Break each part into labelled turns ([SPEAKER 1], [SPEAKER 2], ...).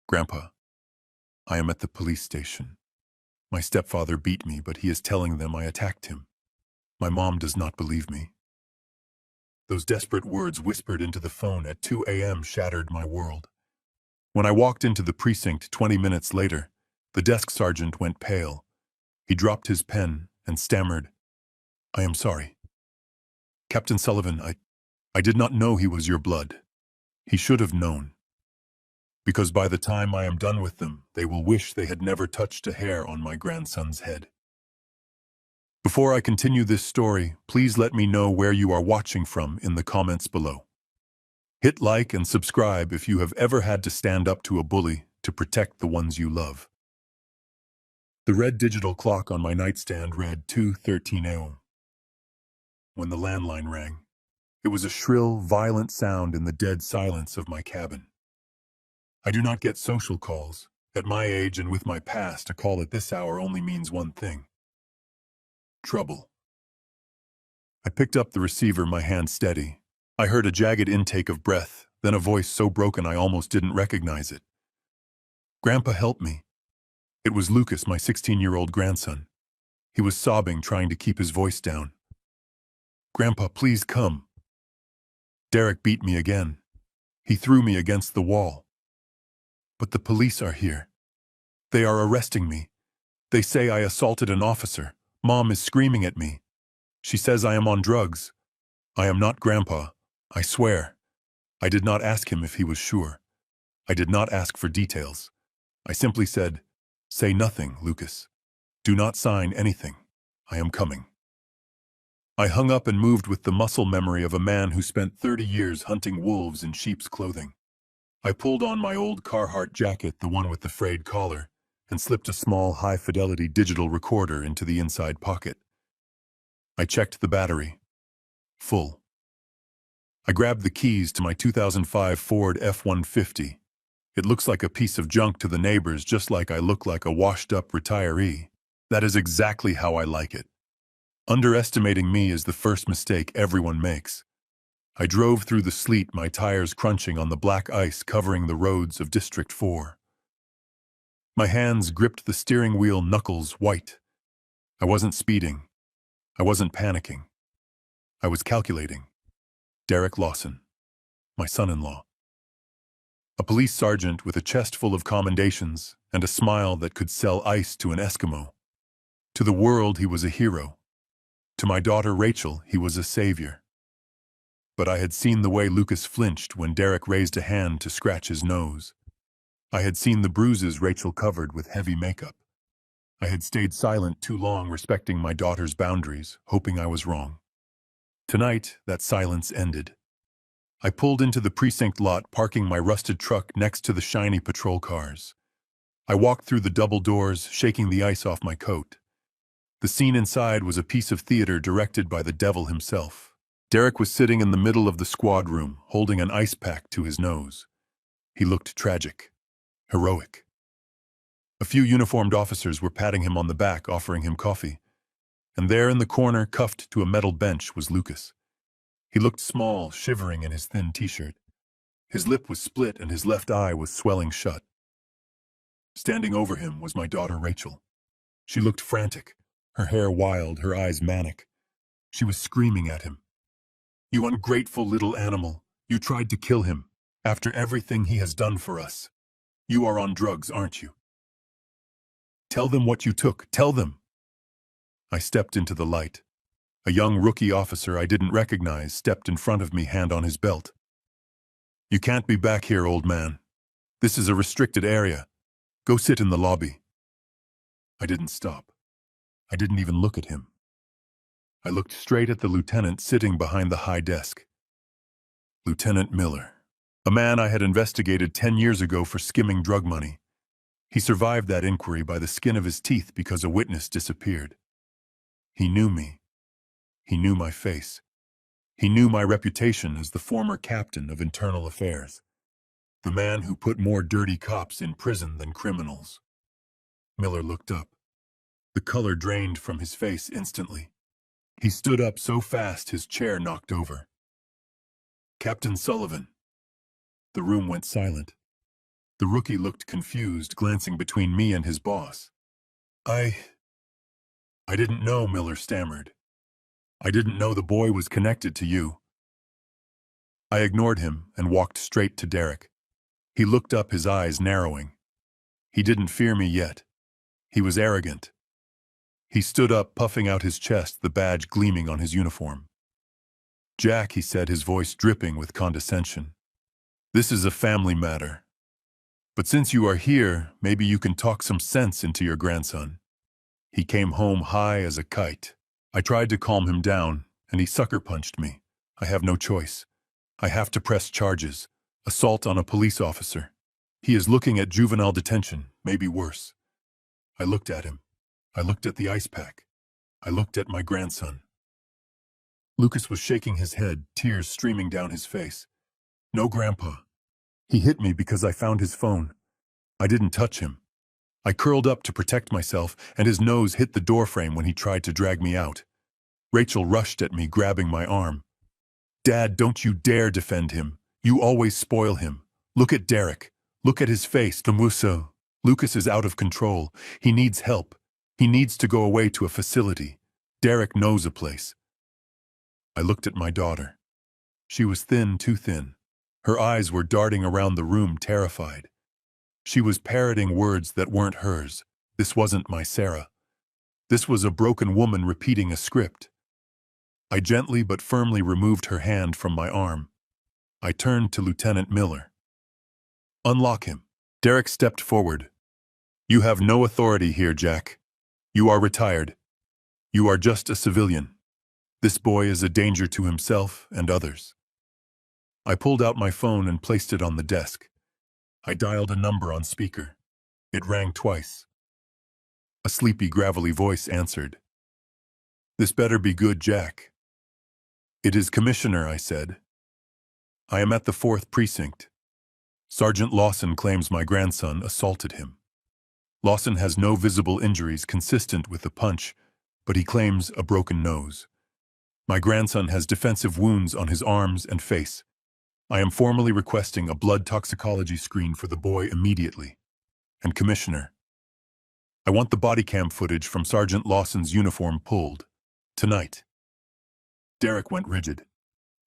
[SPEAKER 1] Grandpa, I am at the police station. My stepfather beat me, but he is telling them I attacked him. My mom does not believe me. Those desperate words whispered into the phone at 2 a.m. shattered my world. When I walked into the precinct 20 minutes later, the desk sergeant went pale. He dropped his pen and stammered, "I am sorry. Captain Sullivan, I did not know he was your blood. He should have known. Because by the time I am done with them, they will wish they had never touched a hair on my grandson's head." Before I continue this story, please let me know where you are watching from in the comments below. Hit like and subscribe if you have ever had to stand up to a bully to protect the ones you love. The red digital clock on my nightstand read 2:13 a.m. when the landline rang. It was a shrill, violent sound in the dead silence of my cabin. I do not get social calls. At my age and with my past, a call at this hour only means one thing: trouble. I picked up the receiver, my hand steady. I heard a jagged intake of breath, then a voice so broken I almost didn't recognize it. "Grandpa, help me." It was Lucas, my 16-year-old grandson. He was sobbing, trying to keep his voice down. "Grandpa, please come." Derek beat me again. He threw me against the wall. "But the police are here. They are arresting me. They say I assaulted an officer. Mom is screaming at me. She says I am on drugs. I am not, Grandpa. I swear." I did not ask him if he was sure. I did not ask for details. I simply said, "Say nothing, Lucas. Do not sign anything. I am coming." I hung up and moved with the muscle memory of a man who spent 30 years hunting wolves in sheep's clothing. I pulled on my old Carhartt jacket, the one with the frayed collar, and slipped a small, high-fidelity digital recorder into the inside pocket. I checked the battery. Full. I grabbed the keys to my 2005 Ford F-150. It looks like a piece of junk to the neighbors, just like I look like a washed-up retiree. That is exactly how I like it. Underestimating me is the first mistake everyone makes. I drove through the sleet, my tires crunching on the black ice covering the roads of District 4. My hands gripped the steering wheel, knuckles white. I wasn't speeding. I wasn't panicking. I was calculating. Derek Lawson, my son-in-law. A police sergeant with a chest full of commendations and a smile that could sell ice to an Eskimo. To the world, he was a hero. To my daughter Rachel, he was a savior. But I had seen the way Lucas flinched when Derek raised a hand to scratch his nose. I had seen the bruises Rachel covered with heavy makeup. I had stayed silent too long, respecting my daughter's boundaries, hoping I was wrong. Tonight, that silence ended. I pulled into the precinct lot, parking my rusted truck next to the shiny patrol cars. I walked through the double doors, shaking the ice off my coat. The scene inside was a piece of theater directed by the devil himself. Derek was sitting in the middle of the squad room, holding an ice pack to his nose. He looked tragic, heroic. A few uniformed officers were patting him on the back, offering him coffee. And there in the corner, cuffed to a metal bench, was Lucas. He looked small, shivering in his thin t-shirt. His lip was split and his left eye was swelling shut. Standing over him was my daughter Rachel. She looked frantic, her hair wild, her eyes manic. She was screaming at him. "You ungrateful little animal. You tried to kill him, after everything he has done for us. You are on drugs, aren't you? Tell them what you took. Tell them." I stepped into the light. A young rookie officer I didn't recognize stepped in front of me, hand on his belt. "You can't be back here, old man. This is a restricted area. Go sit in the lobby." I didn't stop. I didn't even look at him. I looked straight at the lieutenant sitting behind the high desk. Lieutenant Miller, a man I had investigated 10 years ago for skimming drug money. He survived that inquiry by the skin of his teeth because a witness disappeared. He knew me. He knew my face. He knew my reputation as the former captain of internal affairs, the man who put more dirty cops in prison than criminals. Miller looked up. The color drained from his face instantly. He stood up so fast his chair knocked over. "Captain Sullivan." The room went silent. The rookie looked confused, glancing between me and his boss. I didn't know, Miller stammered. I didn't know the boy was connected to you. I ignored him and walked straight to Derek. He looked up, his eyes narrowing. He didn't fear me yet. He was arrogant. He stood up, puffing out his chest, the badge gleaming on his uniform. Jack, he said, his voice dripping with condescension. This is a family matter. But since you are here, maybe you can talk some sense into your grandson. He came home high as a kite. I tried to calm him down, and he sucker punched me. I have no choice. I have to press charges. Assault on a police officer. He is looking at juvenile detention, maybe worse. I looked at him. I looked at the ice pack. I looked at my grandson. Lucas was shaking his head, tears streaming down his face. No, Grandpa. He hit me because I found his phone. I didn't touch him. I curled up to protect myself, and his nose hit the doorframe when he tried to drag me out. Rachel rushed at me, grabbing my arm. Dad, don't you dare defend him. You always spoil him. Look at Derek. Look at his face, Lamusso. Lucas is out of control. He needs help. He needs to go away to a facility. Derek knows a place. I looked at my daughter. She was thin, too thin. Her eyes were darting around the room, terrified. She was parroting words that weren't hers. This wasn't my Sarah. This was a broken woman repeating a script. I gently but firmly removed her hand from my arm. I turned to Lieutenant Miller. Unlock him. Derek stepped forward. You have no authority here, Jack. You are retired. You are just a civilian. This boy is a danger to himself and others. I pulled out my phone and placed it on the desk. I dialed a number on speaker. It rang twice. A sleepy, gravelly voice answered. This better be good, Jack. It is Commissioner, I said. I am at the 4th Precinct. Sergeant Lawson claims my grandson assaulted him. Lawson has no visible injuries consistent with the punch, but he claims a broken nose. My grandson has defensive wounds on his arms and face. I am formally requesting a blood toxicology screen for the boy immediately. And Commissioner, I want the body cam footage from Sergeant Lawson's uniform pulled. Tonight. Derek went rigid.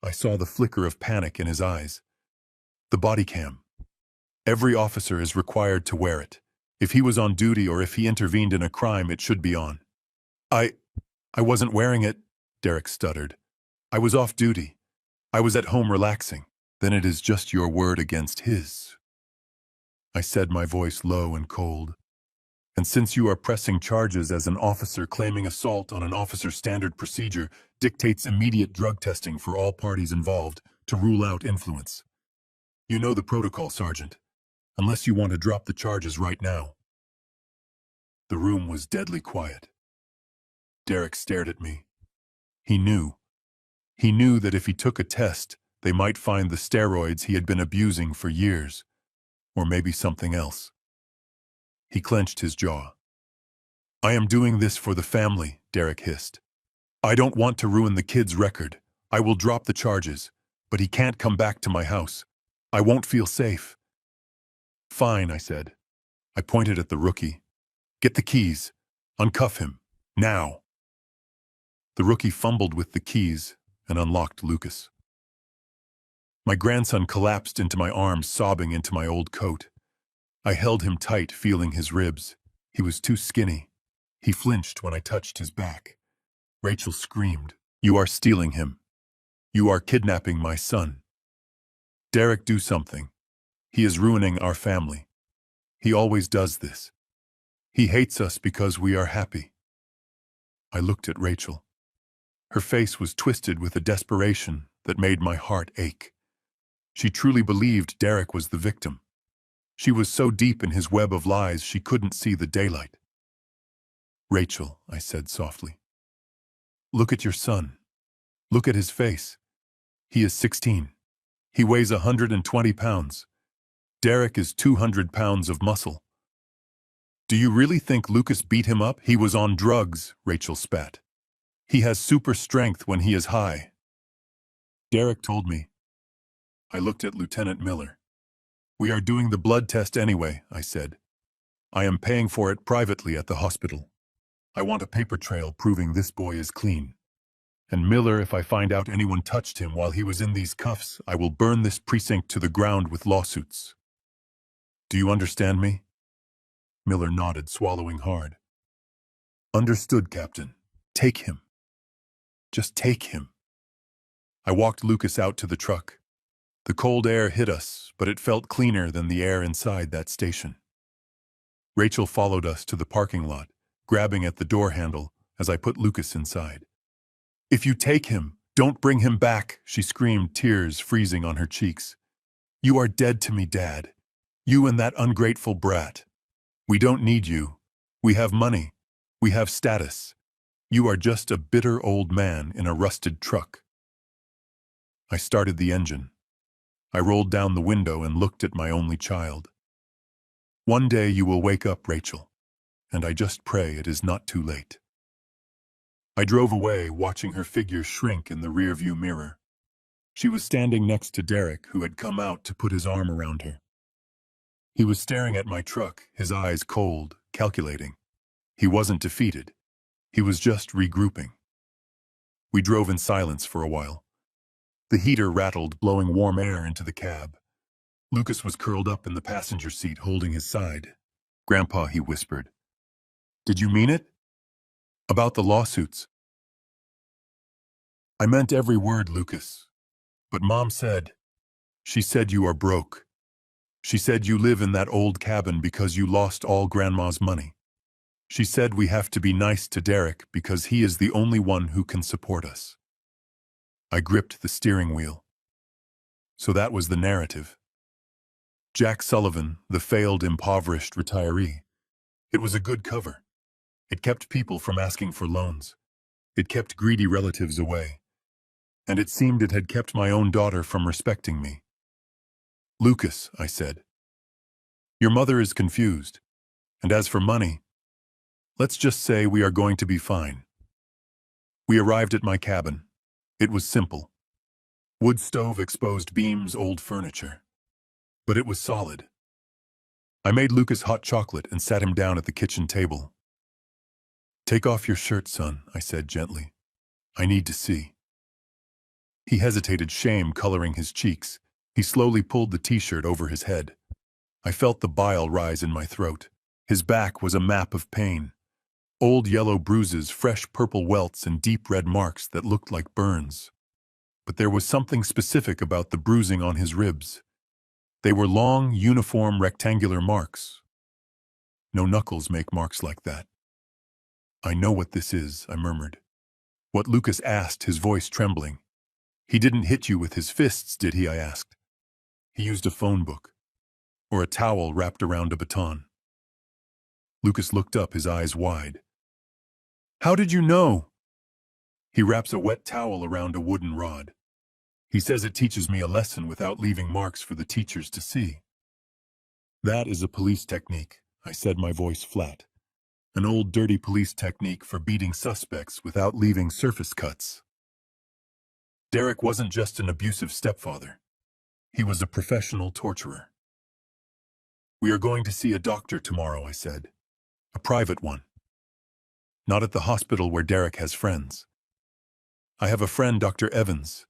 [SPEAKER 1] I saw the flicker of panic in his eyes. The body cam. Every officer is required to wear it. If he was on duty or if he intervened in a crime, it should be on. I wasn't wearing it, Derek stuttered. I was off duty. I was at home relaxing. Then it is just your word against his. I said, my voice low and cold. And since you are pressing charges as an officer, claiming assault on an officer's standard procedure dictates immediate drug testing for all parties involved to rule out influence. You know the protocol, Sergeant, unless you want to drop the charges right now. The room was deadly quiet. Derek stared at me. He knew. He knew that if he took a test, they might find the steroids he had been abusing for years, or maybe something else. He clenched his jaw. I am doing this for the family, Derek hissed. I don't want to ruin the kid's record. I will drop the charges, but he can't come back to my house. I won't feel safe. Fine, I said. I pointed at the rookie. Get the keys. Uncuff him. Now. The rookie fumbled with the keys and unlocked Lucas. My grandson collapsed into my arms, sobbing into my old coat. I held him tight, feeling his ribs. He was too skinny. He flinched when I touched his back. Rachel screamed, You are stealing him. You are kidnapping my son. Derek, do something. He is ruining our family. He always does this. He hates us because we are happy. I looked at Rachel. Her face was twisted with a desperation that made my heart ache. She truly believed Derek was the victim. She was so deep in his web of lies she couldn't see the daylight. Rachel, I said softly. Look at your son. Look at his face. He is 16. He weighs 120 pounds. Derek is 200 pounds of muscle. Do you really think Lucas beat him up? He was on drugs, Rachel spat. He has super strength when he is high. Derek told me. I looked at Lieutenant Miller. We are doing the blood test anyway, I said. I am paying for it privately at the hospital. I want a paper trail proving this boy is clean. And Miller, if I find out anyone touched him while he was in these cuffs, I will burn this precinct to the ground with lawsuits. Do you understand me? Miller nodded, swallowing hard. Understood, Captain. Take him. Just take him. I walked Lucas out to the truck. The cold air hit us, but it felt cleaner than the air inside that station. Rachel followed us to the parking lot, grabbing at the door handle as I put Lucas inside. If you take him, don't bring him back, she screamed, tears freezing on her cheeks. You are dead to me, Dad. You and that ungrateful brat. We don't need you. We have money. We have status. You are just a bitter old man in a rusted truck. I started the engine. I rolled down the window and looked at my only child. One day you will wake up, Rachel, and I just pray it is not too late. I drove away, watching her figure shrink in the rearview mirror. She was standing next to Derek, who had come out to put his arm around her. He was staring at my truck, his eyes cold, calculating. He wasn't defeated. He was just regrouping. We drove in silence for a while. The heater rattled, blowing warm air into the cab. Lucas was curled up in the passenger seat, holding his side. Grandpa, he whispered. Did you mean it? About the lawsuits. I meant every word, Lucas. But Mom said, she said you are broke. She said you live in that old cabin because you lost all Grandma's money. She said we have to be nice to Derek because he is the only one who can support us. I gripped the steering wheel. So that was the narrative. Jack Sullivan, the failed, impoverished retiree. It was a good cover. It kept people from asking for loans. It kept greedy relatives away. And it seemed it had kept my own daughter from respecting me. Lucas, I said, your mother is confused. And as for money, let's just say we are going to be fine. We arrived at my cabin. It was simple. Wood stove, exposed beams, old furniture. But it was solid. I made Lucas hot chocolate and sat him down at the kitchen table. Take off your shirt, son, I said gently. I need to see. He hesitated, shame coloring his cheeks. He slowly pulled the t-shirt over his head. I felt the bile rise in my throat. His back was a map of pain. Old yellow bruises, fresh purple welts, and deep red marks that looked like burns. But there was something specific about the bruising on his ribs. They were long, uniform, rectangular marks. No knuckles make marks like that. I know what this is, I murmured. What Lucas asked, his voice trembling. He didn't hit you with his fists, did he? I asked. He used a phone book. Or a towel wrapped around a baton. Lucas looked up, his eyes wide. How did you know? He wraps a wet towel around a wooden rod. He says it teaches me a lesson without leaving marks for the teachers to see. That is a police technique, I said, my voice flat. An old dirty police technique for beating suspects without leaving surface cuts. Derek wasn't just an abusive stepfather. He was a professional torturer. We are going to see a doctor tomorrow, I said. A private one. Not at the hospital where Derek has friends. I have a friend, Dr. Evans.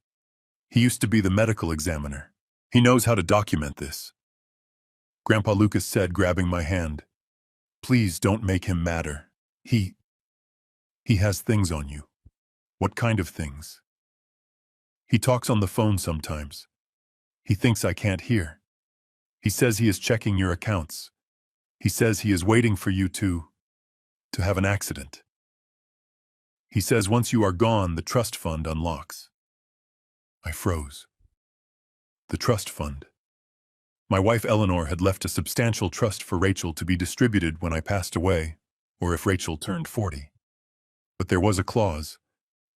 [SPEAKER 1] He used to be the medical examiner. He knows how to document this. Grandpa Lucas said, grabbing my hand. Please don't make him madder. He has things on you. What kind of things? He talks on the phone sometimes. He thinks I can't hear. He says he is checking your accounts. He says he is waiting for you to have an accident. He says once you are gone, the trust fund unlocks. I froze. The trust fund. My wife Eleanor had left a substantial trust for Rachel to be distributed when I passed away, or if Rachel turned 40. But there was a clause.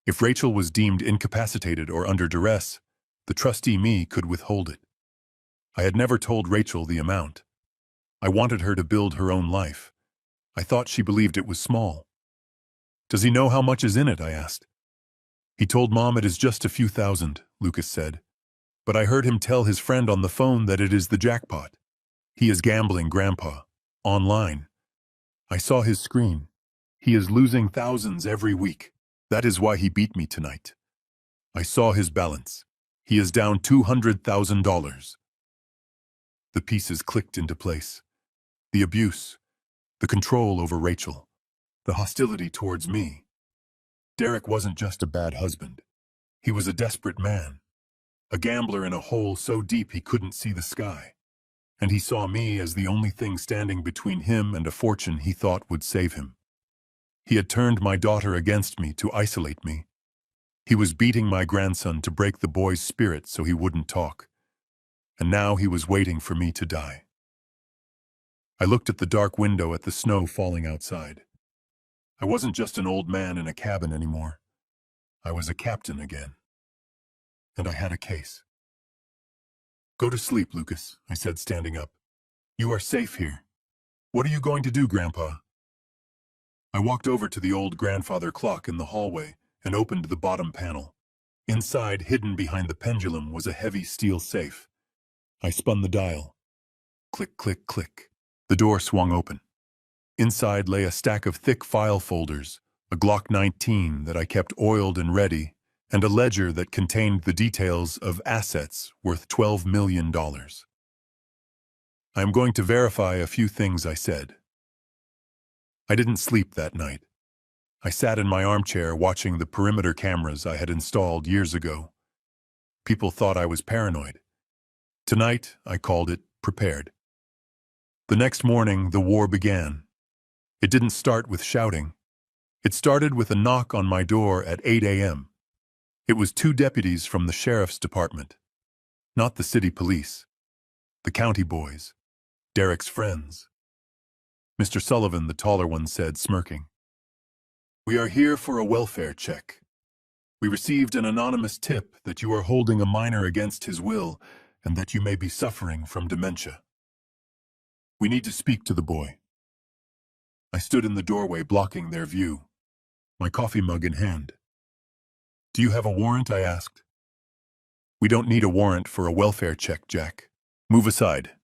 [SPEAKER 1] If Rachel was deemed incapacitated or under duress, the trustee me could withhold it. I had never told Rachel the amount. I wanted her to build her own life. I thought she believed it was small. Does he know how much is in it? I asked. He told Mom it is just a few thousand, Lucas said. But I heard him tell his friend on the phone that it is the jackpot. He is gambling, Grandpa. Online. I saw his screen. He is losing thousands every week. That is why he beat me tonight. I saw his balance. He is down $200,000. The pieces clicked into place. The abuse, the control over Rachel, the hostility towards me. Derek wasn't just a bad husband. He was a desperate man, a gambler in a hole so deep he couldn't see the sky. And he saw me as the only thing standing between him and a fortune he thought would save him. He had turned my daughter against me to isolate me. He was beating my grandson to break the boy's spirit so he wouldn't talk. And now he was waiting for me to die. I looked at the dark window at the snow falling outside. I wasn't just an old man in a cabin anymore. I was a captain again. And I had a case. Go to sleep, Lucas, I said, standing up. You are safe here. What are you going to do, Grandpa? I walked over to the old grandfather clock in the hallway and opened the bottom panel. Inside, hidden behind the pendulum, was a heavy steel safe. I spun the dial. Click, click, click. The door swung open. Inside lay a stack of thick file folders, a Glock 19 that I kept oiled and ready, and a ledger that contained the details of assets worth $12 million. I am going to verify a few things I said. I didn't sleep that night. I sat in my armchair watching the perimeter cameras I had installed years ago. People thought I was paranoid. Tonight, I called it prepared. The next morning, the war began. It didn't start with shouting. It started with a knock on my door at 8 a.m. It was 2 deputies from the sheriff's department. Not the city police. The county boys. Derek's friends. Mr. Sullivan, the taller one, said, smirking, "We are here for a welfare check. We received an anonymous tip that you are holding a minor against his will and that you may be suffering from dementia. We need to speak to the boy." I stood in the doorway, blocking their view, my coffee mug in hand. "Do you have a warrant?" I asked. "We don't need a warrant for a welfare check, Jack. Move aside."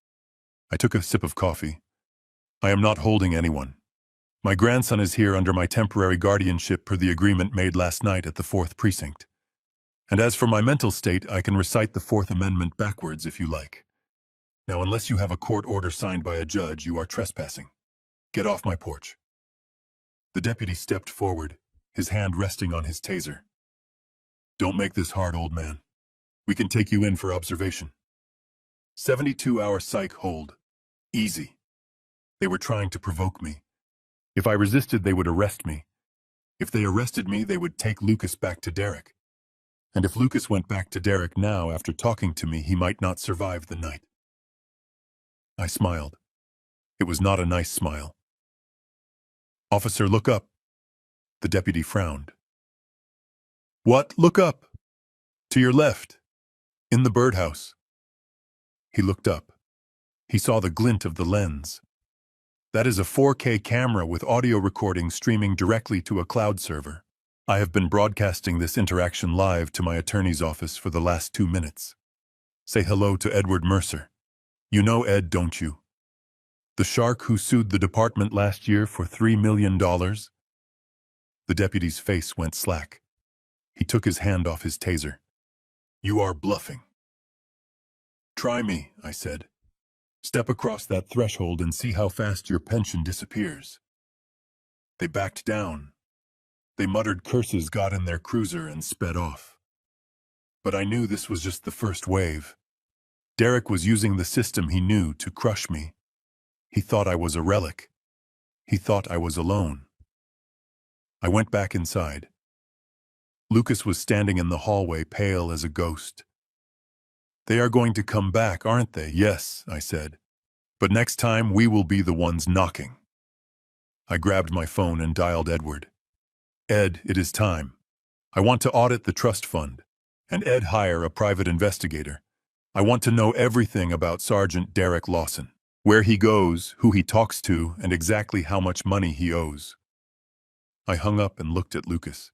[SPEAKER 1] I took a sip of coffee. "I am not holding anyone. My grandson is here under my temporary guardianship per the agreement made last night at the 4th Precinct. And as for my mental state, I can recite the 4th Amendment backwards if you like. Now, unless you have a court order signed by a judge, you are trespassing. Get off my porch." The deputy stepped forward, his hand resting on his taser. "Don't make this hard, old man. We can take you in for observation. 72-hour psych hold. Easy." They were trying to provoke me. If I resisted, they would arrest me. If they arrested me, they would take Lucas back to Derek. And if Lucas went back to Derek now after talking to me, he might not survive the night. I smiled. It was not a nice smile. "Officer, look up." The deputy frowned. "What? Look up." "To your left. In the birdhouse." He looked up. He saw the glint of the lens. That is a 4K camera with audio recording streaming directly to a cloud server. I have been broadcasting this interaction live to my attorney's office for the last 2 minutes. Say hello to Edward Mercer. You know Ed, don't you? The shark who sued the department last year for $3 million? The deputy's face went slack. He took his hand off his taser. "You are bluffing." "Try me," I said. "Step across that threshold and see how fast your pension disappears." They backed down. They muttered curses, got in their cruiser, and sped off. But I knew this was just the first wave. Derek was using the system he knew to crush me. He thought I was a relic. He thought I was alone. I went back inside. Lucas was standing in the hallway, pale as a ghost. "They are going to come back, aren't they?" "Yes," I said. "But next time we will be the ones knocking." I grabbed my phone and dialed Edward. "Ed, it is time. I want to audit the trust fund, and Ed hire a private investigator. I want to know everything about Sergeant Derek Lawson, where he goes, who he talks to, and exactly how much money he owes." I hung up and looked at Lucas.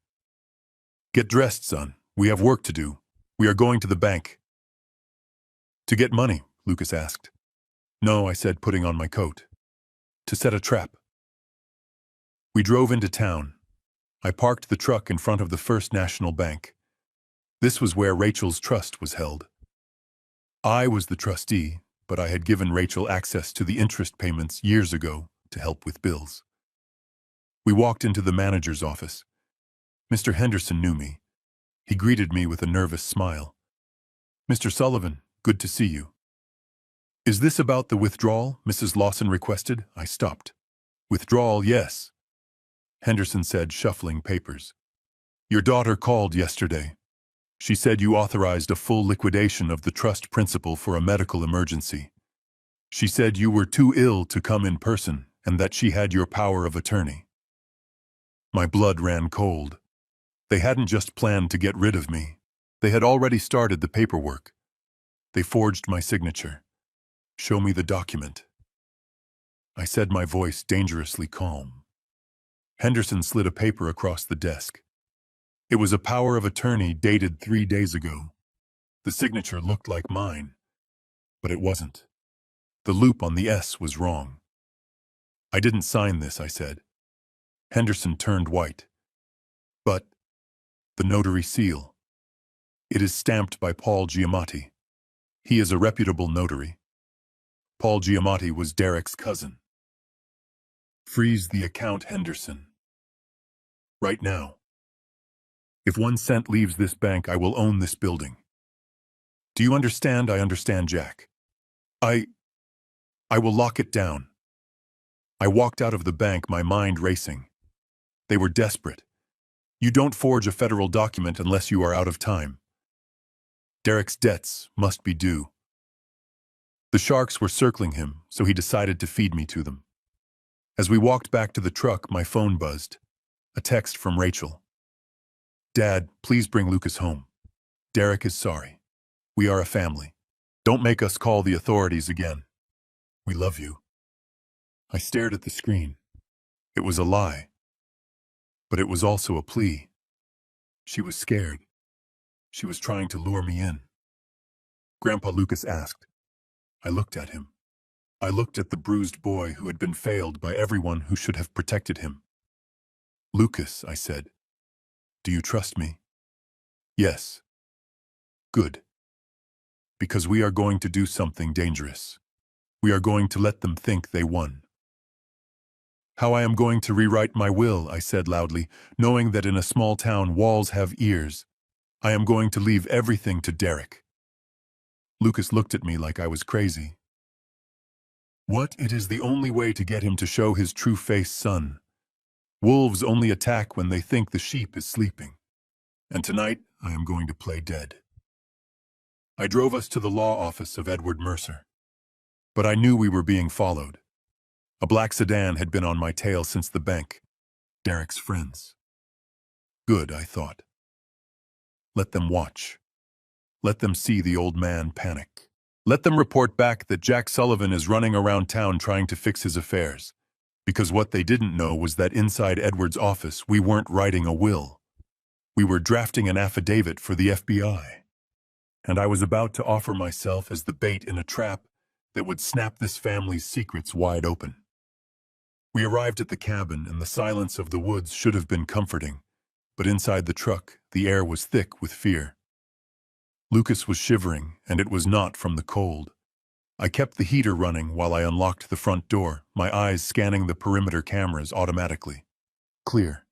[SPEAKER 1] "Get dressed, son. We have work to do. We are going to the bank." "To get money?" Lucas asked. No, I said, putting on my coat. To set a trap. We drove into town. I parked the truck in front of the First National Bank. This was where Rachel's trust was held. I was the trustee, but I had given Rachel access to the interest payments years ago to help with bills. We walked into the manager's office. Mr. Henderson knew me. He greeted me with a nervous smile. Mr. Sullivan, good to see you. Is this about the withdrawal Mrs. Lawson requested? I stopped. Withdrawal, yes. Henderson said, shuffling papers. Your daughter called yesterday. She said you authorized a full liquidation of the trust principal for a medical emergency. She said you were too ill to come in person and that she had your power of attorney. My blood ran cold. They hadn't just planned to get rid of me. They had already started the paperwork. They forged my signature. Show me the document. I said, my voice dangerously calm. Henderson slid a paper across the desk. It was a power of attorney dated 3 days ago. The signature looked like mine, but it wasn't. The loop on the S was wrong. I didn't sign this, I said. Henderson turned white. But the notary seal. It is stamped by Paul Giamatti. He is a reputable notary. Paul Giamatti was Derek's cousin. Freeze the account, Henderson. Right now. If 1 cent leaves this bank, I will own this building. Do you understand? I understand, Jack. I will lock it down. I walked out of the bank, my mind racing. They were desperate. You don't forge a federal document unless you are out of time. Derek's debts must be due. The sharks were circling him, so he decided to feed me to them. As we walked back to the truck, my phone buzzed. A text from Rachel. Dad, please bring Lucas home. Derek is sorry. We are a family. Don't make us call the authorities again. We love you. I stared at the screen. It was a lie. But it was also a plea. She was scared. She was trying to lure me in. Grandpa Lucas asked. I looked at him. I looked at the bruised boy who had been failed by everyone who should have protected him. Lucas, I said, do you trust me? Yes. Good. Because we are going to do something dangerous. We are going to let them think they won. How I am going to rewrite my will, I said loudly, knowing that in a small town walls have ears. I am going to leave everything to Derek. Lucas looked at me like I was crazy. What? It is the only way to get him to show his true face, son. Wolves only attack when they think the sheep is sleeping. And tonight, I am going to play dead. I drove us to the law office of Edward Mercer. But I knew we were being followed. A black sedan had been on my tail since the bank. Derek's friends. Good, I thought. Let them watch. Let them see the old man panic. Let them report back that Jack Sullivan is running around town trying to fix his affairs. Because what they didn't know was that inside Edward's office, we weren't writing a will. We were drafting an affidavit for the FBI. And I was about to offer myself as the bait in a trap that would snap this family's secrets wide open. We arrived at the cabin, and the silence of the woods should have been comforting, but inside the truck, the air was thick with fear. Lucas was shivering, and it was not from the cold. I kept the heater running while I unlocked the front door, my eyes scanning the perimeter cameras automatically. Clear.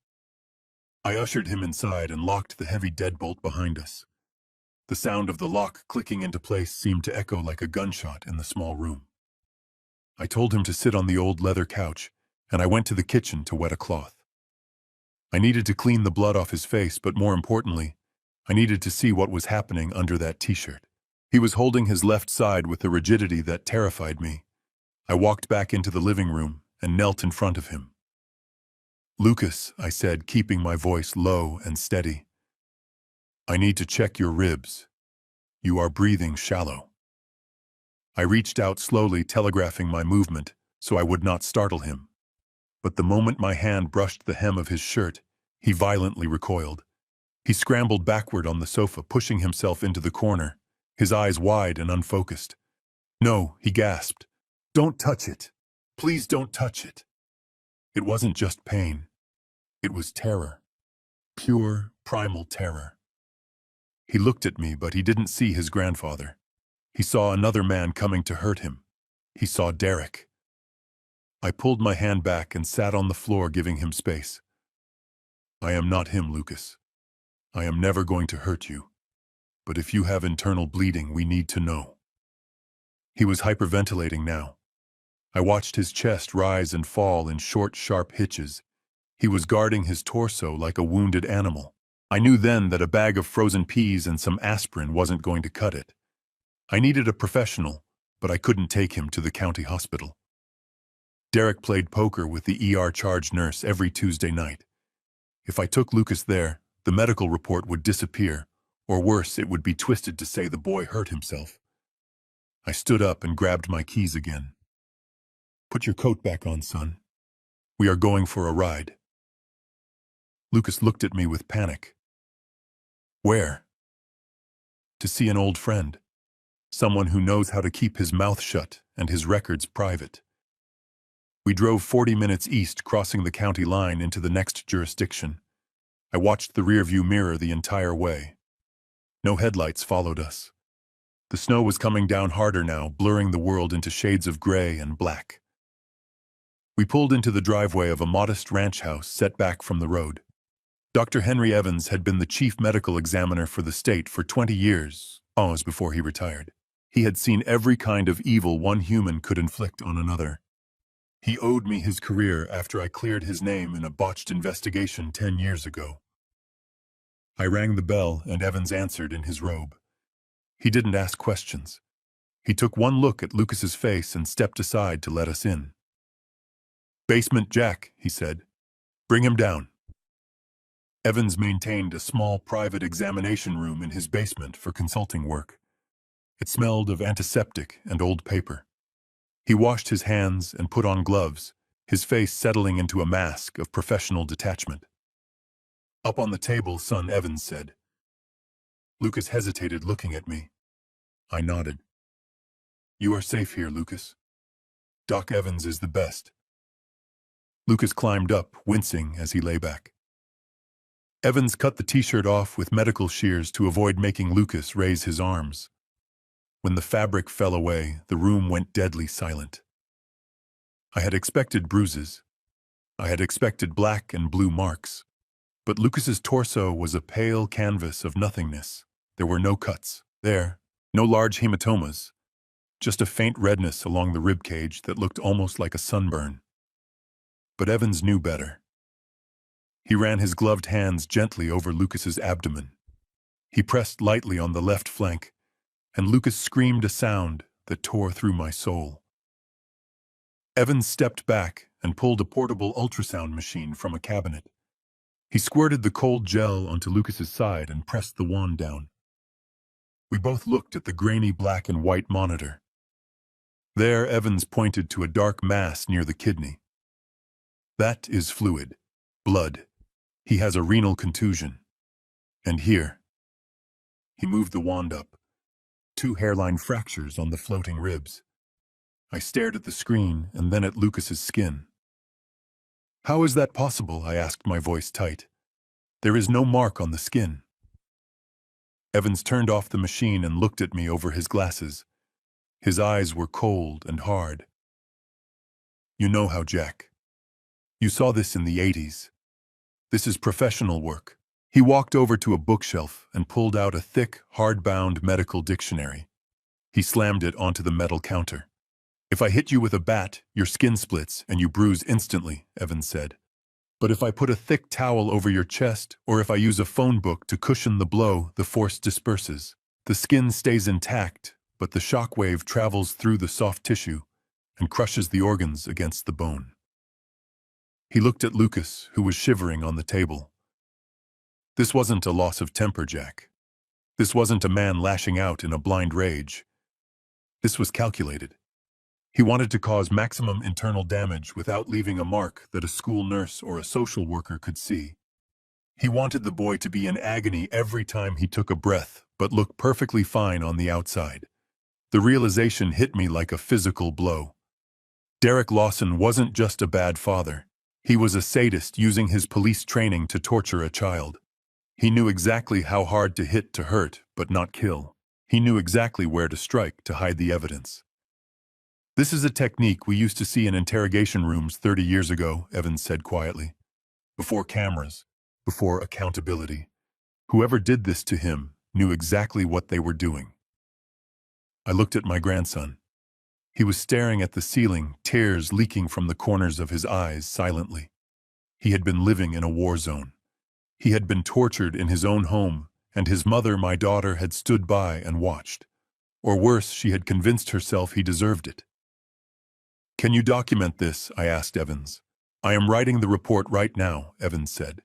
[SPEAKER 1] I ushered him inside and locked the heavy deadbolt behind us. The sound of the lock clicking into place seemed to echo like a gunshot in the small room. I told him to sit on the old leather couch, and I went to the kitchen to wet a cloth. I needed to clean the blood off his face, but more importantly, I needed to see what was happening under that t-shirt. He was holding his left side with a rigidity that terrified me. I walked back into the living room and knelt in front of him. Lucas, I said, keeping my voice low and steady. I need to check your ribs. You are breathing shallow. I reached out slowly, telegraphing my movement so I would not startle him. But the moment my hand brushed the hem of his shirt, he violently recoiled. He scrambled backward on the sofa, pushing himself into the corner, his eyes wide and unfocused. No, he gasped. Don't touch it. Please don't touch it. It wasn't just pain. It was terror. Pure, primal terror. He looked at me, but he didn't see his grandfather. He saw another man coming to hurt him. He saw Derek. I pulled my hand back and sat on the floor, giving him space. I am not him, Lucas. I am never going to hurt you. But if you have internal bleeding, we need to know. He was hyperventilating now. I watched his chest rise and fall in short, sharp hitches. He was guarding his torso like a wounded animal. I knew then that a bag of frozen peas and some aspirin wasn't going to cut it. I needed a professional, but I couldn't take him to the county hospital. Derek played poker with the ER charge nurse every Tuesday night. If I took Lucas there, the medical report would disappear, or worse, it would be twisted to say the boy hurt himself. I stood up and grabbed my keys again. Put your coat back on, son. We are going for a ride. Lucas looked at me with panic. Where? To see an old friend. Someone who knows how to keep his mouth shut and his records private. We drove 40 minutes east, crossing the county line into the next jurisdiction. I watched the rearview mirror the entire way. No headlights followed us. The snow was coming down harder now, blurring the world into shades of gray and black. We pulled into the driveway of a modest ranch house set back from the road. Dr. Henry Evans had been the chief medical examiner for the state for 20 years, almost before he retired. He had seen every kind of evil one human could inflict on another. He owed me his career after I cleared his name in a botched investigation 10 years ago. I rang the bell and Evans answered in his robe. He didn't ask questions. He took one look at Lucas's face and stepped aside to let us in. "Basement Jack," he said. "Bring him down." Evans maintained a small private examination room in his basement for consulting work. It smelled of antiseptic and old paper. He washed his hands and put on gloves, his face settling into a mask of professional detachment. "Up on the table, son," Evans said. Lucas hesitated, looking at me. I nodded. "You are safe here, Lucas. Doc Evans is the best." Lucas climbed up, wincing as he lay back. Evans cut the t-shirt off with medical shears to avoid making Lucas raise his arms. When the fabric fell away, the room went deadly silent. I had expected bruises. I had expected black and blue marks. But Lucas's torso was a pale canvas of nothingness. There were no cuts. No large hematomas. Just a faint redness along the rib cage that looked almost like a sunburn. But Evans knew better. He ran his gloved hands gently over Lucas's abdomen. He pressed lightly on the left flank, and Lucas screamed a sound that tore through my soul. Evans stepped back and pulled a portable ultrasound machine from a cabinet. He squirted the cold gel onto Lucas's side and pressed the wand down. We both looked at the grainy black and white monitor. There, Evans pointed to a dark mass near the kidney. "That is fluid. Blood. He has a renal contusion. And here." He moved the wand up. 2 hairline fractures on the floating ribs. I stared at the screen and then at Lucas's skin. "How is that possible?" I asked, my voice tight. "There is no mark on the skin." Evans turned off the machine and looked at me over his glasses. His eyes were cold and hard. "You know how, Jack. You saw this in the 80s. This is professional work." He walked over to a bookshelf and pulled out a thick, hard-bound medical dictionary. He slammed it onto the metal counter. "If I hit you with a bat, your skin splits and you bruise instantly," Evans said. "But if I put a thick towel over your chest, or if I use a phone book to cushion the blow, the force disperses. The skin stays intact, but the shock wave travels through the soft tissue and crushes the organs against the bone." He looked at Lucas, who was shivering on the table. This wasn't a loss of temper, Jack. This wasn't a man lashing out in a blind rage. This was calculated. He wanted to cause maximum internal damage without leaving a mark that a school nurse or a social worker could see. He wanted the boy to be in agony every time he took a breath, but look perfectly fine on the outside. The realization hit me like a physical blow. Derek Lawson wasn't just a bad father. He was a sadist using his police training to torture a child. He knew exactly how hard to hit to hurt, but not kill. He knew exactly where to strike to hide the evidence. "This is a technique we used to see in interrogation rooms 30 years ago," Evans said quietly. "Before cameras, before accountability. Whoever did this to him knew exactly what they were doing." I looked at my grandson. He was staring at the ceiling, tears leaking from the corners of his eyes silently. He had been living in a war zone. He had been tortured in his own home, and his mother, my daughter, had stood by and watched. Or worse, she had convinced herself he deserved it. "Can you document this?" I asked Evans. "I am writing the report right now," Evans said.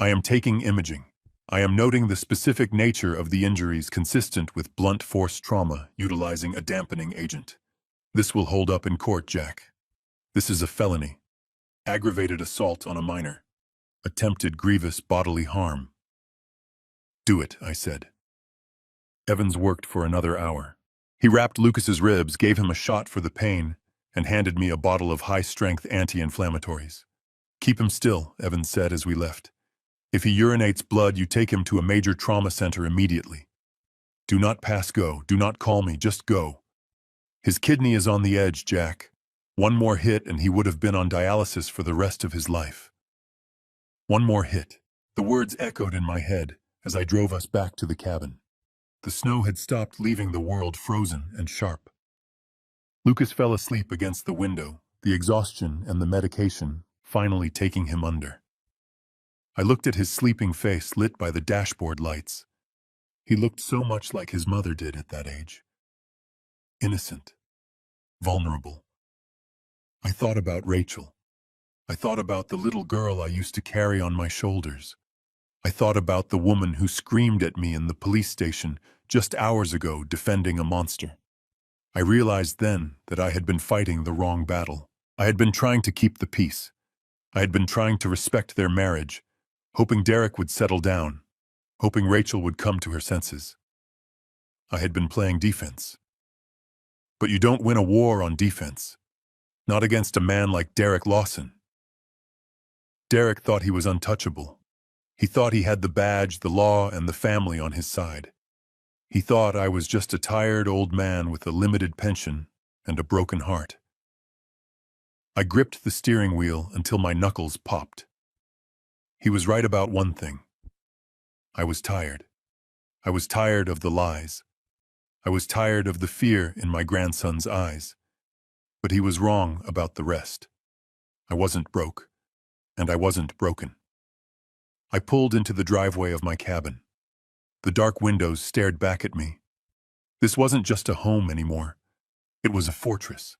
[SPEAKER 1] "I am taking imaging. I am noting the specific nature of the injuries consistent with blunt force trauma utilizing a dampening agent. This will hold up in court, Jack. This is a felony. Aggravated assault on a minor. Attempted grievous bodily harm." "Do it," I said. Evans worked for another hour. He wrapped Lucas's ribs, gave him a shot for the pain, and handed me a bottle of high-strength anti-inflammatories. "Keep him still," Evans said as we left. "If he urinates blood, you take him to a major trauma center immediately. Do not pass go. Do not call me. Just go. His kidney is on the edge, Jack. One more hit and he would have been on dialysis for the rest of his life." One more hit. The words echoed in my head as I drove us back to the cabin. The snow had stopped, leaving the world frozen and sharp. Lucas fell asleep against the window, the exhaustion and the medication finally taking him under. I looked at his sleeping face lit by the dashboard lights. He looked so much like his mother did at that age. Innocent. Vulnerable. I thought about Rachel. I thought about the little girl I used to carry on my shoulders. I thought about the woman who screamed at me in the police station just hours ago defending a monster. I realized then that I had been fighting the wrong battle. I had been trying to keep the peace. I had been trying to respect their marriage, hoping Derek would settle down, hoping Rachel would come to her senses. I had been playing defense. But you don't win a war on defense. Not against a man like Derek Lawson. Derek thought he was untouchable. He thought he had the badge, the law, and the family on his side. He thought I was just a tired old man with a limited pension and a broken heart. I gripped the steering wheel until my knuckles popped. He was right about one thing. I was tired. I was tired of the lies. I was tired of the fear in my grandson's eyes. But he was wrong about the rest. I wasn't broke, and I wasn't broken. I pulled into the driveway of my cabin. The dark windows stared back at me. This wasn't just a home anymore. It was a fortress.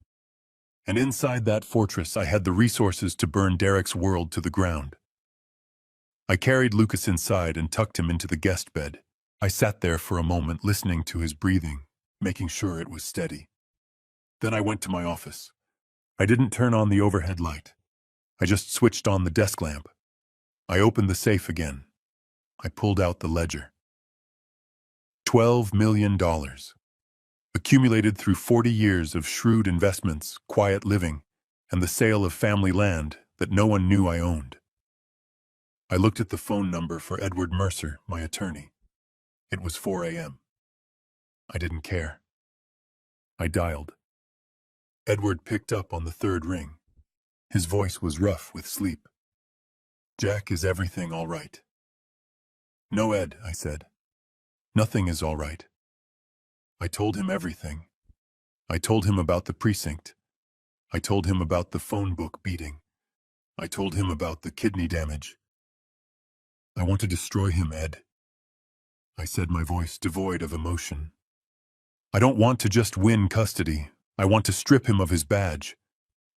[SPEAKER 1] And inside that fortress, I had the resources to burn Derek's world to the ground. I carried Lucas inside and tucked him into the guest bed. I sat there for a moment, listening to his breathing, making sure it was steady. Then I went to my office. I didn't turn on the overhead light. I just switched on the desk lamp. I opened the safe again. I pulled out the ledger. $12 million. Accumulated through 40 years of shrewd investments, quiet living, and the sale of family land that no one knew I owned. I looked at the phone number for Edward Mercer, my attorney. It was 4 a.m. I didn't care. I dialed. Edward picked up on the third ring. His voice was rough with sleep. "Jack, is everything all right?" "No, Ed," I said. "Nothing is all right." I told him everything. I told him about the precinct. I told him about the phone book beating. I told him about the kidney damage. "I want to destroy him, Ed," I said, my voice devoid of emotion. "I don't want to just win custody. I want to strip him of his badge.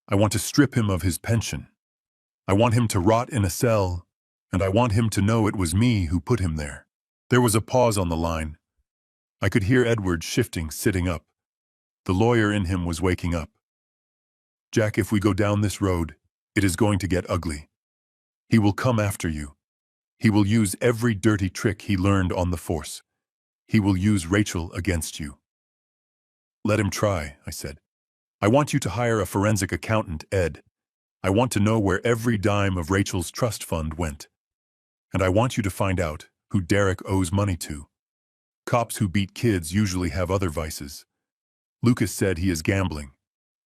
[SPEAKER 1] I want to strip him of his pension. I want him to rot in a cell, and I want him to know it was me who put him there." There was a pause on the line. I could hear Edward shifting, sitting up. The lawyer in him was waking up. "Jack, if we go down this road, it is going to get ugly. He will come after you. He will use every dirty trick he learned on the force. He will use Rachel against you." "Let him try," I said. I want you to hire a forensic accountant, Ed. I want to know where every dime of Rachel's trust fund went. And I want you to find out who Derek owes money to. Cops who beat kids usually have other vices. Lucas said he is gambling.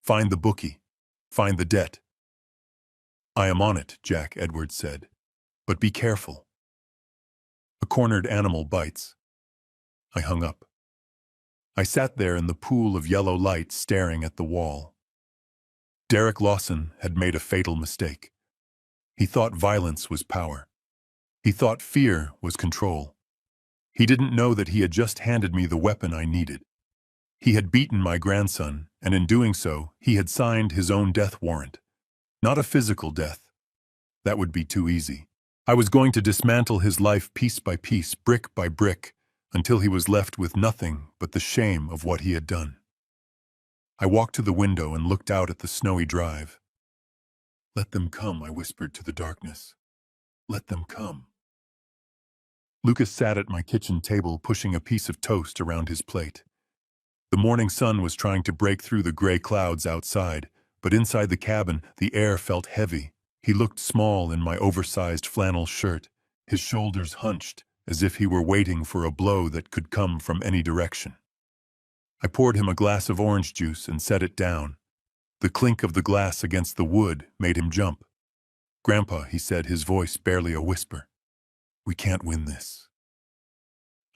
[SPEAKER 1] Find the bookie. Find the debt. I am on it, Jack Edwards said. But be careful. A cornered animal bites. I hung up. I sat there in the pool of yellow light staring at the wall. Derek Lawson had made a fatal mistake. He thought violence was power. He thought fear was control. He didn't know that he had just handed me the weapon I needed. He had beaten my grandson, and in doing so, he had signed his own death warrant. Not a physical death. That would be too easy. I was going to dismantle his life piece by piece, brick by brick, until he was left with nothing but the shame of what he had done. I walked to the window and looked out at the snowy drive. Let them come, I whispered to the darkness. Let them come. Lucas sat at my kitchen table, pushing a piece of toast around his plate. The morning sun was trying to break through the gray clouds outside, but inside the cabin, the air felt heavy. He looked small in my oversized flannel shirt, his shoulders hunched, as if he were waiting for a blow that could come from any direction. I poured him a glass of orange juice and set it down. The clink of the glass against the wood made him jump. Grandpa, he said, his voice barely a whisper. We can't win this.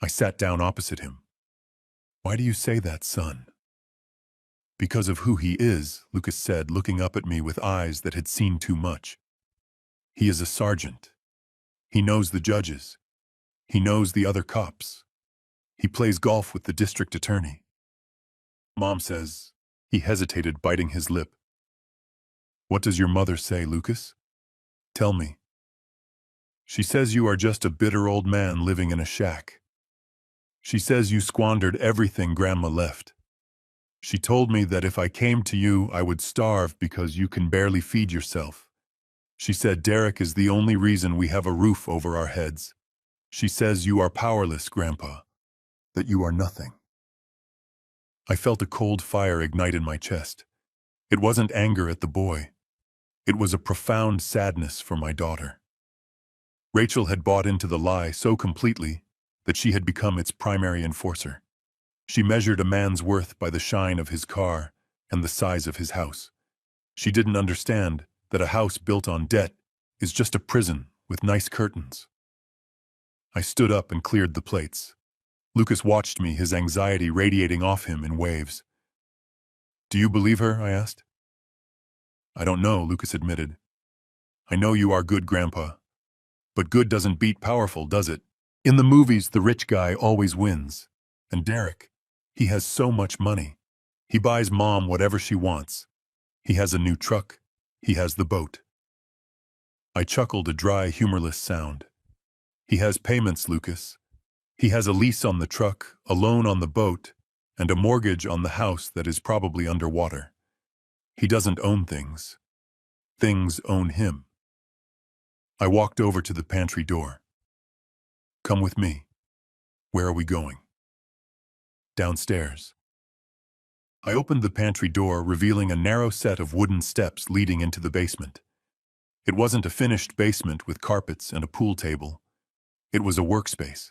[SPEAKER 1] I sat down opposite him. Why do you say that, son? Because of who he is, Lucas said, looking up at me with eyes that had seen too much. He is a sergeant. He knows the judges. He knows the other cops. He plays golf with the district attorney. Mom says, he hesitated, biting his lip. What does your mother say, Lucas? Tell me. She says you are just a bitter old man living in a shack. She says you squandered everything Grandma left. She told me that if I came to you, I would starve because you can barely feed yourself. She said Derek is the only reason we have a roof over our heads. She says you are powerless, Grandpa, that you are nothing. I felt a cold fire ignite in my chest. It wasn't anger at the boy. It was a profound sadness for my daughter. Rachel had bought into the lie so completely that she had become its primary enforcer. She measured a man's worth by the shine of his car and the size of his house. She didn't understand that a house built on debt is just a prison with nice curtains. I stood up and cleared the plates. Lucas watched me, his anxiety radiating off him in waves. Do you believe her? I asked. I don't know, Lucas admitted. I know you are good, Grandpa. But good doesn't beat powerful, does it? In the movies, the rich guy always wins. And Derek, he has so much money. He buys Mom whatever she wants. He has a new truck. He has the boat. I chuckled, a dry, humorless sound. He has payments, Lucas. He has a lease on the truck, a loan on the boat, and a mortgage on the house that is probably underwater. He doesn't own things. Things own him. I walked over to the pantry door. Come with me. Where are we going? Downstairs. I opened the pantry door, revealing a narrow set of wooden steps leading into the basement. It wasn't a finished basement with carpets and a pool table. It was a workspace.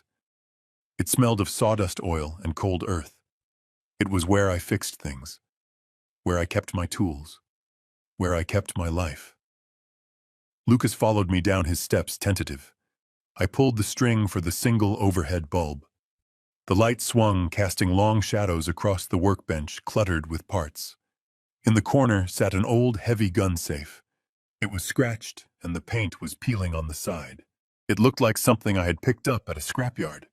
[SPEAKER 1] It smelled of sawdust oil and cold earth. It was where I fixed things, where I kept my tools, where I kept my life. Lucas followed me down his steps, tentative. I pulled the string for the single overhead bulb. The light swung, casting long shadows across the workbench cluttered with parts. In the corner sat an old, heavy gun safe. It was scratched, and the paint was peeling on the side. It looked like something I had picked up at a scrapyard.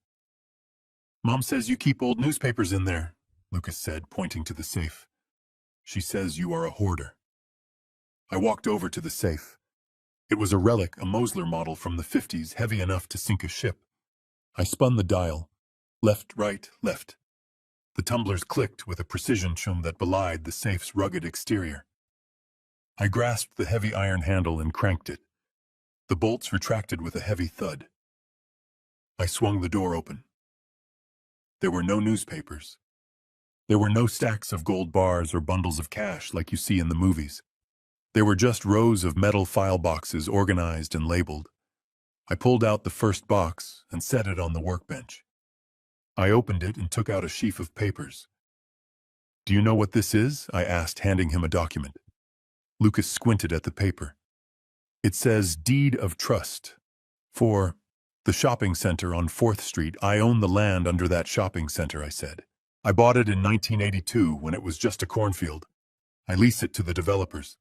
[SPEAKER 1] Mom says you keep old newspapers in there, Lucas said, pointing to the safe. She says you are a hoarder. I walked over to the safe. It was a relic, a Mosler model from the 50s, heavy enough to sink a ship. I spun the dial. Left, right, left. The tumblers clicked with a precision that belied the safe's rugged exterior. I grasped the heavy iron handle and cranked it. The bolts retracted with a heavy thud. I swung the door open. There were no newspapers. There were no stacks of gold bars or bundles of cash like you see in the movies. There were just rows of metal file boxes organized and labeled. I pulled out the first box and set it on the workbench. I opened it and took out a sheaf of papers. "Do you know what this is?" I asked, handing him a document. Lucas squinted at the paper. "It says Deed of Trust. For the shopping center on 4th Street. I own the land under that shopping center," I said. "I bought it in 1982 when it was just a cornfield. I lease it to the developers.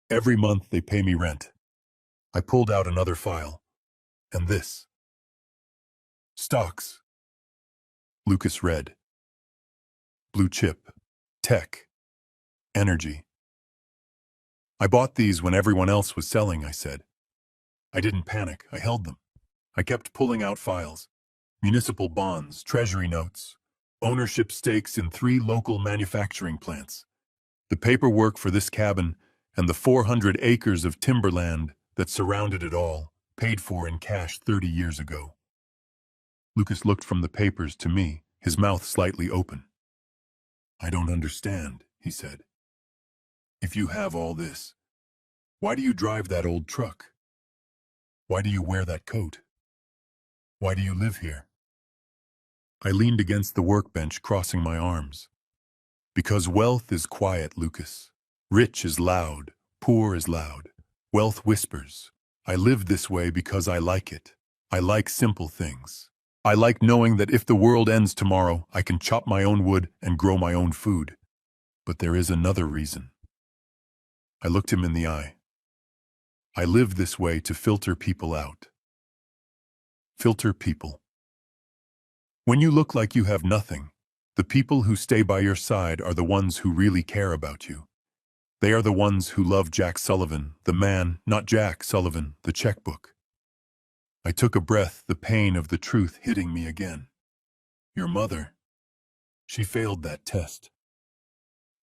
[SPEAKER 1] Every month they pay me rent." I pulled out another file. "And this. Stocks." Lucas read. "Blue chip, tech, energy." "I bought these when everyone else was selling," I said. I didn't panic. I held them. I kept pulling out files. Municipal bonds, treasury notes, ownership stakes in 3 local manufacturing plants. The paperwork for this cabin and the 400 acres of timberland that surrounded it all, paid for in cash 30 years ago. Lucas looked from the papers to me, his mouth slightly open. "I don't understand," he said. "If you have all this, why do you drive that old truck? Why do you wear that coat? Why do you live here?" I leaned against the workbench, crossing my arms. "Because wealth is quiet, Lucas. Rich is loud, poor is loud. Wealth whispers. I live this way because I like it. I like simple things. I like knowing that if the world ends tomorrow, I can chop my own wood and grow my own food. But there is another reason." I looked him in the eye. "I live this way to filter people out." Filter people. When you look like you have nothing, the people who stay by your side are the ones who really care about you. They are the ones who love Jack Sullivan, the man, not Jack Sullivan, the checkbook. I took a breath, the pain of the truth hitting me again. "Your mother, she failed that test.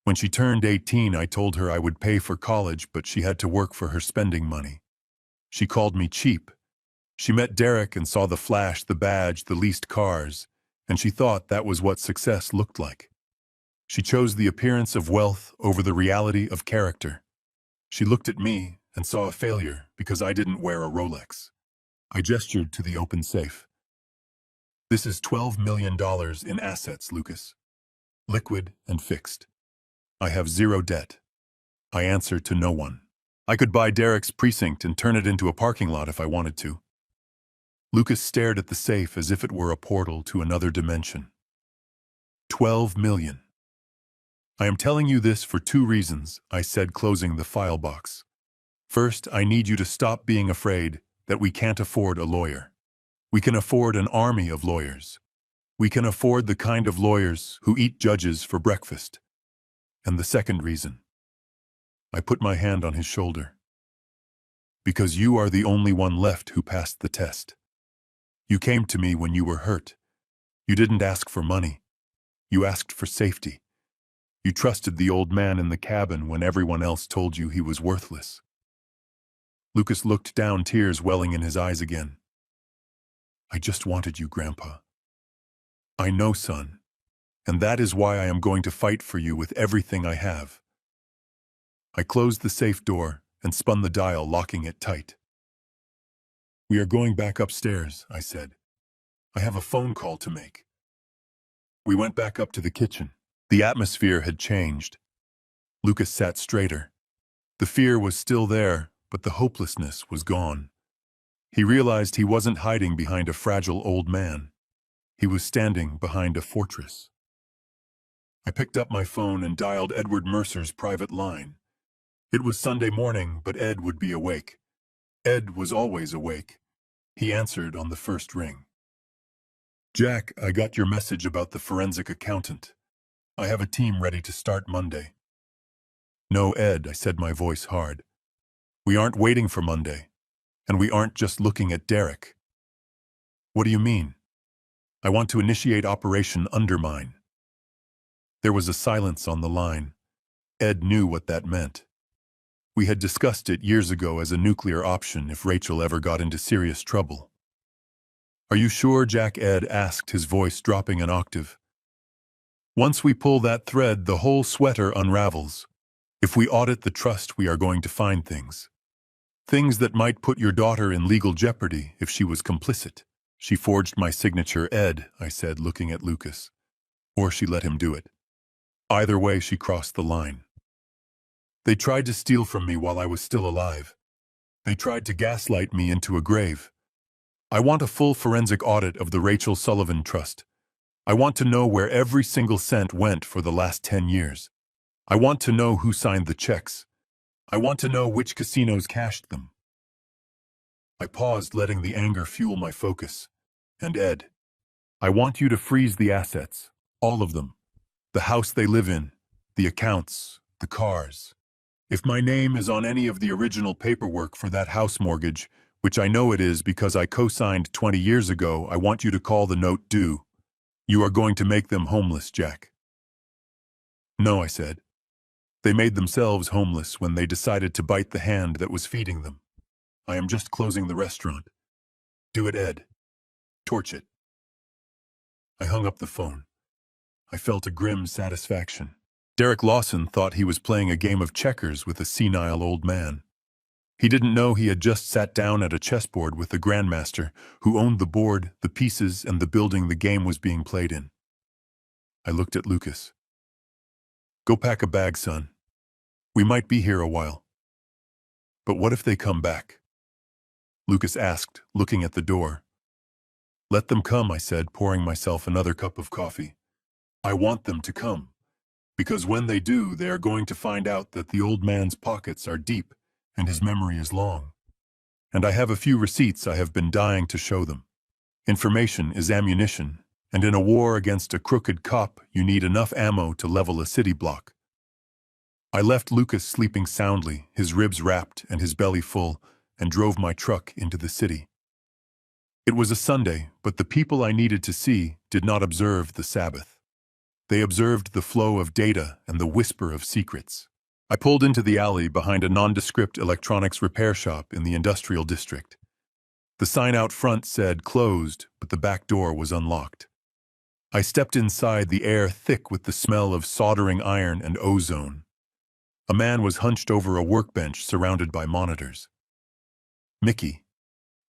[SPEAKER 1] When she turned 18, I told her I would pay for college, but she had to work for her spending money. She called me cheap. She met Derek and saw the flash, the badge, the leased cars, and she thought that was what success looked like. She chose the appearance of wealth over the reality of character. She looked at me and saw a failure because I didn't wear a Rolex." I gestured to the open safe. "This is $12 million in assets, Lucas. Liquid and fixed. I have 0 debt. I answer to no one. I could buy Derek's precinct and turn it into a parking lot if I wanted to." Lucas stared at the safe as if it were a portal to another dimension. 12 million. "I am telling you this for 2 reasons," I said, closing the file box. "First, I need you to stop being afraid that we can't afford a lawyer. We can afford an army of lawyers. We can afford the kind of lawyers who eat judges for breakfast. And the second reason." I put my hand on his shoulder. "Because you are the only one left who passed the test. You came to me when you were hurt. You didn't ask for money. You asked for safety. You trusted the old man in the cabin when everyone else told you he was worthless." Lucas looked down, tears welling in his eyes again. "I just wanted you, Grandpa." "I know, son, and that is why I am going to fight for you with everything I have." I closed the safe door and spun the dial, locking it tight. "We are going back upstairs," I said. "I have a phone call to make." We went back up to the kitchen. The atmosphere had changed. Lucas sat straighter. The fear was still there, but the hopelessness was gone. He realized he wasn't hiding behind a fragile old man. He was standing behind a fortress. I picked up my phone and dialed Edward Mercer's private line. It was Sunday morning, but Ed would be awake. Ed was always awake. He answered on the first ring. "Jack, I got your message about the forensic accountant. I have a team ready to start Monday." "No, Ed," I said, my voice hard. "We aren't waiting for Monday, and we aren't just looking at Derek." "What do you mean?" "I want to initiate Operation Undermine." There was a silence on the line. Ed knew what that meant. We had discussed it years ago as a nuclear option if Rachel ever got into serious trouble. "Are you sure, Jack?" Ed asked, his voice dropping an octave. Once we pull that thread, the whole sweater unravels. If we audit the trust, we are going to find things. Things that might put your daughter in legal jeopardy if she was complicit. She forged my signature, Ed, I said, looking at Lucas. Or she let him do it. Either way, she crossed the line. They tried to steal from me while I was still alive. They tried to gaslight me into a grave. I want a full forensic audit of the Rachel Sullivan Trust. I want to know where every single cent went for the last 10 years. I want to know who signed the checks. I want to know which casinos cashed them. I paused, letting the anger fuel my focus. And Ed, I want you to freeze the assets, all of them. The house they live in, the accounts, the cars. If my name is on any of the original paperwork for that house mortgage, which I know it is because I co-signed 20 years ago, I want you to call the note due. You are going to make them homeless, Jack. No, I said. They made themselves homeless when they decided to bite the hand that was feeding them. I am just closing the restaurant. Do it, Ed. Torch it. I hung up the phone. I felt a grim satisfaction. Derek Lawson thought he was playing a game of checkers with a senile old man. He didn't know he had just sat down at a chessboard with the grandmaster, who owned the board, the pieces, and the building the game was being played in. I looked at Lucas. Go pack a bag, son. We might be here a while. But what if they come back? Lucas asked, looking at the door. Let them come, I said, pouring myself another cup of coffee. I want them to come, because when they do, they are going to find out that the old man's pockets are deep and his memory is long. And I have a few receipts I have been dying to show them. Information is ammunition, and in a war against a crooked cop, you need enough ammo to level a city block. I left Lucas sleeping soundly, his ribs wrapped and his belly full, and drove my truck into the city. It was a Sunday, but the people I needed to see did not observe the Sabbath. They observed the flow of data and the whisper of secrets. I pulled into the alley behind a nondescript electronics repair shop in the industrial district. The sign out front said closed, but the back door was unlocked. I stepped inside, the air thick with the smell of soldering iron and ozone. A man was hunched over a workbench surrounded by monitors. Mickey.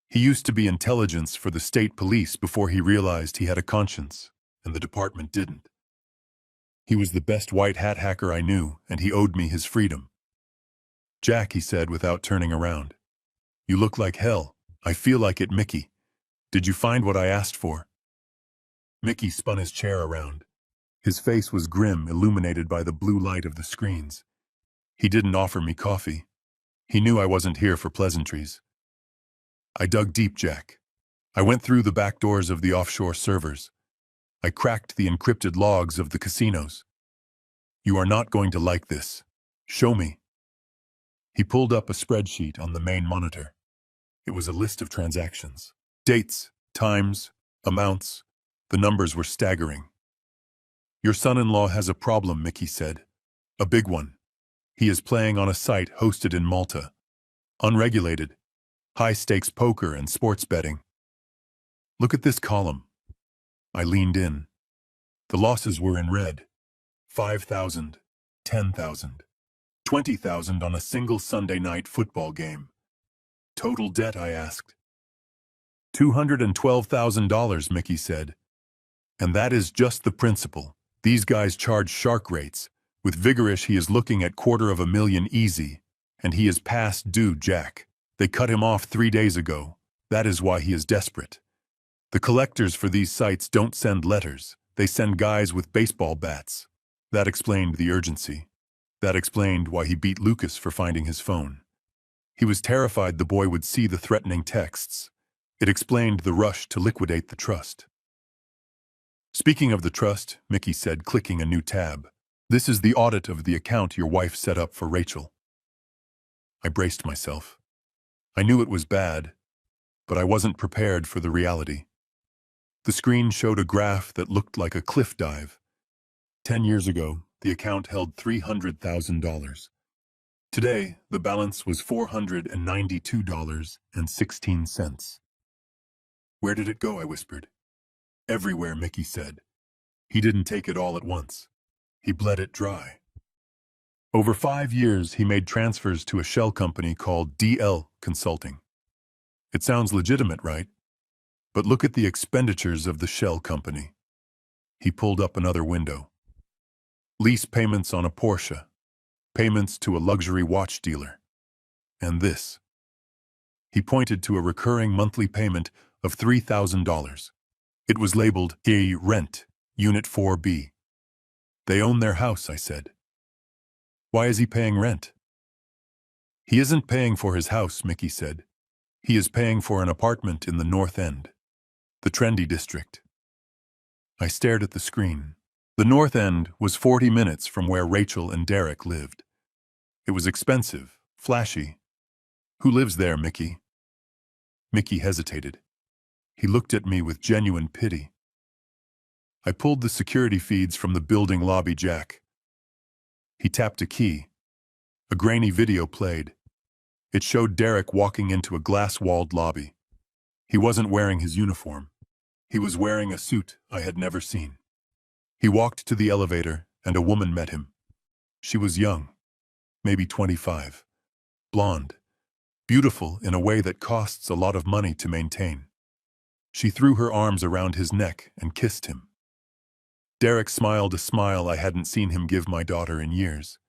[SPEAKER 1] He used to be intelligence for the state police before he realized he had a conscience, and the department didn't. He was the best white hat hacker I knew, and he owed me his freedom. Jack, he said without turning around. You look like hell. I feel like it, Mickey. Did you find what I asked for? Mickey spun his chair around. His face was grim, illuminated by the blue light of the screens. He didn't offer me coffee. He knew I wasn't here for pleasantries. I dug deep, Jack. I went through the back doors of the offshore servers. I cracked the encrypted logs of the casinos. You are not going to like this. Show me. He pulled up a spreadsheet on the main monitor. It was a list of transactions. Dates, times, amounts. The numbers were staggering. Your son-in-law has a problem, Mickey said. A big one. He is playing on a site hosted in Malta. Unregulated. High-stakes poker and sports betting. Look at this column. I leaned in. The losses were in red. 5,000, 10,000, 20,000 on a single Sunday night football game. Total debt, I asked. $212,000, Mickey said. And that is just the principal. These guys charge shark rates. With Vigorish, he is looking at $250,000 easy. And he is past due, Jack. They cut him off 3 days ago. That is why he is desperate. The collectors for these sites don't send letters. They send guys with baseball bats. That explained the urgency. That explained why he beat Lucas for finding his phone. He was terrified the boy would see the threatening texts. It explained the rush to liquidate the trust. Speaking of the trust, Mickey said, clicking a new tab. This is the audit of the account your wife set up for Rachel. I braced myself. I knew it was bad, but I wasn't prepared for the reality. The screen showed a graph that looked like a cliff dive. 10 years ago, the account held $300,000. Today, the balance was $492.16. Where did it go? I whispered. Everywhere, Mickey said. He didn't take it all at once. He bled it dry. Over 5 years, he made transfers to a shell company called DL Consulting. It sounds legitimate, right? But look at the expenditures of the shell company. He pulled up another window. Lease payments on a Porsche, payments to a luxury watch dealer, and this. He pointed to a recurring monthly payment of $3,000. It was labeled A Rent, Unit 4B. They own their house, I said. Why is he paying rent? He isn't paying for his house, Mickey said. He is paying for an apartment in the North End, the trendy district. I stared at the screen. The North End was 40 minutes from where Rachel and Derek lived. It was expensive, flashy. Who lives there, Mickey? Mickey hesitated. He looked at me with genuine pity. I pulled the security feeds from the building lobby jack. He tapped a key. A grainy video played. It showed Derek walking into a glass-walled lobby. He wasn't wearing his uniform. He was wearing a suit I had never seen. He walked to the elevator, and a woman met him. She was young, maybe 25, blonde, beautiful in a way that costs a lot of money to maintain. She threw her arms around his neck and kissed him. Derek smiled a smile I hadn't seen him give my daughter in years.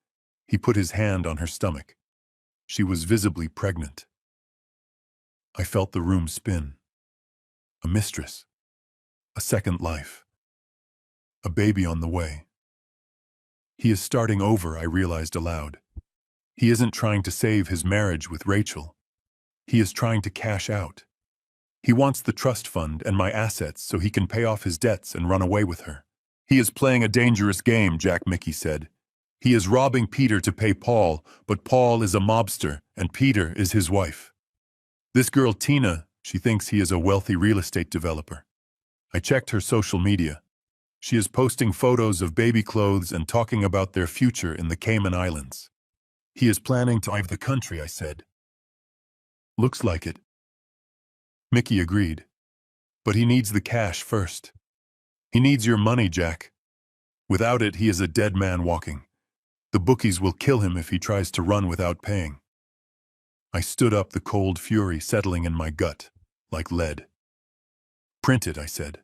[SPEAKER 1] He put his hand on her stomach. She was visibly pregnant. I felt the room spin. A mistress. A second life. A baby on the way. He is starting over, I realized aloud. He isn't trying to save his marriage with Rachel. He is trying to cash out. He wants the trust fund and my assets so he can pay off his debts and run away with her. He is playing a dangerous game, Jack Mickey said. He is robbing Peter to pay Paul, but Paul is a mobster and Peter is his wife. This girl Tina, she thinks he is a wealthy real estate developer. I checked her social media. She is posting photos of baby clothes and talking about their future in the Cayman Islands. He is planning to leave the country, I said. Looks like it. Mickey agreed. But he needs the cash first. He needs your money, Jack. Without it, he is a dead man walking. The bookies will kill him if he tries to run without paying. I stood up, the cold fury settling in my gut, like lead. Print it, I said.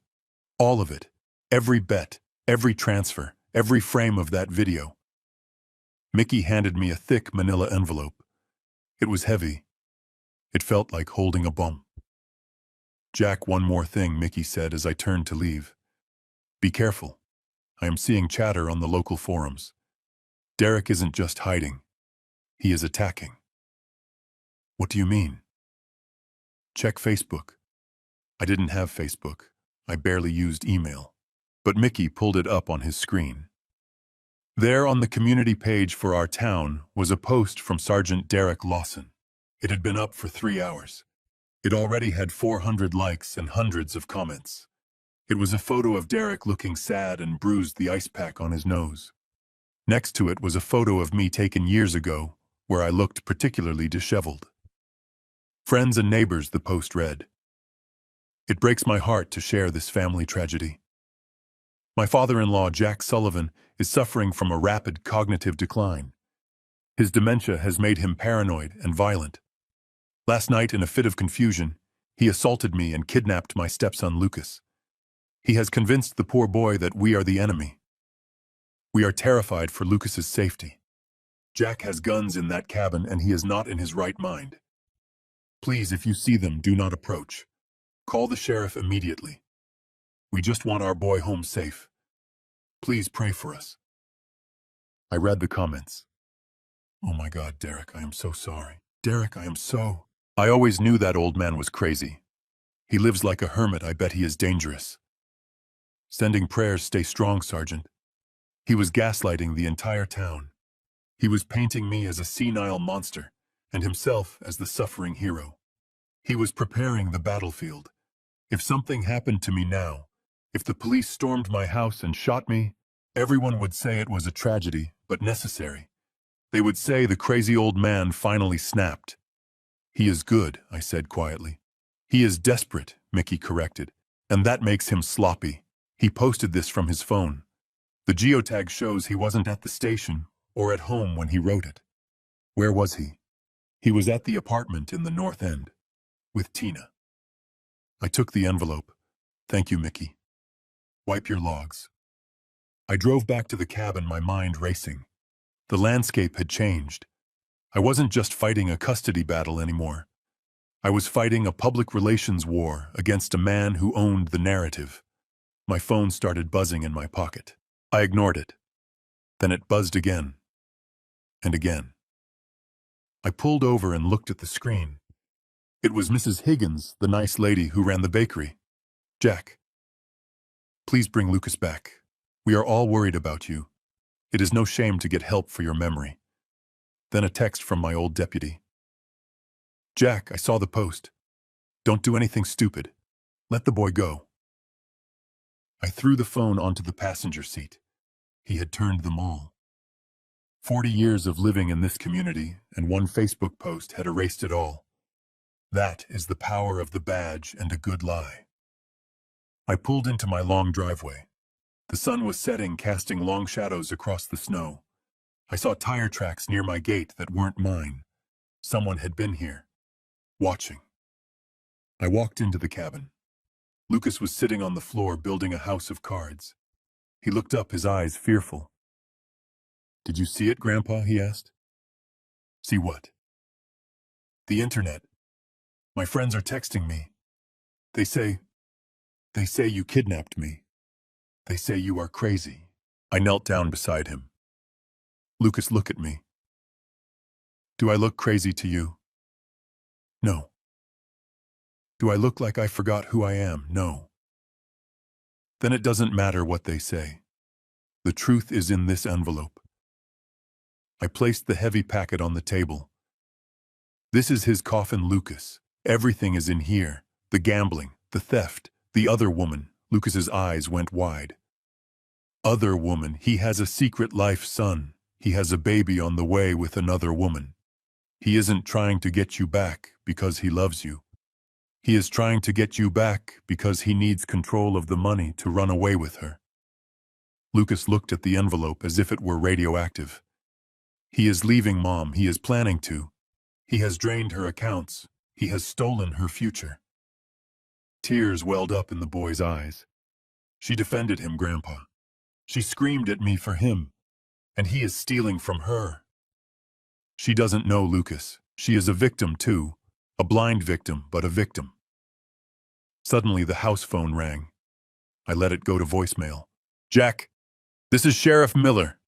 [SPEAKER 1] All of it. Every bet, every transfer, every frame of that video. Mickey handed me a thick manila envelope. It was heavy. It felt like holding a bomb. Jack, one more thing, Mickey said as I turned to leave. Be careful. I am seeing chatter on the local forums. Derek isn't just hiding. He is attacking. What do you mean? Check Facebook. I didn't have Facebook. I barely used email. But Mickey pulled it up on his screen. There on the community page for our town was a post from Sergeant Derek Lawson. It had been up for 3 hours. It already had 400 likes and hundreds of comments. It was a photo of Derek looking sad and bruised, the ice pack on his nose. Next to it was a photo of me taken years ago, where I looked particularly disheveled. Friends and neighbors, the post read. It breaks my heart to share this family tragedy. My father-in-law, Jack Sullivan, is suffering from a rapid cognitive decline. His dementia has made him paranoid and violent. Last night, in a fit of confusion, he assaulted me and kidnapped my stepson Lucas. He has convinced the poor boy that we are the enemy. We are terrified for Lucas's safety. Jack has guns in that cabin and he is not in his right mind. Please, if you see them, do not approach. Call the sheriff immediately. We just want our boy home safe. Please pray for us. I read the comments. Oh my God, Derek, I am so sorry. Derek, I always knew that old man was crazy. He lives like a hermit. I bet he is dangerous. Sending prayers. Stay strong, Sergeant. He was gaslighting the entire town. He was painting me as a senile monster and himself as the suffering hero. He was preparing the battlefield. If something happened to me now, if the police stormed my house and shot me, everyone would say it was a tragedy, but necessary. They would say the crazy old man finally snapped. He is good, I said quietly. He is desperate, Mickey corrected, and that makes him sloppy. He posted this from his phone. The geotag shows he wasn't at the station or at home when he wrote it. Where was he? He was at the apartment in the North End, with Tina. I took the envelope. Thank you, Mickey. Wipe your logs. I drove back to the cabin, my mind racing. The landscape had changed. I wasn't just fighting a custody battle anymore. I was fighting a public relations war against a man who owned the narrative. My phone started buzzing in my pocket. I ignored it. Then it buzzed again. And again. I pulled over and looked at the screen. It was Mrs. Higgins, the nice lady who ran the bakery. Jack, please bring Lucas back. We are all worried about you. It is no shame to get help for your memory. Then a text from my old deputy. Jack, I saw the post. Don't do anything stupid. Let the boy go. I threw the phone onto the passenger seat. He had turned them all. 40 years of living in this community, and one Facebook post had erased it all. That is the power of the badge and a good lie. I pulled into my long driveway. The sun was setting, casting long shadows across the snow. I saw tire tracks near my gate that weren't mine. Someone had been here, watching. I walked into the cabin. Lucas was sitting on the floor building a house of cards. He looked up, his eyes fearful. Did you see it, Grandpa? He asked. See what? The internet. My friends are texting me. They say you kidnapped me. They say you are crazy. I knelt down beside him. Lucas, look at me. Do I look crazy to you? No. Do I look like I forgot who I am? No. Then it doesn't matter what they say. The truth is in this envelope. I placed the heavy packet on the table. This is his coffin, Lucas. Everything is in here. The gambling, the theft, the other woman. Lucas's eyes went wide. Other woman, he has a secret life son. He has a baby on the way with another woman. He isn't trying to get you back because he loves you. He is trying to get you back because he needs control of the money to run away with her. Lucas looked at the envelope as if it were radioactive. He is leaving Mom. He is planning to. He has drained her accounts. He has stolen her future. Tears welled up in the boy's eyes. She defended him, Grandpa. She screamed at me for him, and he is stealing from her. She doesn't know, Lucas. She is a victim, too. A blind victim, but a victim. Suddenly, the house phone rang. I let it go to voicemail. Jack, this is Sheriff Miller.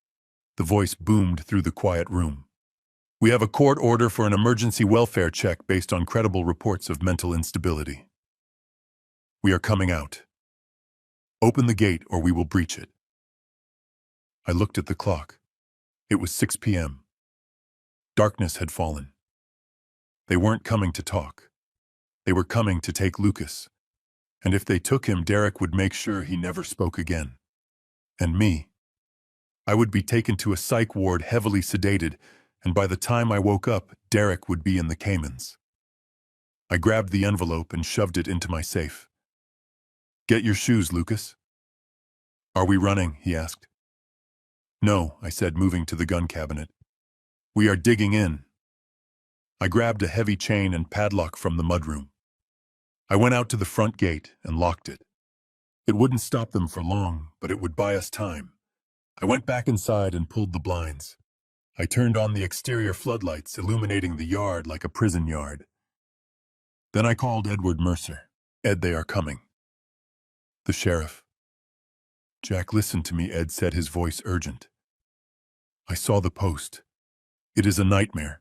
[SPEAKER 1] The voice boomed through the quiet room. We have a court order for an emergency welfare check based on credible reports of mental instability. We are coming out. Open the gate or we will breach it. I looked at the clock. It was 6 p.m. Darkness had fallen. They weren't coming to talk. They were coming to take Lucas. And if they took him, Derek would make sure he never spoke again. And me. I would be taken to a psych ward heavily sedated, and by the time I woke up, Derek would be in the Caymans. I grabbed the envelope and shoved it into my safe. Get your shoes, Lucas. Are we running? He asked. No, I said, moving to the gun cabinet. We are digging in. I grabbed a heavy chain and padlock from the mudroom. I went out to the front gate and locked it. It wouldn't stop them for long, but it would buy us time. I went back inside and pulled the blinds. I turned on the exterior floodlights, illuminating the yard like a prison yard. Then I called Edward Mercer. Ed, they are coming. The sheriff. Jack, listen to me, Ed said, his voice urgent. I saw the post. It is a nightmare.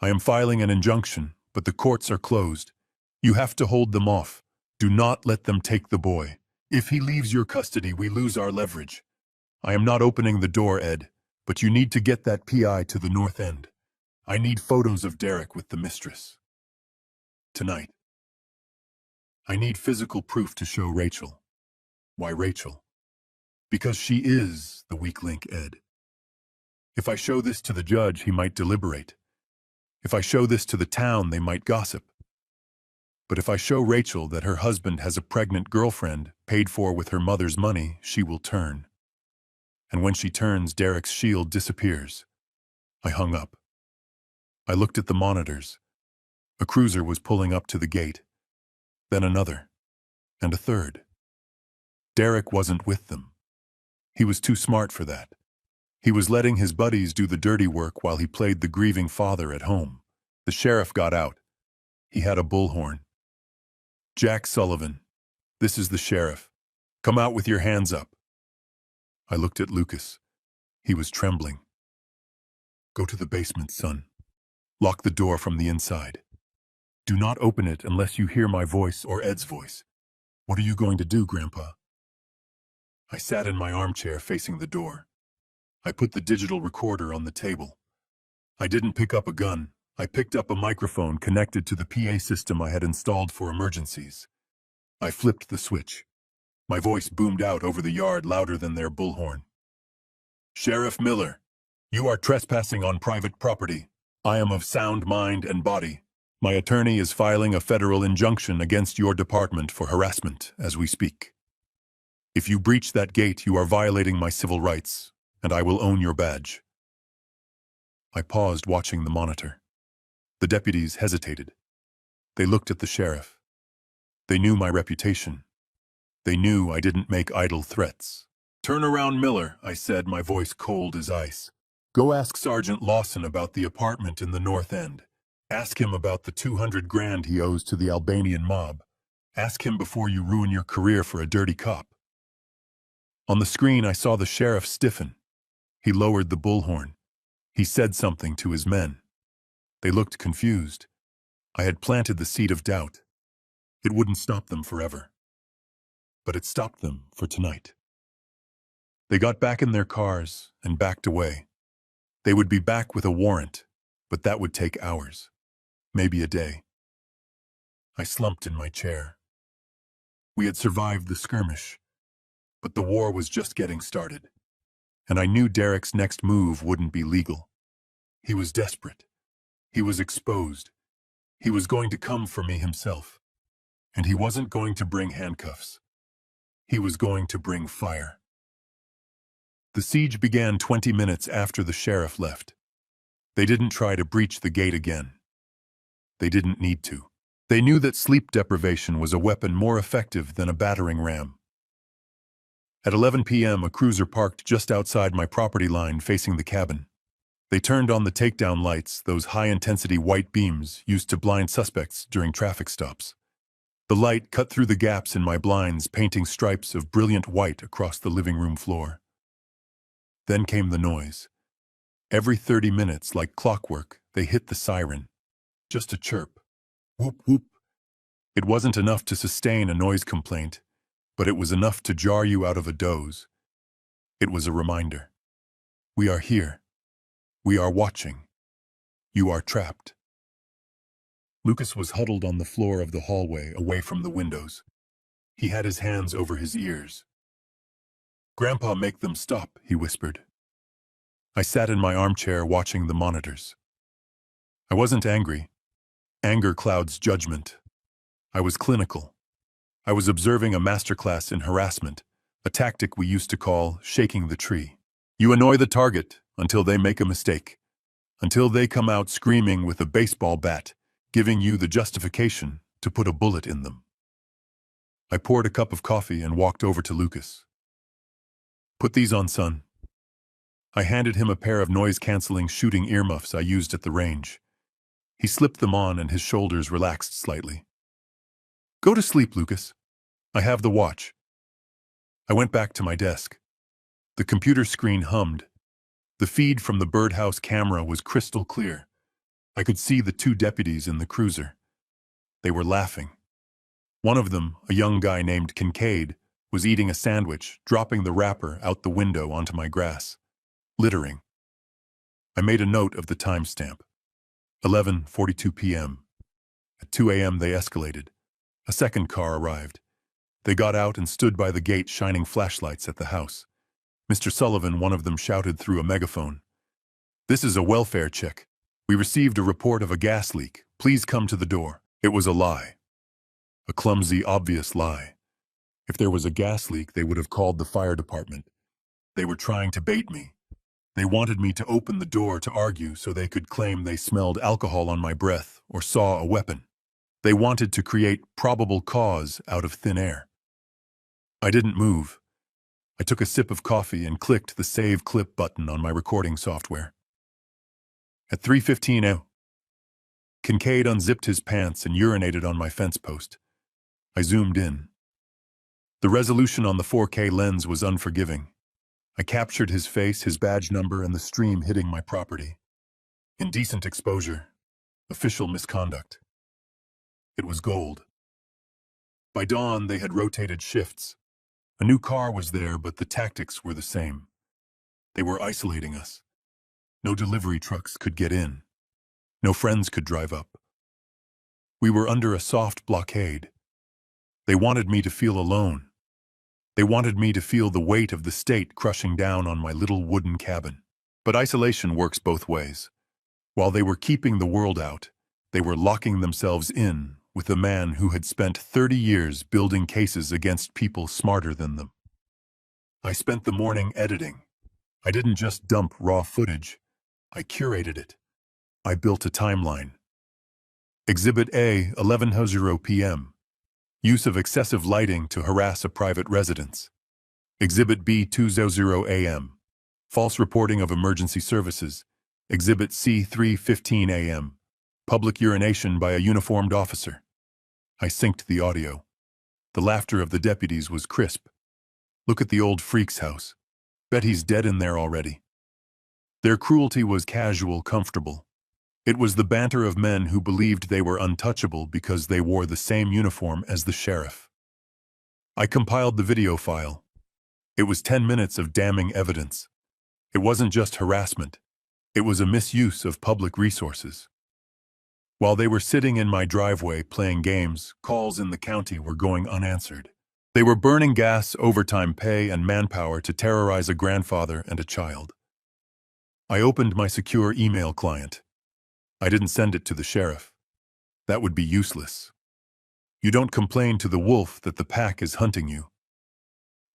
[SPEAKER 1] I am filing an injunction, but the courts are closed. You have to hold them off. Do not let them take the boy. If he leaves your custody, we lose our leverage. I am not opening the door, Ed, but you need to get that PI to the North End. I need photos of Derek with the mistress. Tonight. I need physical proof to show Rachel. Why Rachel? Because she is the weak link, Ed. If I show this to the judge, he might deliberate. If I show this to the town, they might gossip. But if I show Rachel that her husband has a pregnant girlfriend, paid for with her mother's money, she will turn. And when she turns, Derek's shield disappears. I hung up. I looked at the monitors. A cruiser was pulling up to the gate. Then another. And a third. Derek wasn't with them. He was too smart for that. He was letting his buddies do the dirty work while he played the grieving father at home. The sheriff got out. He had a bullhorn. "Jack Sullivan, this is the sheriff. Come out with your hands up." I looked at Lucas. He was trembling. "Go to the basement, son. Lock the door from the inside. Do not open it unless you hear my voice or Ed's voice." "What are you going to do, Grandpa?" I sat in my armchair facing the door. I put the digital recorder on the table. I didn't pick up a gun. I picked up a microphone connected to the PA system I had installed for emergencies. I flipped the switch. My voice boomed out over the yard louder than their bullhorn. "Sheriff Miller, you are trespassing on private property. I am of sound mind and body. My attorney is filing a federal injunction against your department for harassment as we speak. If you breach that gate, you are violating my civil rights, and I will own your badge." I paused, watching the monitor. The deputies hesitated. They looked at the sheriff. They knew my reputation. They knew I didn't make idle threats. "Turn around, Miller," I said, my voice cold as ice. "Go ask Sergeant Lawson about the apartment in the North End. Ask him about the 200 grand he owes to the Albanian mob. Ask him before you ruin your career for a dirty cop." On the screen, I saw the sheriff stiffen. He lowered the bullhorn. He said something to his men. They looked confused. I had planted the seed of doubt. It wouldn't stop them forever. But it stopped them for tonight. They got back in their cars and backed away. They would be back with a warrant, but that would take hours, maybe a day. I slumped in my chair. We had survived the skirmish, but the war was just getting started. And I knew Derek's next move wouldn't be legal. He was desperate. He was exposed. He was going to come for me himself. And he wasn't going to bring handcuffs. He was going to bring fire. The siege began 20 minutes after the sheriff left. They didn't try to breach the gate again. They didn't need to. They knew that sleep deprivation was a weapon more effective than a battering ram. At 11 p.m., a cruiser parked just outside my property line facing the cabin. They turned on the takedown lights, those high-intensity white beams used to blind suspects during traffic stops. The light cut through the gaps in my blinds, painting stripes of brilliant white across the living room floor. Then came the noise. Every 30 minutes, like clockwork, they hit the siren. Just a chirp. Whoop, whoop. It wasn't enough to sustain a noise complaint, but it was enough to jar you out of a doze. It was a reminder. We are here. We are watching. You are trapped. Lucas was huddled on the floor of the hallway, away from the windows. He had his hands over his ears. "Grandpa, make them stop," he whispered. I sat in my armchair watching the monitors. I wasn't angry. Anger clouds judgment. I was clinical. I was observing a masterclass in harassment, a tactic we used to call shaking the tree. You annoy the target until they make a mistake, until they come out screaming with a baseball bat, giving you the justification to put a bullet in them. I poured a cup of coffee and walked over to Lucas. "Put these on, son." I handed him a pair of noise-canceling shooting earmuffs I used at the range. He slipped them on and his shoulders relaxed slightly. "Go to sleep, Lucas. I have the watch." I went back to my desk. The computer screen hummed. The feed from the birdhouse camera was crystal clear. I could see the two deputies in the cruiser. They were laughing. One of them, a young guy named Kincaid, was eating a sandwich, dropping the wrapper out the window onto my grass. Littering. I made a note of the timestamp. 11:42 p.m. At 2 a.m. they escalated. A second car arrived. They got out and stood by the gate, shining flashlights at the house. Mr. Sullivan, one of them, shouted through a megaphone. "This is a welfare check. We received a report of a gas leak. Please come to the door." It was a lie. A clumsy, obvious lie. If there was a gas leak, they would have called the fire department. They were trying to bait me. They wanted me to open the door to argue so they could claim they smelled alcohol on my breath or saw a weapon. They wanted to create probable cause out of thin air. I didn't move. I took a sip of coffee and clicked the Save Clip button on my recording software. At 3:15 a.m., Kincaid unzipped his pants and urinated on my fence post. I zoomed in. The resolution on the 4K lens was unforgiving. I captured his face, his badge number, and the stream hitting my property. Indecent exposure. Official misconduct. It was gold. By dawn, they had rotated shifts. A new car was there, but the tactics were the same. They were isolating us. No delivery trucks could get in. No friends could drive up. We were under a soft blockade. They wanted me to feel alone. They wanted me to feel the weight of the state crushing down on my little wooden cabin. But isolation works both ways. While they were keeping the world out, they were locking themselves in with a man who had spent 30 years building cases against people smarter than them. I spent the morning editing. I didn't just dump raw footage. I curated it. I built a timeline. Exhibit A, 11:00 p.m. Use of excessive lighting to harass a private residence. Exhibit B, 2:00 a.m. False reporting of emergency services. Exhibit C, 3:15 a.m. Public urination by a uniformed officer. I synced the audio. The laughter of the deputies was crisp. Look at the old freak's house. Bet he's dead in there already. Their cruelty was casual, comfortable. It was the banter of men who believed they were untouchable because they wore the same uniform as the sheriff. I compiled the video file. It was 10 minutes of damning evidence. It wasn't just harassment. It was a misuse of public resources. While they were sitting in my driveway playing games, calls in the county were going unanswered. They were burning gas, overtime pay, and manpower to terrorize a grandfather and a child. I opened my secure email client. I didn't send it to the sheriff. That would be useless. You don't complain to the wolf that the pack is hunting you.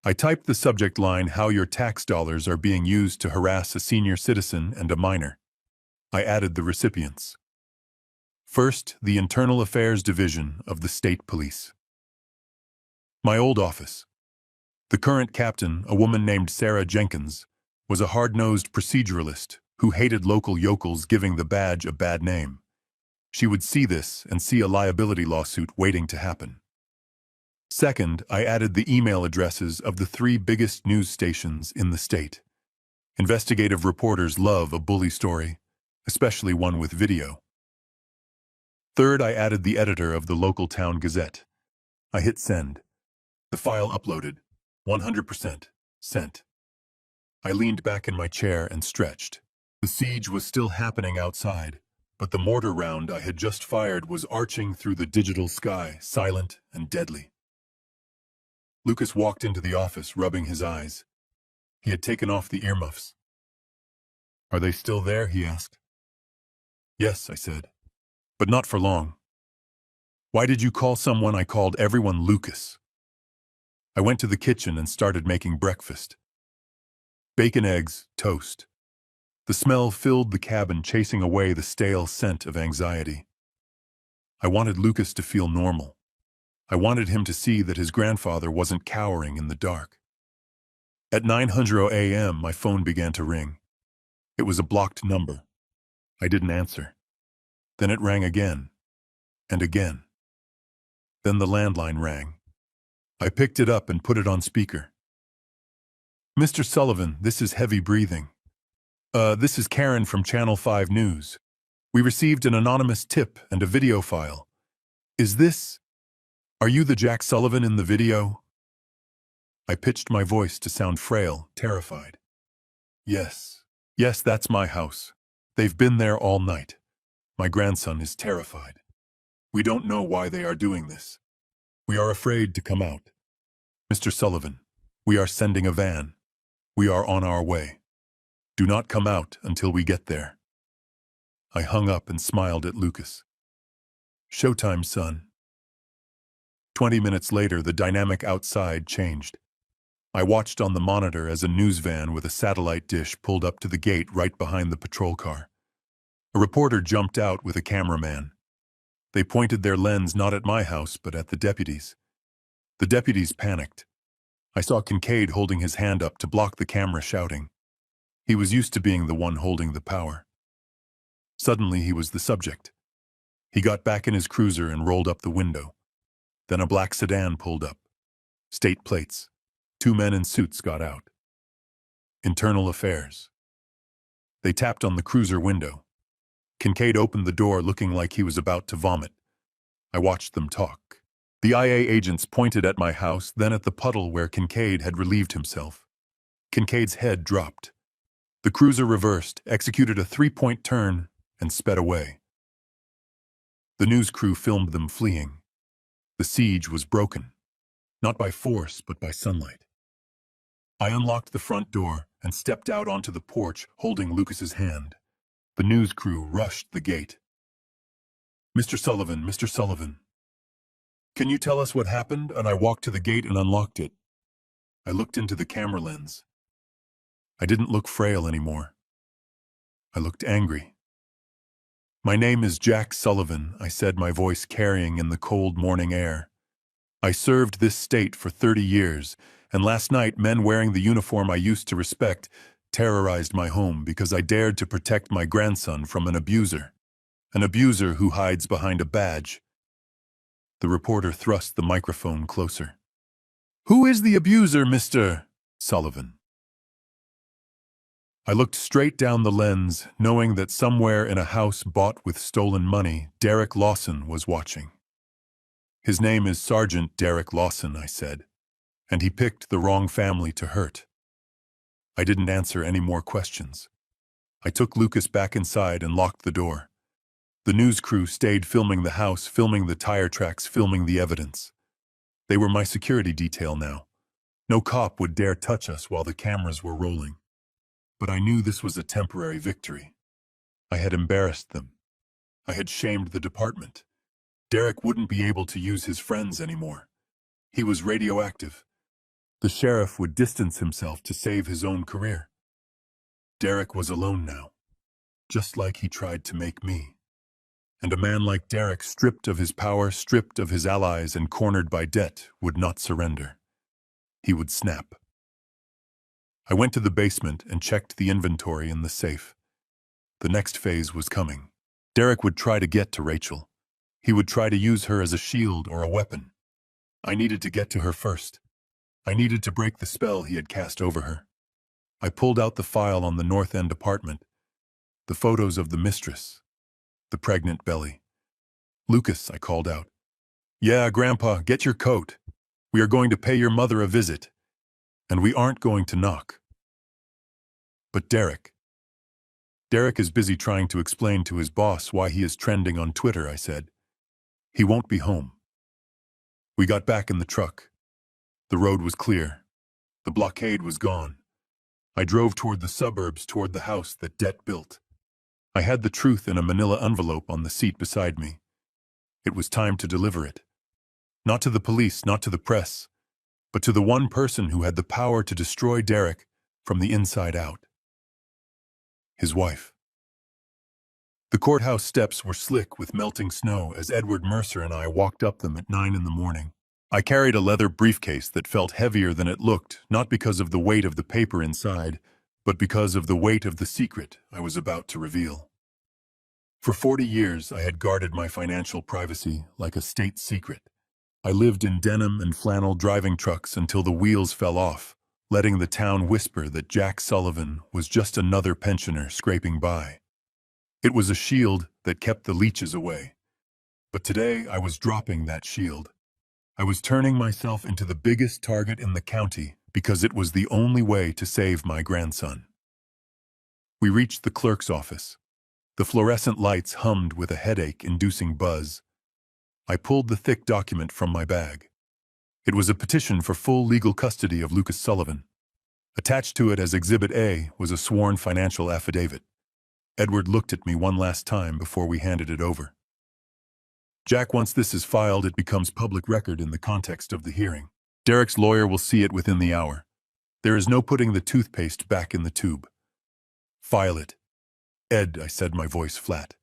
[SPEAKER 1] I typed the subject line, how your tax dollars are being used to harass a senior citizen and a minor. I added the recipients. First, the Internal Affairs Division of the State Police. My old office. The current captain, a woman named Sarah Jenkins, was a hard-nosed proceduralist who hated local yokels giving the badge a bad name. She would see this and see a liability lawsuit waiting to happen. Second, I added the email addresses of the 3 biggest news stations in the state. Investigative reporters love a bully story, especially one with video. Third, I added the editor of the local town gazette. I hit send. The file uploaded. 100% sent. I leaned back in my chair and stretched. The siege was still happening outside, but the mortar round I had just fired was arching through the digital sky, silent and deadly. Lucas walked into the office, rubbing his eyes. He had taken off the earmuffs. "Are they still there?" he asked. "Yes," I said, "but not for long." "Why did you call someone?" "I called everyone Lucas." I went to the kitchen and started making breakfast. Bacon, eggs, toast. The smell filled the cabin, chasing away the stale scent of anxiety. I wanted Lucas to feel normal. I wanted him to see that his grandfather wasn't cowering in the dark. At 9:00 a.m., my phone began to ring. It was a blocked number. I didn't answer. Then it rang again, and again. Then the landline rang. I picked it up and put it on speaker. "Mr. Sullivan, this is heavy breathing. This is Karen from Channel 5 News. We received an anonymous tip and a video file. Are you the Jack Sullivan in the video?" I pitched my voice to sound frail, terrified. Yes, that's my house. They've been there all night. My grandson is terrified. We don't know why they are doing this. We are afraid to come out. Mr. Sullivan, we are sending a van. We are on our way. Do not come out until we get there." I hung up and smiled at Lucas. "Showtime, son." 20 minutes later, the dynamic outside changed. I watched on the monitor as a news van with a satellite dish pulled up to the gate right behind the patrol car. A reporter jumped out with a cameraman. They pointed their lens not at my house, but at the deputies. The deputies panicked. I saw Kincaid holding his hand up to block the camera, shouting. He was used to being the one holding the power. Suddenly, he was the subject. He got back in his cruiser and rolled up the window. Then a black sedan pulled up. State plates. 2 men in suits got out. Internal affairs. They tapped on the cruiser window. Kincaid opened the door looking like he was about to vomit. I watched them talk. The IA agents pointed at my house, then at the puddle where Kincaid had relieved himself. Kincaid's head dropped. The cruiser reversed, executed a 3-point turn, and sped away. The news crew filmed them fleeing. The siege was broken, not by force, but by sunlight. I unlocked the front door and stepped out onto the porch, holding Lucas's hand. The news crew rushed the gate. Mr. Sullivan, can you tell us what happened? And I walked to the gate and unlocked it. I looked into the camera lens. I didn't look frail anymore. I looked angry. My name is Jack Sullivan, I said, my voice carrying in the cold morning air. I served this state for 30 years, and last night men wearing the uniform I used to respect terrorized my home because I dared to protect my grandson from an abuser who hides behind a badge. The reporter thrust the microphone closer. Who is the abuser, Mr. Sullivan? I looked straight down the lens, knowing that somewhere in a house bought with stolen money, Derek Lawson was watching. His name is Sergeant Derek Lawson, I said, and he picked the wrong family to hurt. I didn't answer any more questions. I took Lucas back inside and locked the door. The news crew stayed filming the house, filming the tire tracks, filming the evidence. They were my security detail now. No cop would dare touch us while the cameras were rolling. But I knew this was a temporary victory. I had embarrassed them. I had shamed the department. Derek wouldn't be able to use his friends anymore. He was radioactive. The sheriff would distance himself to save his own career. Derek was alone now, just like he tried to make me. And a man like Derek, stripped of his power, stripped of his allies, and cornered by debt, would not surrender. He would snap. I went to the basement and checked the inventory in the safe. The next phase was coming. Derek would try to get to Rachel. He would try to use her as a shield or a weapon. I needed to get to her first. I needed to break the spell he had cast over her. I pulled out the file on the North End apartment, the photos of the mistress, the pregnant belly. Lucas, I called out. Yeah, Grandpa, get your coat. We are going to pay your mother a visit, and we aren't going to knock. But Derek is busy trying to explain to his boss why he is trending on Twitter, I said. He won't be home. We got back in the truck. The road was clear. The blockade was gone. I drove toward the suburbs, toward the house that debt built. I had the truth in a manila envelope on the seat beside me. It was time to deliver it. Not to the police, not to the press, but to the one person who had the power to destroy Derek from the inside out. His wife. The courthouse steps were slick with melting snow as Edward Mercer and I walked up them at 9 in the morning. I carried a leather briefcase that felt heavier than it looked, not because of the weight of the paper inside, but because of the weight of the secret I was about to reveal. For 40 years, I had guarded my financial privacy like a state secret. I lived in denim and flannel driving trucks until the wheels fell off, letting the town whisper that Jack Sullivan was just another pensioner scraping by. It was a shield that kept the leeches away. But today, I was dropping that shield. I was turning myself into the biggest target in the county because it was the only way to save my grandson. We reached the clerk's office. The fluorescent lights hummed with a headache-inducing buzz. I pulled the thick document from my bag. It was a petition for full legal custody of Lucas Sullivan. Attached to it as Exhibit A was a sworn financial affidavit. Edward looked at me one last time before we handed it over. Jack, once this is filed, it becomes public record in the context of the hearing. Derek's lawyer will see it within the hour. There is no putting the toothpaste back in the tube. File it. Ed, I said, my voice flat.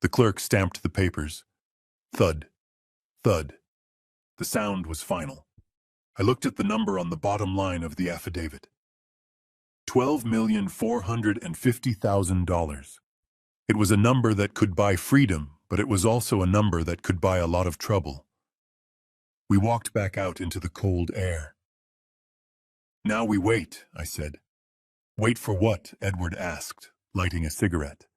[SPEAKER 1] The clerk stamped the papers. Thud. Thud. The sound was final. I looked at the number on the bottom line of the affidavit. $12,450,000. It was a number that could buy freedom, but it was also a number that could buy a lot of trouble. We walked back out into the cold air. Now we wait, I said. Wait for what? Edward asked, lighting a cigarette.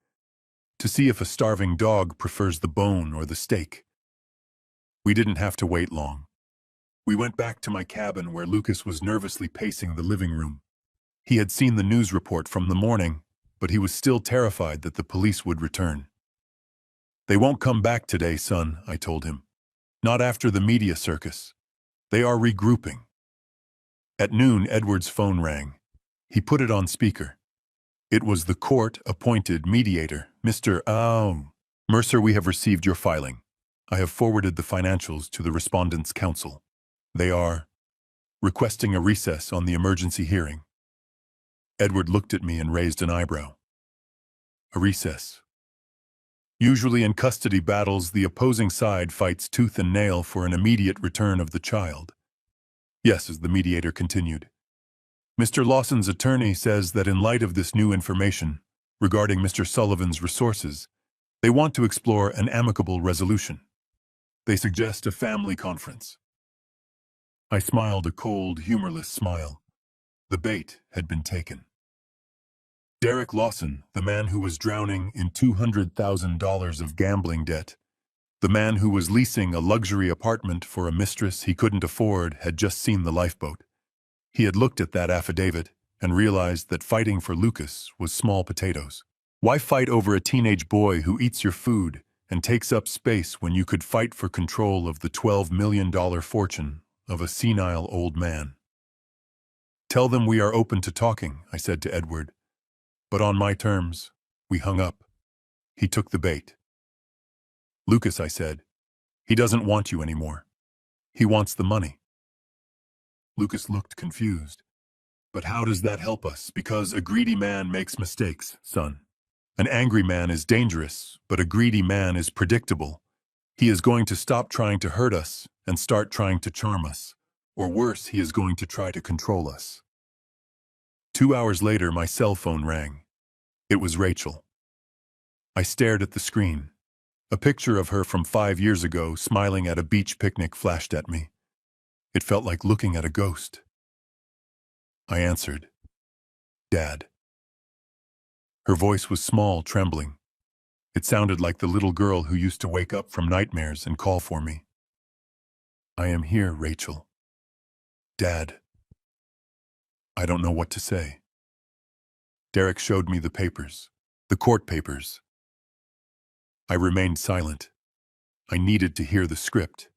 [SPEAKER 1] To see if a starving dog prefers the bone or the steak. We didn't have to wait long. We went back to my cabin where Lucas was nervously pacing the living room. He had seen the news report from the morning, but he was still terrified that the police would return. They won't come back today, son, I told him. Not after the media circus. They are regrouping. At noon, Edward's phone rang. He put it on speaker. It was the court-appointed mediator, Mr. Mercer. We have received your filing. I have forwarded the financials to the respondents' counsel. They are requesting a recess on the emergency hearing. Edward looked at me and raised an eyebrow. A recess. Usually in custody battles, the opposing side fights tooth and nail for an immediate return of the child. Yes, as the mediator continued. Mr. Lawson's attorney says that in light of this new information regarding Mr. Sullivan's resources, they want to explore an amicable resolution. They suggest a family conference. I smiled a cold, humorless smile. The bait had been taken. Derek Lawson, the man who was drowning in $200,000 of gambling debt, the man who was leasing a luxury apartment for a mistress he couldn't afford, had just seen the lifeboat. He had looked at that affidavit and realized that fighting for Lucas was small potatoes. Why fight over a teenage boy who eats your food and takes up space when you could fight for control of the $12 million fortune of a senile old man? Tell them we are open to talking, I said to Edward. But on my terms. We hung up. He took the bait. Lucas, I said, he doesn't want you anymore. He wants the money. Lucas looked confused. But how does that help us? Because a greedy man makes mistakes, son. An angry man is dangerous, but a greedy man is predictable. He is going to stop trying to hurt us and start trying to charm us. Or worse, he is going to try to control us. 2 hours later, my cell phone rang. It was Rachel. I stared at the screen. A picture of her from 5 years ago, smiling at a beach picnic, flashed at me. It felt like looking at a ghost. I answered, Dad. Her voice was small, trembling. It sounded like the little girl who used to wake up from nightmares and call for me. I am here, Rachel. Dad. I don't know what to say. Derek showed me the papers, the court papers. I remained silent. I needed to hear the script.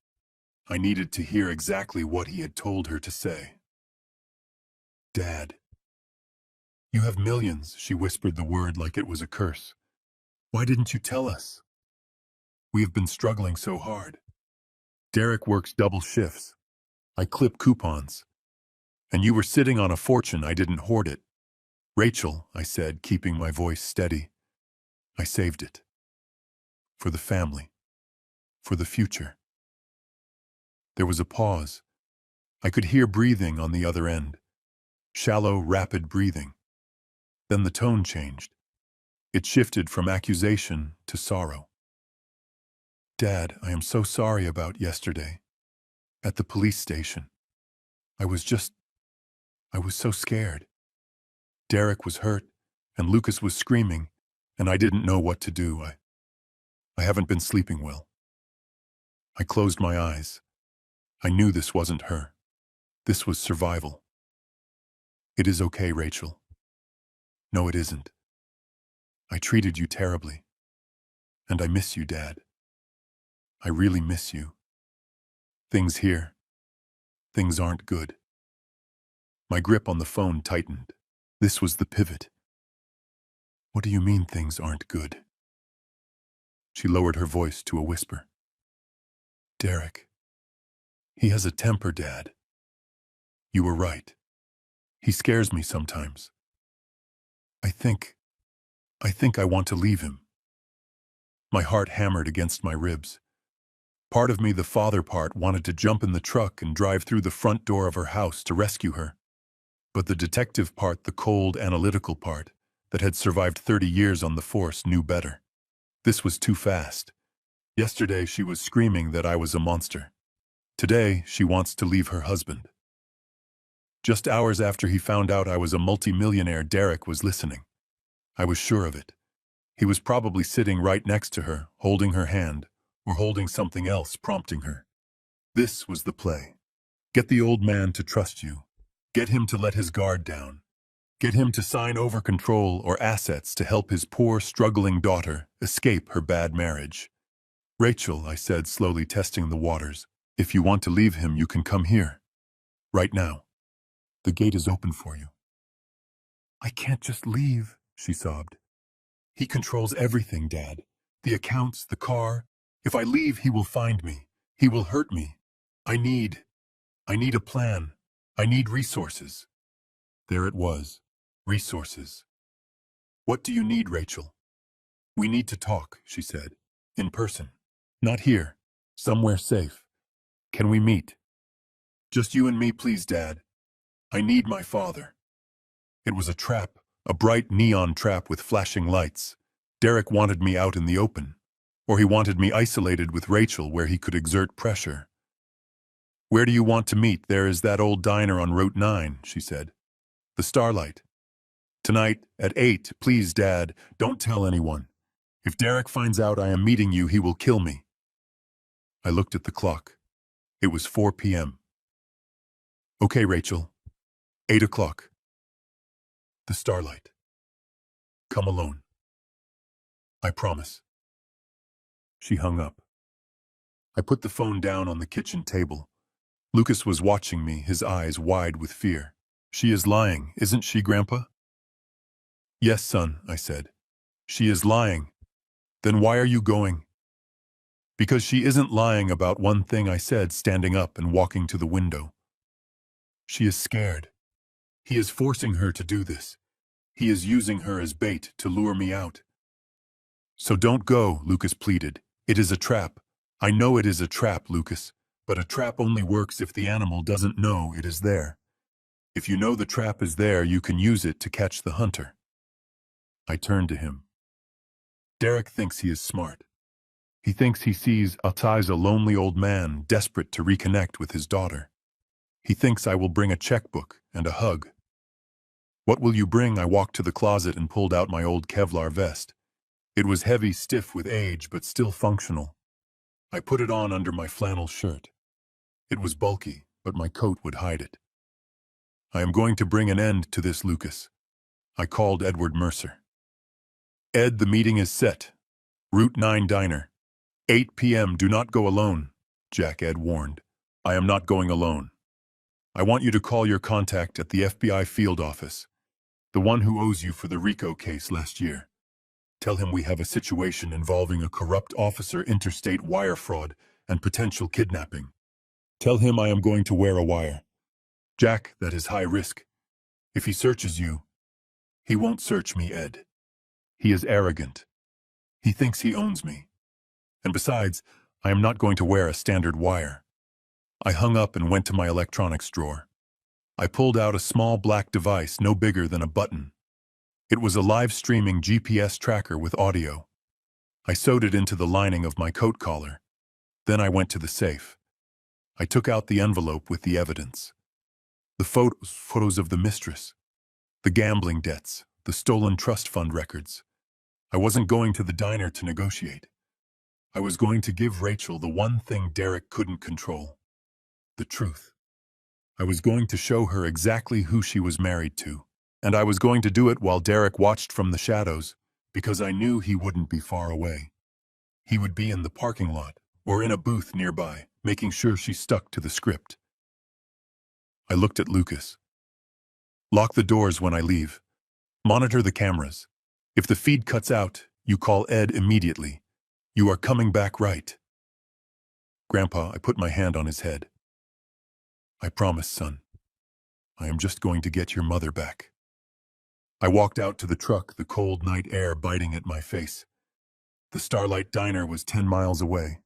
[SPEAKER 1] I needed to hear exactly what he had told her to say. Dad. You have millions, she whispered the word like it was a curse. Why didn't you tell us? We have been struggling so hard. Derek works double shifts. I clip coupons. And you were sitting on a fortune. I didn't hoard it. Rachel, I said, keeping my voice steady. I saved it. For the family. For the future. There was a pause. I could hear breathing on the other end. Shallow, rapid breathing. Then the tone changed. It shifted from accusation to sorrow. Dad, I am so sorry about yesterday. At the police station. I was so scared. Derek was hurt, and Lucas was screaming, and I didn't know what to do. I haven't been sleeping well. I closed my eyes. I knew this wasn't her. This was survival. It is okay, Rachel. No, it isn't. I treated you terribly. And I miss you, Dad. I really miss you. Things aren't good. My grip on the phone tightened. This was the pivot. What do you mean things aren't good? She lowered her voice to a whisper. Derek. He has a temper, Dad. You were right. He scares me sometimes. I think I want to leave him. My heart hammered against my ribs. Part of me, the father part, wanted to jump in the truck and drive through the front door of her house to rescue her. But the detective part, the cold, analytical part, that had survived 30 years on the force, knew better. This was too fast. Yesterday she was screaming that I was a monster. Today she wants to leave her husband. Just hours after he found out I was a multimillionaire, Derek was listening. I was sure of it. He was probably sitting right next to her, holding her hand, or holding something else, prompting her. This was the play. Get the old man to trust you. Get him to let his guard down. Get him to sign over control or assets to help his poor, struggling daughter escape her bad marriage. Rachel, I said, slowly testing the waters, if you want to leave him, you can come here. Right now. The gate is open for you. I can't just leave, she sobbed. He controls everything, Dad. The accounts, the car. If I leave, he will find me. He will hurt me. I need a plan. I need resources. There it was. Resources. What do you need, Rachel? We need to talk, she said. In person. Not here. Somewhere safe. Can we meet? Just you and me, please, Dad. I need my father. It was a trap, a bright neon trap with flashing lights. Derek wanted me out in the open, or he wanted me isolated with Rachel where he could exert pressure. Where do you want to meet? There is that old diner on Route 9, she said. The Starlight. Tonight, at 8, please, Dad, don't tell anyone. If Derek finds out I am meeting you, he will kill me. I looked at the clock. It was 4 p.m. Okay, Rachel. 8 o'clock. The Starlight. Come alone. I promise. She hung up. I put the phone down on the kitchen table. Lucas was watching me, his eyes wide with fear. She is lying, isn't she, Grandpa? Yes, son, I said. She is lying. Then why are you going? Because she isn't lying about one thing, I said, standing up and walking to the window. She is scared. He is forcing her to do this. He is using her as bait to lure me out. So don't go, Lucas pleaded. It is a trap. I know it is a trap, Lucas, but a trap only works if the animal doesn't know it is there. If you know the trap is there, you can use it to catch the hunter. I turned to him. Derek thinks he is smart. He thinks he sees Altai's a lonely old man desperate to reconnect with his daughter. He thinks I will bring a checkbook and a hug. What will you bring? I walked to the closet and pulled out my old Kevlar vest. It was heavy, stiff with age, but still functional. I put it on under my flannel shirt. It was bulky, but my coat would hide it. I am going to bring an end to this, Lucas. I called Edward Mercer. Ed, the meeting is set. Route 9 Diner. 8 p.m. Do not go alone, Jack Ed warned. I am not going alone. I want you to call your contact at the FBI field office, the one who owes you for the RICO case last year. Tell him we have a situation involving a corrupt officer, interstate wire fraud, and potential kidnapping. Tell him I am going to wear a wire. Jack, that is high risk. If he searches you, he won't search me, Ed. He is arrogant. He thinks he owns me. And besides, I am not going to wear a standard wire. I hung up and went to my electronics drawer. I pulled out a small black device no bigger than a button. It was a live-streaming GPS tracker with audio. I sewed it into the lining of my coat collar. Then I went to the safe. I took out the envelope with the evidence. The photos of the mistress, the gambling debts, the stolen trust fund records. I wasn't going to the diner to negotiate. I was going to give Rachel the one thing Derek couldn't control. The truth. I was going to show her exactly who she was married to, and I was going to do it while Derek watched from the shadows, because I knew he wouldn't be far away. He would be in the parking lot, or in a booth nearby, making sure she stuck to the script. I looked at Lucas. Lock the doors when I leave. Monitor the cameras. If the feed cuts out, you call Ed immediately. You are coming back, right? Grandpa, I put my hand on his head. I promise, son. I am just going to get your mother back. I walked out to the truck, the cold night air biting at my face. The Starlight Diner was 10 miles away.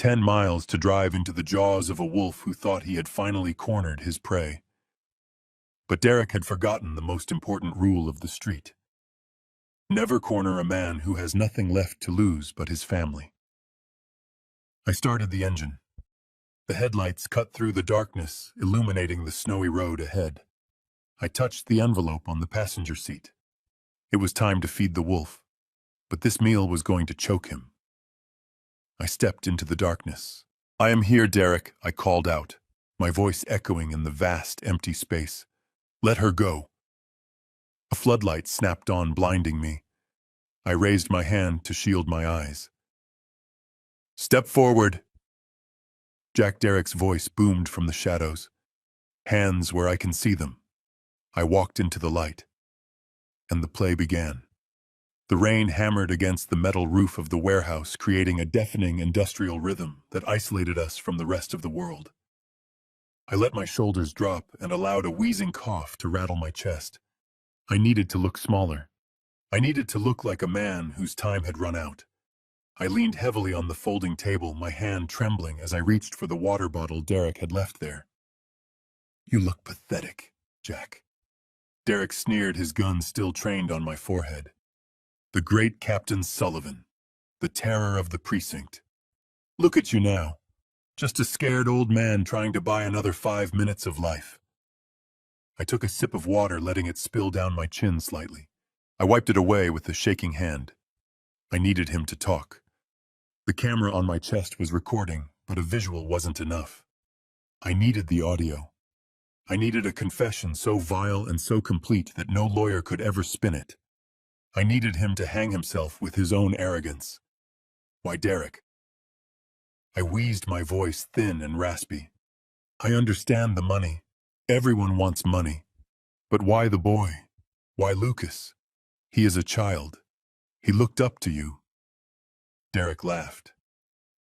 [SPEAKER 1] 10 miles to drive into the jaws of a wolf who thought he had finally cornered his prey. But Derek had forgotten the most important rule of the street. Never corner a man who has nothing left to lose but his family. I started the engine. The headlights cut through the darkness, illuminating the snowy road ahead. I touched the envelope on the passenger seat. It was time to feed the wolf, but this meal was going to choke him. I stepped into the darkness. "I am here, Derek," I called out, my voice echoing in the vast, empty space. "Let her go." A floodlight snapped on, blinding me. I raised my hand to shield my eyes. "Step forward." Jack Derek's voice boomed from the shadows. "Hands where I can see them." I walked into the light, and the play began. The rain hammered against the metal roof of the warehouse, creating a deafening industrial rhythm that isolated us from the rest of the world. I let my shoulders drop and allowed a wheezing cough to rattle my chest. I needed to look smaller. I needed to look like a man whose time had run out. I leaned heavily on the folding table, my hand trembling as I reached for the water bottle Derek had left there. "You look pathetic, Jack." Derek sneered, his gun still trained on my forehead. "The great Captain Sullivan, the terror of the precinct. Look at you now, just a scared old man trying to buy another 5 minutes of life." I took a sip of water, letting it spill down my chin slightly. I wiped it away with a shaking hand. I needed him to talk. The camera on my chest was recording, but a visual wasn't enough. I needed the audio. I needed a confession so vile and so complete that no lawyer could ever spin it. I needed him to hang himself with his own arrogance. "Why, Derek?" I wheezed, my voice thin and raspy. "I understand the money. Everyone wants money. But why the boy? Why Lucas? He is a child. He looked up to you." Derek laughed.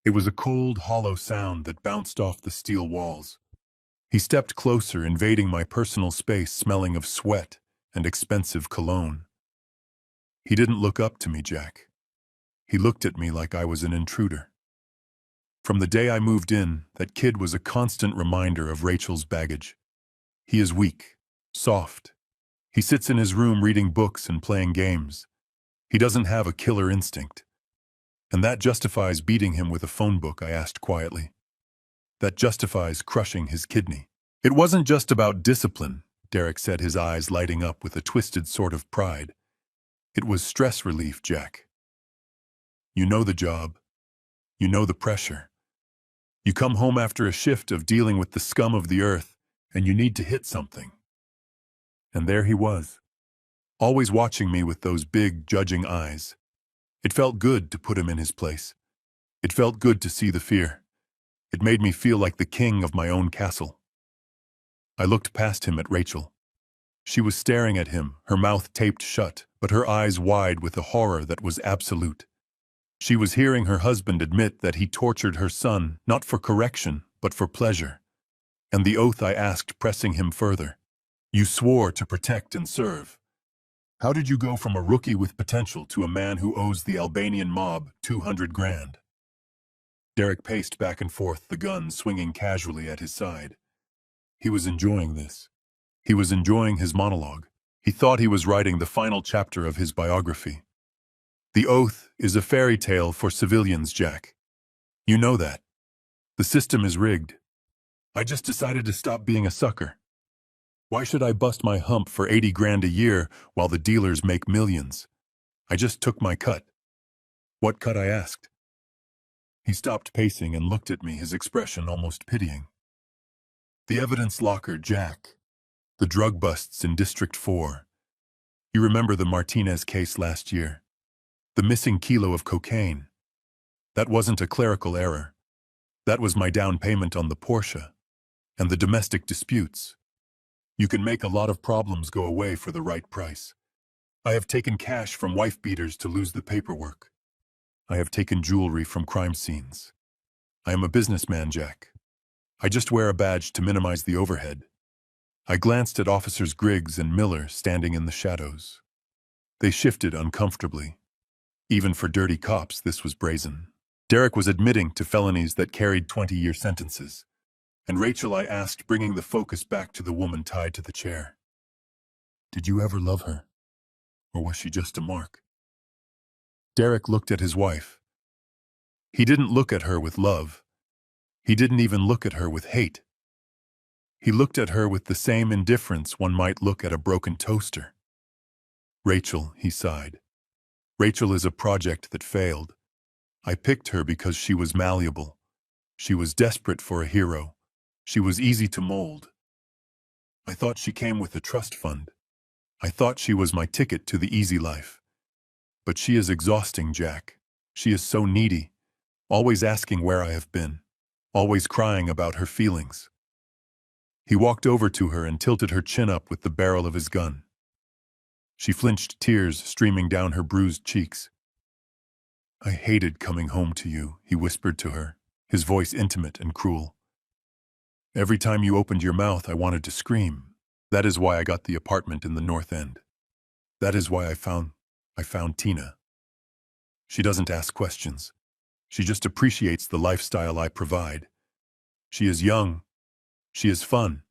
[SPEAKER 1] It was a cold, hollow sound that bounced off the steel walls. He stepped closer, invading my personal space, smelling of sweat and expensive cologne. He didn't look up to me, Jack. He looked at me like I was an intruder. From the day I moved in, that kid was a constant reminder of Rachel's baggage. He is weak, soft. He sits in his room reading books and playing games. He doesn't have a killer instinct. "And that justifies beating him with a phone book?" I asked quietly. "That justifies crushing his kidney." "It wasn't just about discipline," Derek said, his eyes lighting up with a twisted sort of pride. "It was stress relief, Jack. You know the job. You know the pressure. You come home after a shift of dealing with the scum of the earth, and you need to hit something." And there he was, always watching me with those big, judging eyes. It felt good to put him in his place. It felt good to see the fear. It made me feel like the king of my own castle. I looked past him at Rachel. She was staring at him, her mouth taped shut, but her eyes wide with a horror that was absolute. She was hearing her husband admit that he tortured her son, not for correction, but for pleasure. And the oath I asked, pressing him further. "You swore to protect and serve. How did you go from a rookie with potential to a man who owes the Albanian mob 200 grand? Derek paced back and forth, the gun swinging casually at his side. He was enjoying this. He was enjoying his monologue. He thought he was writing the final chapter of his biography. "The oath is a fairy tale for civilians, Jack. You know that. The system is rigged. I just decided to stop being a sucker. Why should I bust my hump for 80 grand a year while the dealers make millions? I just took my cut." "What cut?" I asked. He stopped pacing and looked at me, his expression almost pitying. "The evidence locker, Jack. The drug busts in District 4. You remember the Martinez case last year? The missing kilo of cocaine. That wasn't a clerical error. That was my down payment on the Porsche. And the domestic disputes. You can make a lot of problems go away for the right price. I have taken cash from wife beaters to lose the paperwork. I have taken jewelry from crime scenes. I am a businessman, Jack. I just wear a badge to minimize the overhead. I glanced at Officers Griggs and Miller standing in the shadows. They shifted uncomfortably. Even for dirty cops, this was brazen. Derek was admitting to felonies that carried 20-year sentences. And Rachel, I asked, bringing the focus back to the woman tied to the chair. Did you ever love her? Or was she just a mark? Derek looked at his wife. He didn't look at her with love. He didn't even look at her with hate. He looked at her with the same indifference one might look at a broken toaster. Rachel, he sighed. Rachel is a project that failed. I picked her because she was malleable. She was desperate for a hero. She was easy to mold. I thought she came with a trust fund. I thought she was my ticket to the easy life. But she is exhausting, Jack. She is so needy, always asking where I have been, always crying about her feelings. He walked over to her and tilted her chin up with the barrel of his gun. She flinched, tears streaming down her bruised cheeks. I hated coming home to you, he whispered to her, his voice intimate and cruel. Every time you opened your mouth, I wanted to scream. That is why I got the apartment in the North End. That is why I found Tina. She doesn't ask questions. She just appreciates the lifestyle I provide. She is young. She is fun.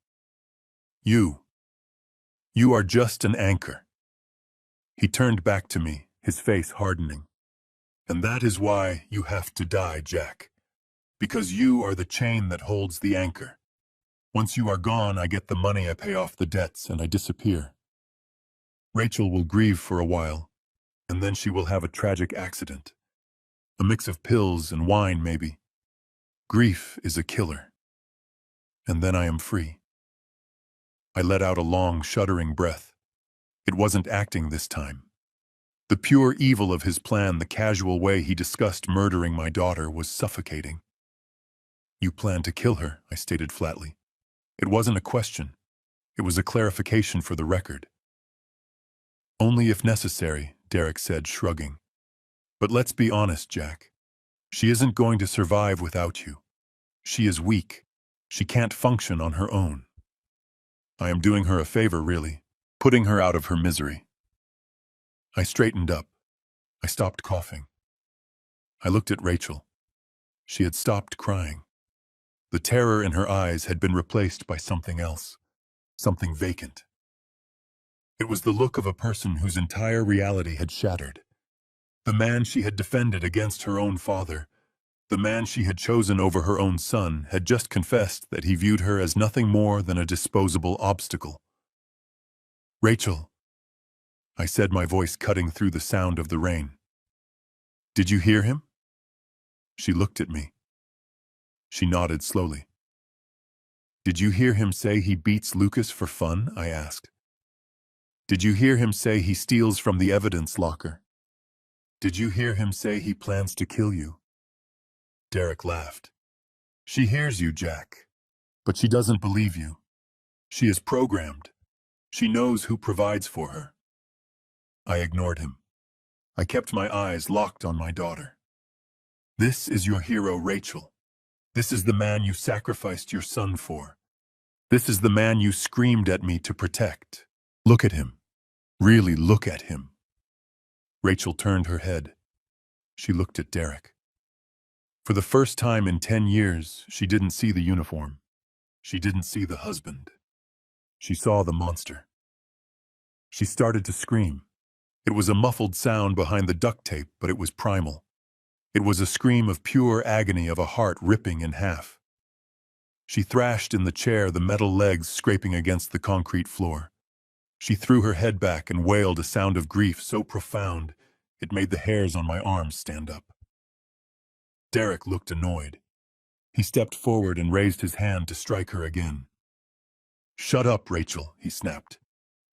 [SPEAKER 1] You are just an anchor. He turned back to me, his face hardening. And that is why you have to die, Jack. Because you are the chain that holds the anchor. Once you are gone, I get the money, I pay off the debts, and I disappear. Rachel will grieve for a while, and then she will have a tragic accident. A mix of pills and wine, maybe. Grief is a killer. And then I am free. I let out a long, shuddering breath. It wasn't acting this time. The pure evil of his plan, the casual way he discussed murdering my daughter, was suffocating. You plan to kill her, I stated flatly. It wasn't a question. It was a clarification for the record. Only if necessary, Derek said, shrugging. But let's be honest, Jack. She isn't going to survive without you. She is weak. She can't function on her own. I am doing her a favor, really, putting her out of her misery. I straightened up. I stopped coughing. I looked at Rachel. She had stopped crying. The terror in her eyes had been replaced by something else, something vacant. It was the look of a person whose entire reality had shattered. The man she had defended against her own father, the man she had chosen over her own son, had just confessed that he viewed her as nothing more than a disposable obstacle. Rachel, I said, my voice cutting through the sound of the rain. Did you hear him? She looked at me. She nodded slowly. Did you hear him say he beats Lucas for fun? I asked. Did you hear him say he steals from the evidence locker? Did you hear him say he plans to kill you? Derek laughed. She hears you, Jack, but she doesn't believe you. She is programmed. She knows who provides for her. I ignored him. I kept my eyes locked on my daughter. This is your hero, Rachel. This is the man you sacrificed your son for. This is the man you screamed at me to protect. Look at him. Really look at him. Rachel turned her head. She looked at Derek. For the first time in 10 years, she didn't see the uniform. She didn't see the husband. She saw the monster. She started to scream. It was a muffled sound behind the duct tape, but it was primal. It was a scream of pure agony of a heart ripping in half. She thrashed in the chair, the metal legs scraping against the concrete floor. She threw her head back and wailed a sound of grief so profound it made the hairs on my arms stand up. Derek looked annoyed. He stepped forward and raised his hand to strike her again. "Shut up, Rachel," he snapped.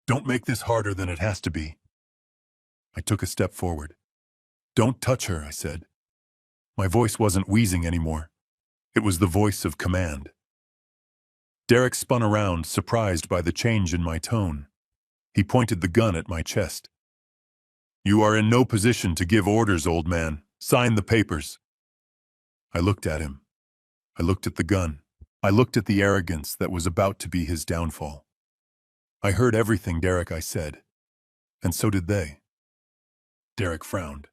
[SPEAKER 1] "Don't make this harder than it has to be." I took a step forward. "Don't touch her," I said. My voice wasn't wheezing anymore. It was the voice of command. Derek spun around, surprised by the change in my tone. He pointed the gun at my chest. "You are in no position to give orders, old man. Sign the papers." I looked at him. I looked at the gun. I looked at the arrogance that was about to be his downfall. I heard everything, Derek, I said. And so did they. Derek frowned.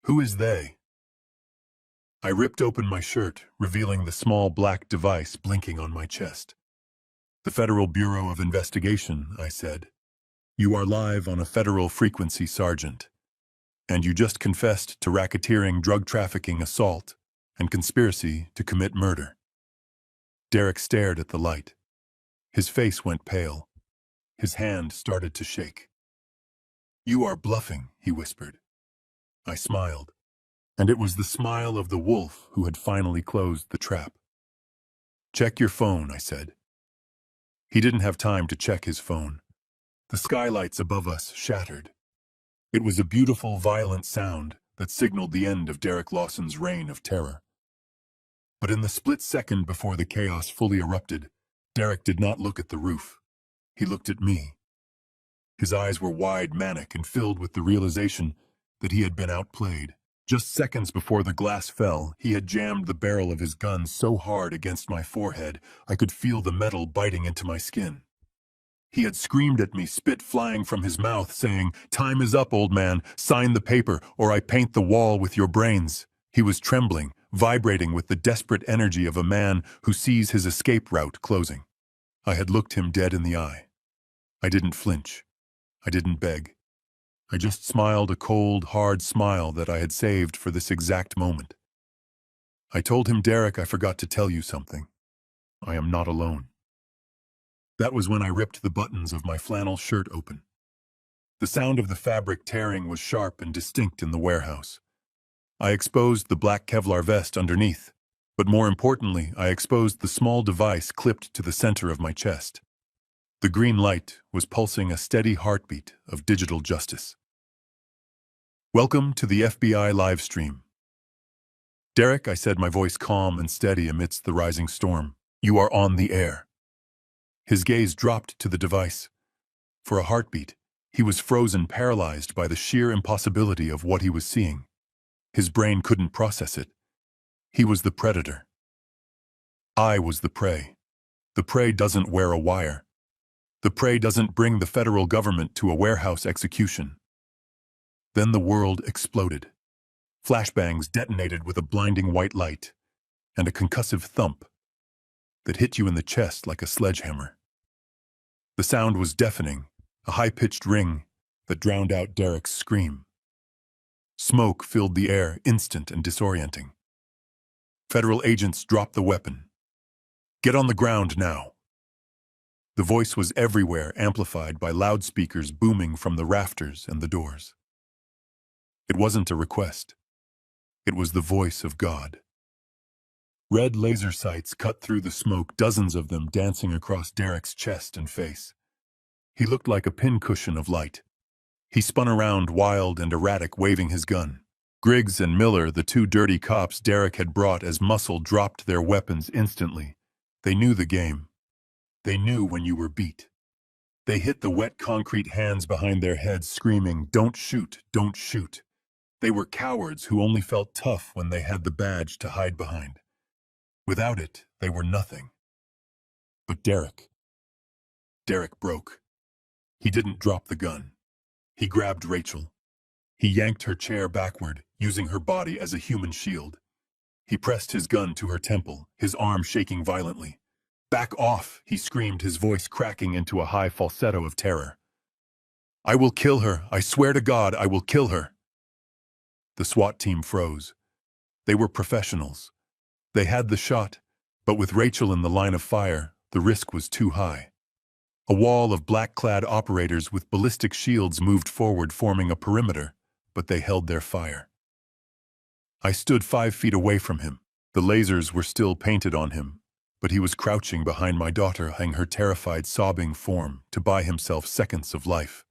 [SPEAKER 1] Who is they? I ripped open my shirt, revealing the small black device blinking on my chest. The Federal Bureau of Investigation, I said. You are live on a federal frequency, Sergeant. And you just confessed to racketeering, drug trafficking, assault, and conspiracy to commit murder. Derek stared at the light. His face went pale. His hand started to shake. You are bluffing, he whispered. I smiled, and it was the smile of the wolf who had finally closed the trap. Check your phone, I said. He didn't have time to check his phone. The skylights above us shattered. It was a beautiful, violent sound that signaled the end of Derek Lawson's reign of terror. But in the split second before the chaos fully erupted, Derek did not look at the roof. He looked at me. His eyes were wide, manic, and filled with the realization that he had been outplayed. Just seconds before the glass fell, he had jammed the barrel of his gun so hard against my forehead, I could feel the metal biting into my skin. He had screamed at me, spit flying from his mouth, saying, "Time is up, old man. Sign the paper, or I paint the wall with your brains." He was trembling, vibrating with the desperate energy of a man who sees his escape route closing. I had looked him dead in the eye. I didn't flinch. I didn't beg. I just smiled a cold, hard smile that I had saved for this exact moment. I told him, Derek, I forgot to tell you something. I am not alone. That was when I ripped the buttons of my flannel shirt open. The sound of the fabric tearing was sharp and distinct in the warehouse. I exposed the black Kevlar vest underneath, but more importantly, I exposed the small device clipped to the center of my chest. The green light was pulsing a steady heartbeat of digital justice. Welcome to the FBI live stream. Derek, I said, my voice calm and steady amidst the rising storm. You are on the air. His gaze dropped to the device. For a heartbeat, he was frozen, paralyzed by the sheer impossibility of what he was seeing. His brain couldn't process it. He was the predator. I was the prey. The prey doesn't wear a wire. The prey doesn't bring the federal government to a warehouse execution. Then the world exploded. Flashbangs detonated with a blinding white light and a concussive thump that hit you in the chest like a sledgehammer. The sound was deafening, a high-pitched ring that drowned out Derek's scream. Smoke filled the air, instant and disorienting. Federal agents dropped the weapon. Get on the ground now. The voice was everywhere, amplified by loudspeakers booming from the rafters and the doors. It wasn't a request. It was the voice of God. Red laser sights cut through the smoke, dozens of them dancing across Derek's chest and face. He looked like a pincushion of light. He spun around, wild and erratic, waving his gun. Griggs and Miller, the two dirty cops Derek had brought as muscle, dropped their weapons instantly. They knew the game. They knew when you were beat. They hit the wet concrete hands behind their heads, screaming, "Don't shoot, don't shoot." They were cowards who only felt tough when they had the badge to hide behind. Without it, they were nothing. But Derek broke. He didn't drop the gun. He grabbed Rachel. He yanked her chair backward, using her body as a human shield. He pressed his gun to her temple, his arm shaking violently. "Back off," he screamed, his voice cracking into a high falsetto of terror. "I will kill her. I swear to God, I will kill her." The SWAT team froze. They were professionals. They had the shot, but with Rachel in the line of fire, the risk was too high. A wall of black-clad operators with ballistic shields moved forward, forming a perimeter, but they held their fire. I stood 5 feet away from him. The lasers were still painted on him, but he was crouching behind my daughter, hanging her terrified, sobbing form to buy himself seconds of life.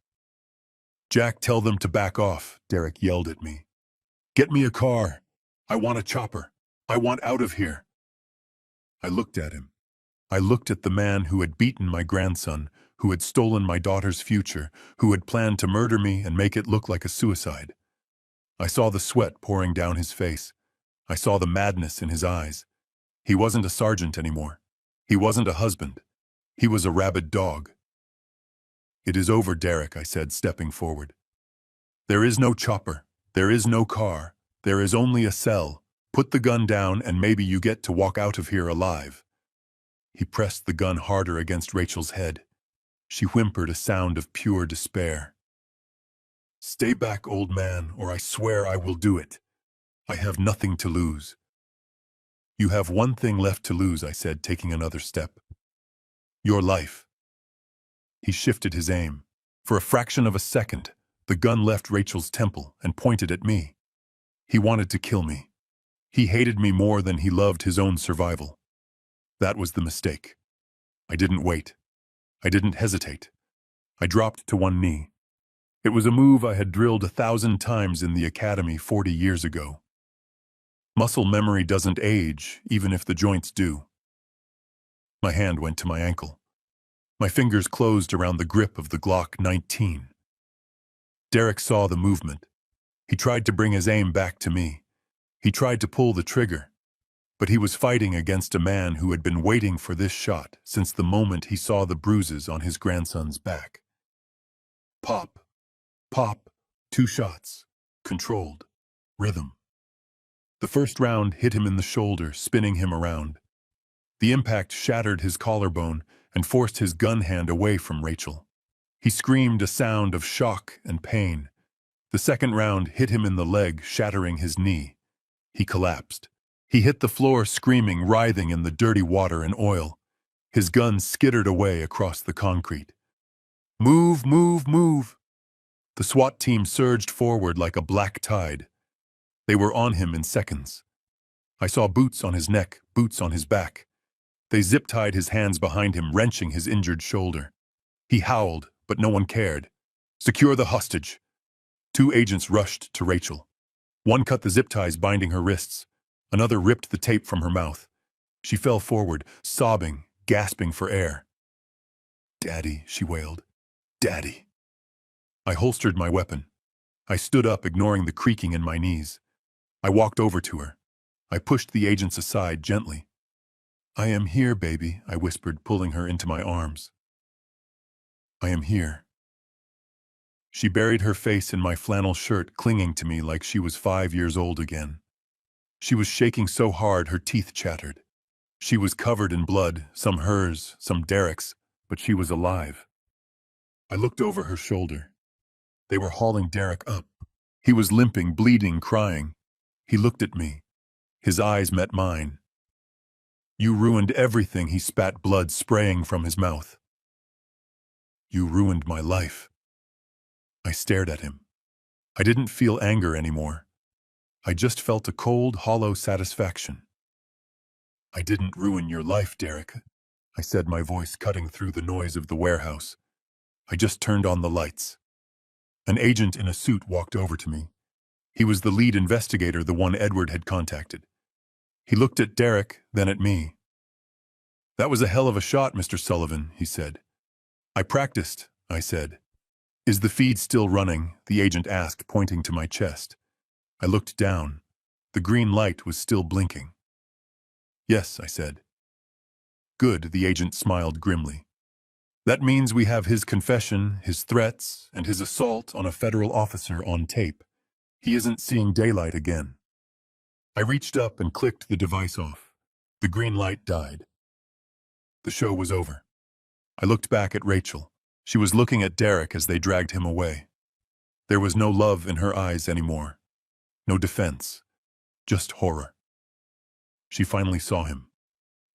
[SPEAKER 1] "Jack, tell them to back off," Derek yelled at me. "Get me a car. I want a chopper. I want out of here." I looked at him. I looked at the man who had beaten my grandson, who had stolen my daughter's future, who had planned to murder me and make it look like a suicide. I saw the sweat pouring down his face. I saw the madness in his eyes. He wasn't a sergeant anymore. He wasn't a husband. He was a rabid dog. "It is over, Derek," I said, stepping forward. "There is no chopper. There is no car. There is only a cell. Put the gun down and maybe you get to walk out of here alive." He pressed the gun harder against Rachel's head. She whimpered a sound of pure despair. "Stay back, old man, or I swear I will do it. I have nothing to lose." "You have one thing left to lose," I said, taking another step. "Your life." He shifted his aim. For a fraction of a second, the gun left Rachel's temple and pointed at me. He wanted to kill me. He hated me more than he loved his own survival. That was the mistake. I didn't wait. I didn't hesitate. I dropped to one knee. It was a move I had drilled 1,000 times in the academy 40 years ago. Muscle memory doesn't age, even if the joints do. My hand went to my ankle. My fingers closed around the grip of the Glock 19. Derek saw the movement. He tried to bring his aim back to me. He tried to pull the trigger. But he was fighting against a man who had been waiting for this shot since the moment he saw the bruises on his grandson's back. Pop. Pop. 2 shots. Controlled. Rhythm. The first round hit him in the shoulder, spinning him around. The impact shattered his collarbone and forced his gun hand away from Rachel. He screamed a sound of shock and pain. The second round hit him in the leg, shattering his knee. He collapsed. He hit the floor screaming, writhing in the dirty water and oil. His gun skittered away across the concrete. "Move, move, move!" The SWAT team surged forward like a black tide. They were on him in seconds. I saw boots on his neck, boots on his back. They zip-tied his hands behind him, wrenching his injured shoulder. He howled, but no one cared. "Secure the hostage!" 2 agents rushed to Rachel. One cut the zip ties binding her wrists. Another ripped the tape from her mouth. She fell forward, sobbing, gasping for air. "Daddy," she wailed. "Daddy." I holstered my weapon. I stood up, ignoring the creaking in my knees. I walked over to her. I pushed the agents aside gently. "I am here, baby," I whispered, pulling her into my arms. "I am here." She buried her face in my flannel shirt, clinging to me like she was 5 years old again. She was shaking so hard her teeth chattered. She was covered in blood, some hers, some Derek's, but she was alive. I looked over her shoulder. They were hauling Derek up. He was limping, bleeding, crying. He looked at me. His eyes met mine. "You ruined everything," he spat, blood spraying from his mouth. "You ruined my life." I stared at him. I didn't feel anger anymore. I just felt a cold, hollow satisfaction. "I didn't ruin your life, Derek," I said, my voice cutting through the noise of the warehouse. "I just turned on the lights." An agent in a suit walked over to me. He was the lead investigator, the one Edward had contacted. He looked at Derek, then at me. "That was a hell of a shot, Mr. Sullivan," he said. "I practiced," I said. "Is the feed still running?" the agent asked, pointing to my chest. I looked down. The green light was still blinking. "Yes," I said. "Good," the agent smiled grimly. "That means we have his confession, his threats, and his assault on a federal officer on tape. He isn't seeing daylight again." I reached up and clicked the device off. The green light died. The show was over. I looked back at Rachel. She was looking at Derek as they dragged him away. There was no love in her eyes anymore. No defense. Just horror. She finally saw him.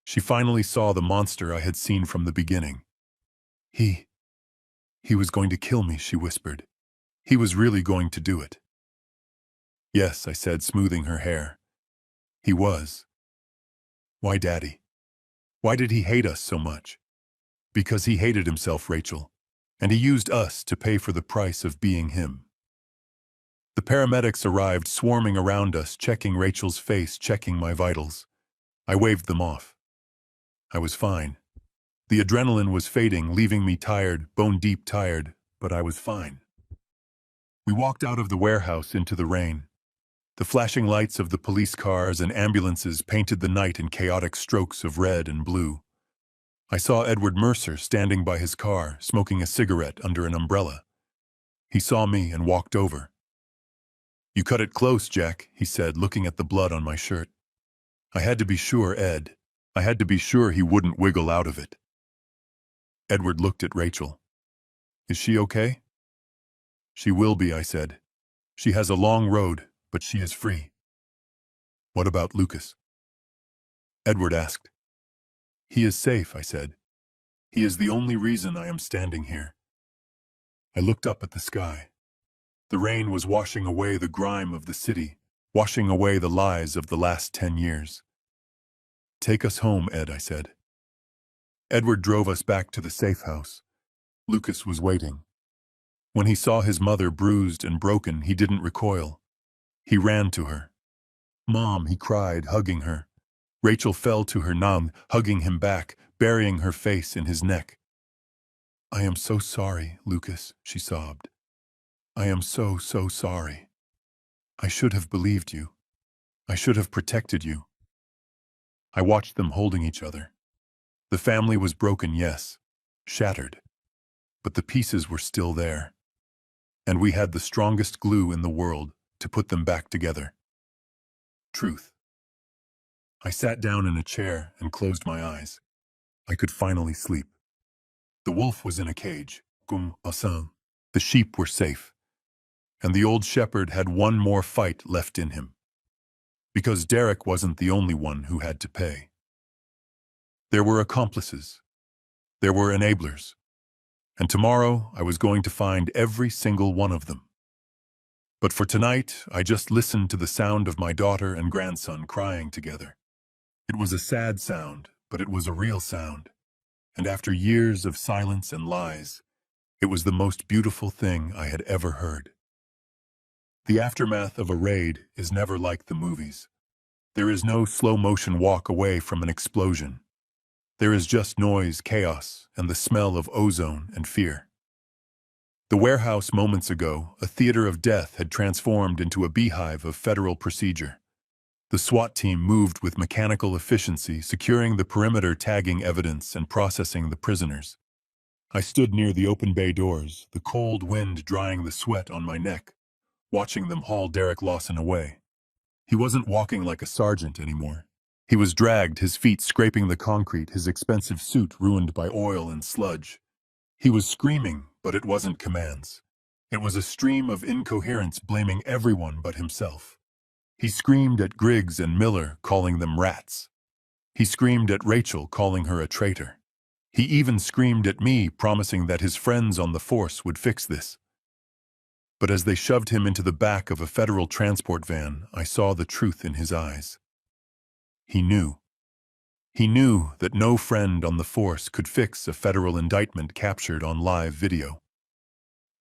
[SPEAKER 1] She finally saw the monster I had seen from the beginning. He was going to kill me," she whispered. "He was really going to do it." "Yes," I said, smoothing her hair. "He was." "Why, Daddy? Why did he hate us so much?" "Because he hated himself, Rachel. And he used us to pay for the price of being him." The paramedics arrived, swarming around us, checking Rachel's face, checking my vitals. I waved them off. I was fine. The adrenaline was fading, leaving me tired, bone-deep tired, but I was fine. We walked out of the warehouse into the rain. The flashing lights of the police cars and ambulances painted the night in chaotic strokes of red and blue. I saw Edward Mercer standing by his car, smoking a cigarette under an umbrella. He saw me and walked over. "You cut it close, Jack," he said, looking at the blood on my shirt. "I had to be sure, Ed. I had to be sure he wouldn't wiggle out of it." Edward looked at Rachel. "Is she okay?" "She will be," I said. "She has a long road, but she is free." "What about Lucas?" Edward asked. "He is safe," I said. "He is the only reason I am standing here." I looked up at the sky. The rain was washing away the grime of the city, washing away the lies of the last 10 years. "Take us home, Ed," I said. Edward drove us back to the safe house. Lucas was waiting. When he saw his mother bruised and broken, he didn't recoil. He ran to her. "Mom," he cried, hugging her. Rachel fell to her numb, hugging him back, burying her face in his neck. "I am so sorry, Lucas," she sobbed. "I am so, so sorry. I should have believed you. I should have protected you." I watched them holding each other. The family was broken, yes, shattered. But the pieces were still there. And we had the strongest glue in the world to put them back together. Truth. I sat down in a chair and closed my eyes. I could finally sleep. The wolf was in a cage. Gum asan. The sheep were safe. And the old shepherd had one more fight left in him. Because Derek wasn't the only one who had to pay. There were accomplices. There were enablers. And tomorrow I was going to find every single one of them. But for tonight, I just listened to the sound of my daughter and grandson crying together. It was a sad sound, but it was a real sound. And after years of silence and lies, it was the most beautiful thing I had ever heard. The aftermath of a raid is never like the movies. There is no slow-motion walk away from an explosion. There is just noise, chaos, and the smell of ozone and fear. The warehouse moments ago, a theater of death, had transformed into a beehive of federal procedure. The SWAT team moved with mechanical efficiency, securing the perimeter, tagging evidence, and processing the prisoners. I stood near the open bay doors, the cold wind drying the sweat on my neck, watching them haul Derek Lawson away. He wasn't walking like a sergeant anymore. He was dragged, his feet scraping the concrete, his expensive suit ruined by oil and sludge. He was screaming, but it wasn't commands. It was a stream of incoherence blaming everyone but himself. He screamed at Griggs and Miller, calling them rats. He screamed at Rachel, calling her a traitor. He even screamed at me, promising that his friends on the force would fix this. But as they shoved him into the back of a federal transport van, I saw the truth in his eyes. He knew. He knew that no friend on the force could fix a federal indictment captured on live video.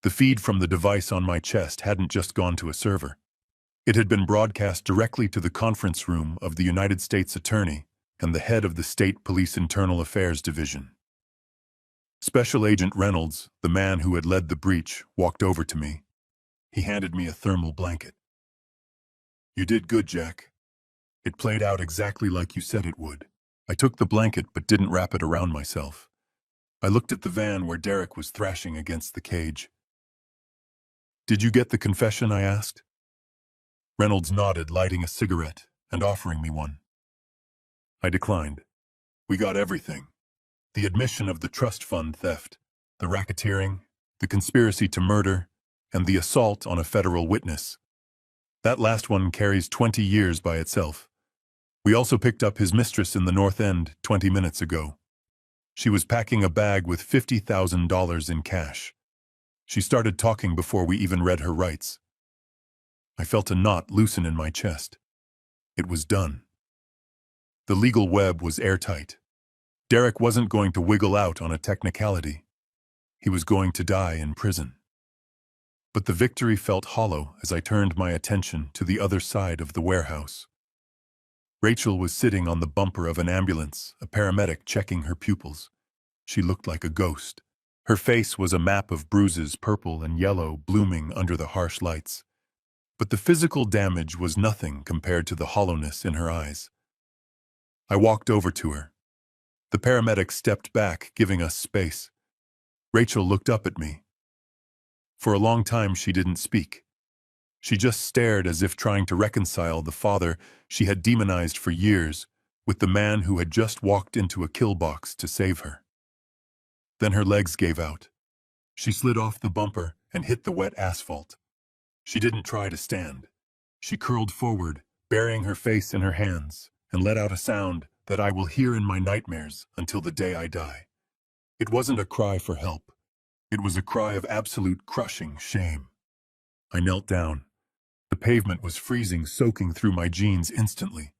[SPEAKER 1] The feed from the device on my chest hadn't just gone to a server. It had been broadcast directly to the conference room of the United States Attorney and the head of the State Police Internal Affairs Division. Special Agent Reynolds, the man who had led the breach, walked over to me. He handed me a thermal blanket. "You did good, Jack. It played out exactly like you said it would." I took the blanket but didn't wrap it around myself. I looked at the van where Derek was thrashing against the cage. "Did you get the confession?" I asked. Reynolds nodded, lighting a cigarette and offering me one. I declined. "We got everything. The admission of the trust fund theft, the racketeering, the conspiracy to murder, and the assault on a federal witness. That last one carries 20 years by itself. We also picked up his mistress in the North End 20 minutes ago. She was packing a bag with $50,000 in cash. She started talking before we even read her rights." I felt a knot loosen in my chest. It was done. The legal web was airtight. Derek wasn't going to wiggle out on a technicality. He was going to die in prison. But the victory felt hollow as I turned my attention to the other side of the warehouse. Rachel was sitting on the bumper of an ambulance, a paramedic checking her pupils. She looked like a ghost. Her face was a map of bruises, purple and yellow, blooming under the harsh lights. but the physical damage was nothing compared to the hollowness in her eyes. I walked over to her. The paramedic stepped back, giving us space. Rachel looked up at me. For a long time, she didn't speak. She just stared as if trying to reconcile the father she had demonized for years with the man who had just walked into a kill box to save her. Then her legs gave out. She slid off the bumper and hit the wet asphalt. She didn't try to stand. She curled forward, burying her face in her hands, and let out a sound that I will hear in my nightmares until the day I die. It wasn't a cry for help. It was a cry of absolute crushing shame. I knelt down. The pavement was freezing, soaking through my jeans instantly.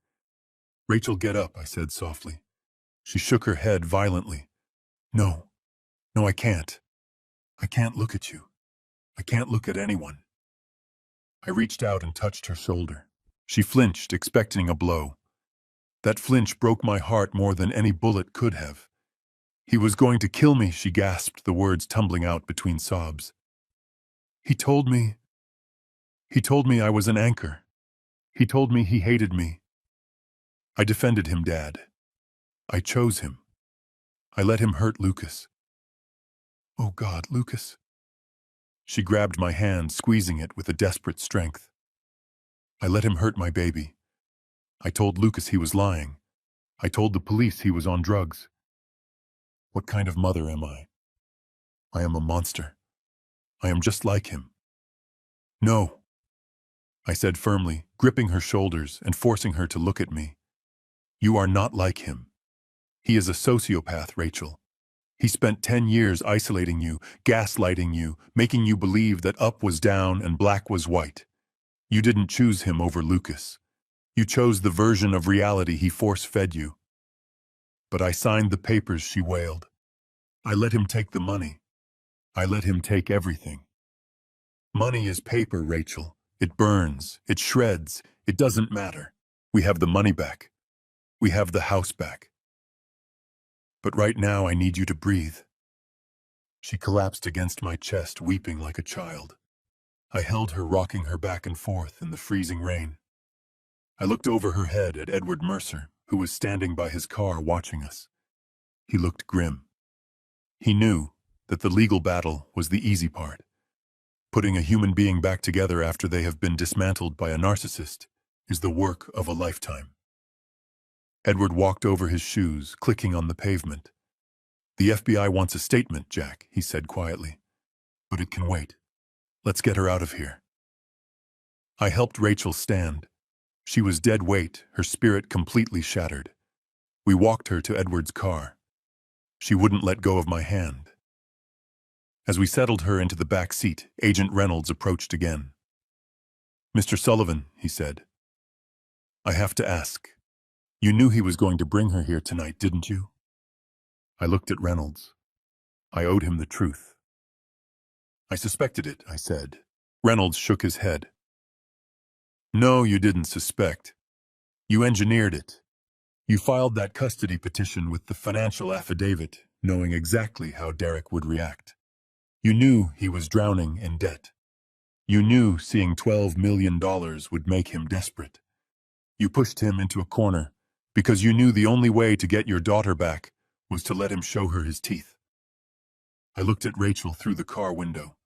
[SPEAKER 1] "Rachel, get up," I said softly. She shook her head violently. No, I can't. I can't look at you. I can't look at anyone." I reached out and touched her shoulder. She flinched, expecting a blow. That flinch broke my heart more than any bullet could have. "He was going to kill me," she gasped, the words tumbling out between sobs. He told me I was an anchor. He told me he hated me. I defended him, Dad. I chose him. I let him hurt Lucas." "Oh God, Lucas." She grabbed my hand, squeezing it with a desperate strength. "I let him hurt my baby. I told Lucas he was lying. I told the police he was on drugs. What kind of mother am I? I am a monster. I am just like him." "No," I said firmly, gripping her shoulders and forcing her to look at me. "You are not like him. He is a sociopath, Rachel. He spent 10 years isolating you, gaslighting you, making you believe that up was down and black was white. You didn't choose him over Lucas. You chose the version of reality he force-fed you." "But I signed the papers," she wailed. "I let him take the money. I let him take everything." "Money is paper, Rachel. It burns, it shreds, it doesn't matter. We have the money back. We have the house back. But right now I need you to breathe." She collapsed against my chest, weeping like a child. I held her, rocking her back and forth in the freezing rain. I looked over her head at Edward Mercer, who was standing by his car watching us. He looked grim. He knew that the legal battle was the easy part. Putting a human being back together after they have been dismantled by a narcissist is the work of a lifetime. Edward walked over his shoes, clicking on the pavement. "The FBI wants a statement, Jack," he said quietly. "But it can wait. Let's get her out of here." I helped Rachel stand. She was dead weight, her spirit completely shattered. We walked her to Edward's car. She wouldn't let go of my hand. As we settled her into the back seat, Agent Reynolds approached again. "Mr. Sullivan," he said, "I have to ask. You knew he was going to bring her here tonight, didn't you?" I looked at Reynolds. I owed him the truth. "I suspected it," I said. Reynolds shook his head. "No, you didn't suspect. You engineered it. You filed that custody petition with the financial affidavit, knowing exactly how Derek would react. You knew he was drowning in debt. You knew seeing $12 million would make him desperate. You pushed him into a corner because you knew the only way to get your daughter back was to let him show her his teeth." I looked at Rachel through the car window.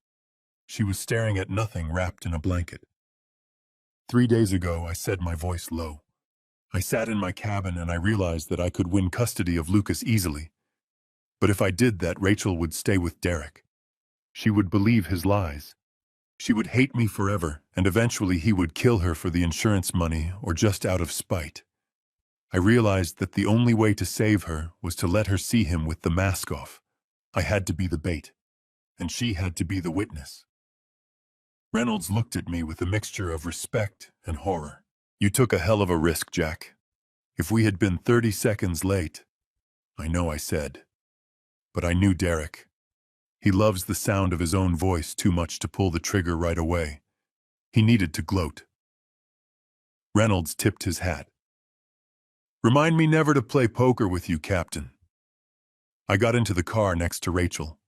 [SPEAKER 1] She was staring at nothing, wrapped in a blanket. 3 days ago, I said, my voice low. I sat in my cabin and I realized that I could win custody of Lucas easily. But if I did that, Rachel would stay with Derek. She would believe his lies. She would hate me forever, and eventually he would kill her for the insurance money or just out of spite. I realized that the only way to save her was to let her see him with the mask off. I had to be the bait, and she had to be the witness. Reynolds looked at me with a mixture of respect and horror. "You took a hell of a risk, Jack. If we had been 30 seconds late..." "I know," I said. But I knew Derek. He loves the sound of his own voice too much to pull the trigger right away. He needed to gloat. Reynolds tipped his hat. "Remind me never to play poker with you, Captain." I got into the car next to Rachel.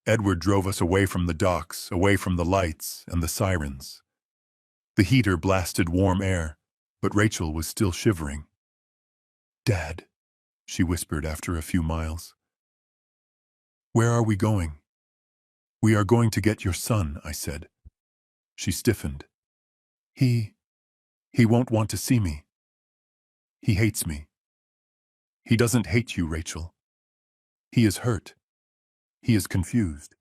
[SPEAKER 1] Edward drove us away from the docks, away from the lights and the sirens. The heater blasted warm air, but Rachel was still shivering. "Dad," she whispered after a few miles. "Where are we going?" "We are going to get your son," I said. She stiffened. He won't want to see me. He hates me." "He doesn't hate you, Rachel. He is hurt. He is confused.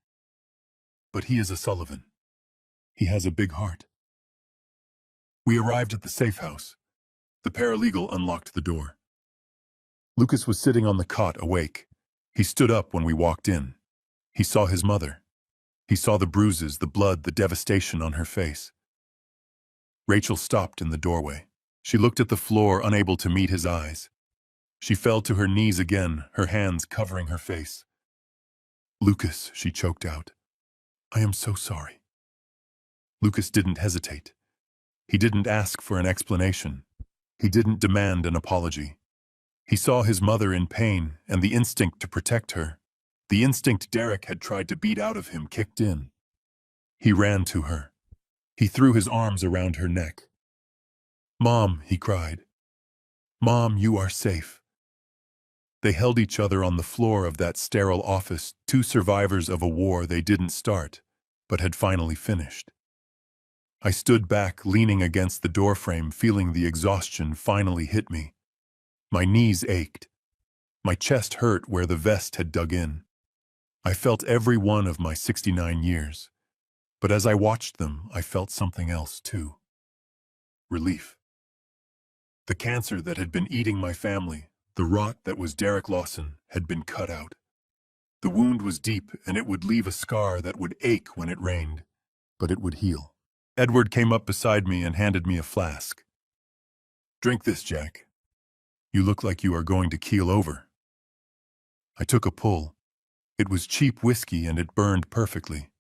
[SPEAKER 1] But he is a Sullivan. He has a big heart." We arrived at the safe house. The paralegal unlocked the door. Lucas was sitting on the cot, awake. He stood up when we walked in. He saw his mother. He saw the bruises, the blood, the devastation on her face. Rachel stopped in the doorway. She looked at the floor, unable to meet his eyes. She fell to her knees again, her hands covering her face. "Lucas," she choked out, "I am so sorry." Lucas didn't hesitate. He didn't ask for an explanation. He didn't demand an apology. He saw his mother in pain, and the instinct to protect her, the instinct Derek had tried to beat out of him, kicked in. He ran to her. He threw his arms around her neck. "Mom," he cried. "Mom, you are safe." They held each other on the floor of that sterile office, two survivors of a war they didn't start, but had finally finished. I stood back, leaning against the doorframe, feeling the exhaustion finally hit me. My knees ached. My chest hurt where the vest had dug in. I felt every one of my 69 years. But as I watched them, I felt something else too. Relief. The cancer that had been eating my family, the rot that was Derek Lawson, had been cut out. The wound was deep, and it would leave a scar that would ache when it rained, but it would heal. Edward came up beside me and handed me a flask. "Drink this, Jack. You look like you are going to keel over." I took a pull. It was cheap whiskey and it burned perfectly.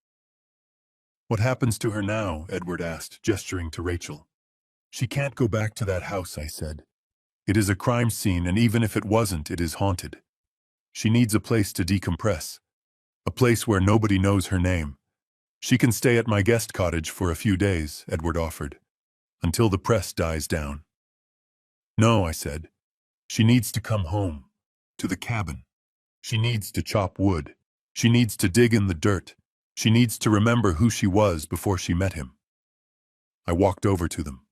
[SPEAKER 1] "What happens to her now?" Edward asked, gesturing to Rachel. "She can't go back to that house," I said. "It is a crime scene, and even if it wasn't, it is haunted. She needs a place to decompress, a place where nobody knows her name. She can stay at my guest cottage for a few days," Edward offered, "until the press dies down." "No," I said. "She needs to come home, to the cabin. She needs to chop wood. She needs to dig in the dirt. She needs to remember who she was before she met him." I walked over to them.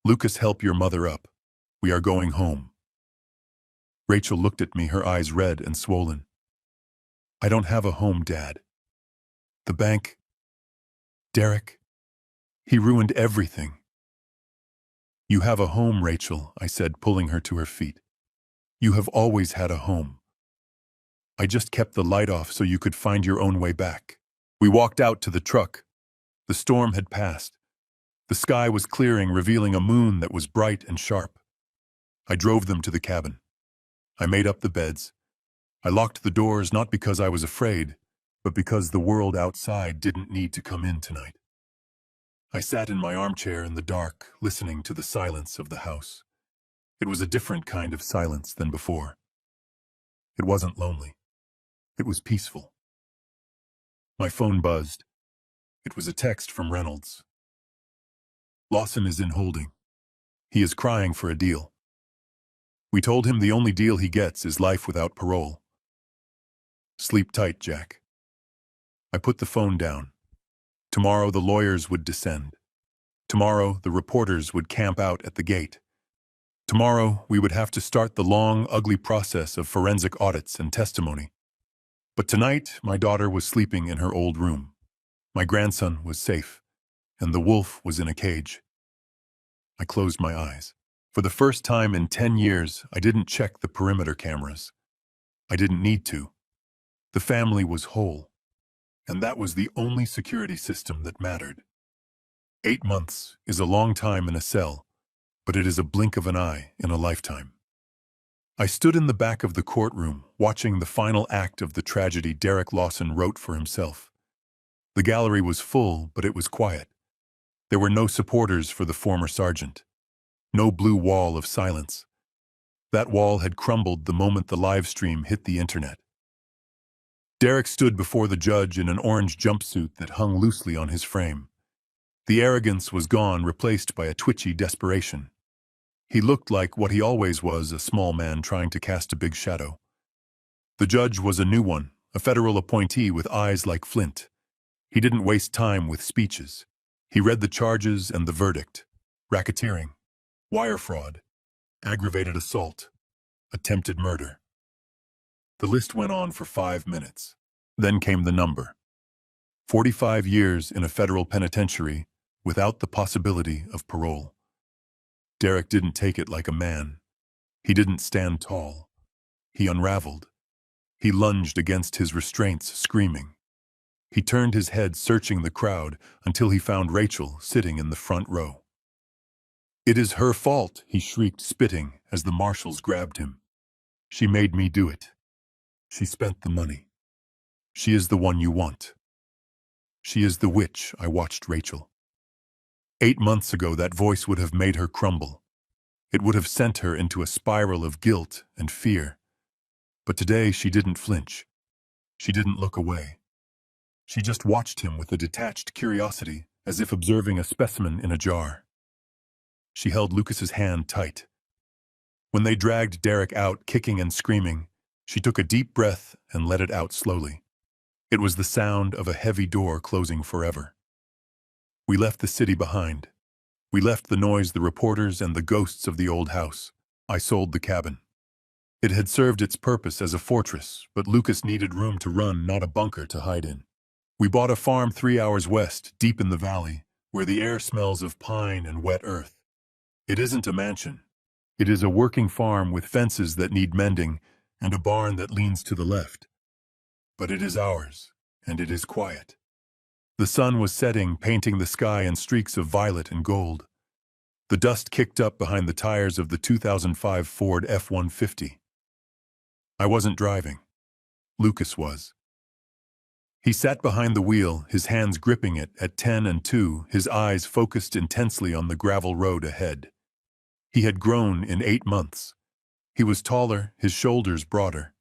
[SPEAKER 1] "Lucas, help your mother up. We are going home." Rachel looked at me, her eyes red and swollen. "I don't have a home, Dad. The bank, Derek, he ruined everything." "You have a home, Rachel," I said, pulling her to her feet. "You have always had a home. I just kept the light off so you could find your own way back." We walked out to the truck. The storm had passed. The sky was clearing, revealing a moon that was bright and sharp. I drove them to the cabin. I made up the beds. I locked the doors not because I was afraid, but because the world outside didn't need to come in tonight. I sat in my armchair in the dark, listening to the silence of the house. It was a different kind of silence than before. It wasn't lonely. It was peaceful. My phone buzzed. It was a text from Reynolds. "Lawson is in holding. He is crying for a deal. We told him the only deal he gets is life without parole. Sleep tight, Jack." I put the phone down. Tomorrow the lawyers would descend. Tomorrow the reporters would camp out at the gate. Tomorrow we would have to start the long, ugly process of forensic audits and testimony. But tonight my daughter was sleeping in her old room. My grandson was safe, and the wolf was in a cage. I closed my eyes. For the first time in 10 years, I didn't check the perimeter cameras. I didn't need to. The family was whole, and that was the only security system that mattered. 8 months is a long time in a cell, but it is a blink of an eye in a lifetime. I stood in the back of the courtroom, watching the final act of the tragedy Derek Lawson wrote for himself. The gallery was full, but it was quiet. There were no supporters for the former sergeant. No blue wall of silence. That wall had crumbled the moment the live stream hit the internet. Derek stood before the judge in an orange jumpsuit that hung loosely on his frame. The arrogance was gone, replaced by a twitchy desperation. He looked like what he always was, a small man trying to cast a big shadow. The judge was a new one, a federal appointee with eyes like flint. He didn't waste time with speeches. He read the charges and the verdict. Racketeering, wire fraud, aggravated assault, attempted murder. The list went on for 5 minutes. Then came the number. 45 years in a federal penitentiary without the possibility of parole. Derek didn't take it like a man. He didn't stand tall. He unraveled. He lunged against his restraints, screaming. He turned his head, searching the crowd, until he found Rachel sitting in the front row. "It is her fault," he shrieked, spitting, as the marshals grabbed him. "She made me do it. She spent the money. She is the one you want. She is the witch," I watched Rachel. 8 months ago, that voice would have made her crumble. It would have sent her into a spiral of guilt and fear. But today she didn't flinch. She didn't look away. She just watched him with a detached curiosity, as if observing a specimen in a jar. She held Lucas's hand tight. When they dragged Derek out, kicking and screaming, she took a deep breath and let it out slowly. It was the sound of a heavy door closing forever. We left the city behind. We left the noise, the reporters, and the ghosts of the old house. I sold the cabin. It had served its purpose as a fortress, but Lucas needed room to run, not a bunker to hide in. We bought a farm 3 hours west, deep in the valley, where the air smells of pine and wet earth. It isn't a mansion. It is a working farm with fences that need mending and a barn that leans to the left. But it is ours, and it is quiet. The sun was setting, painting the sky in streaks of violet and gold. The dust kicked up behind the tires of the 2005 Ford F-150. I wasn't driving. Lucas was. He sat behind the wheel, his hands gripping it at 10 and 2, his eyes focused intensely on the gravel road ahead. He had grown in 8 months. He was taller, his shoulders broader.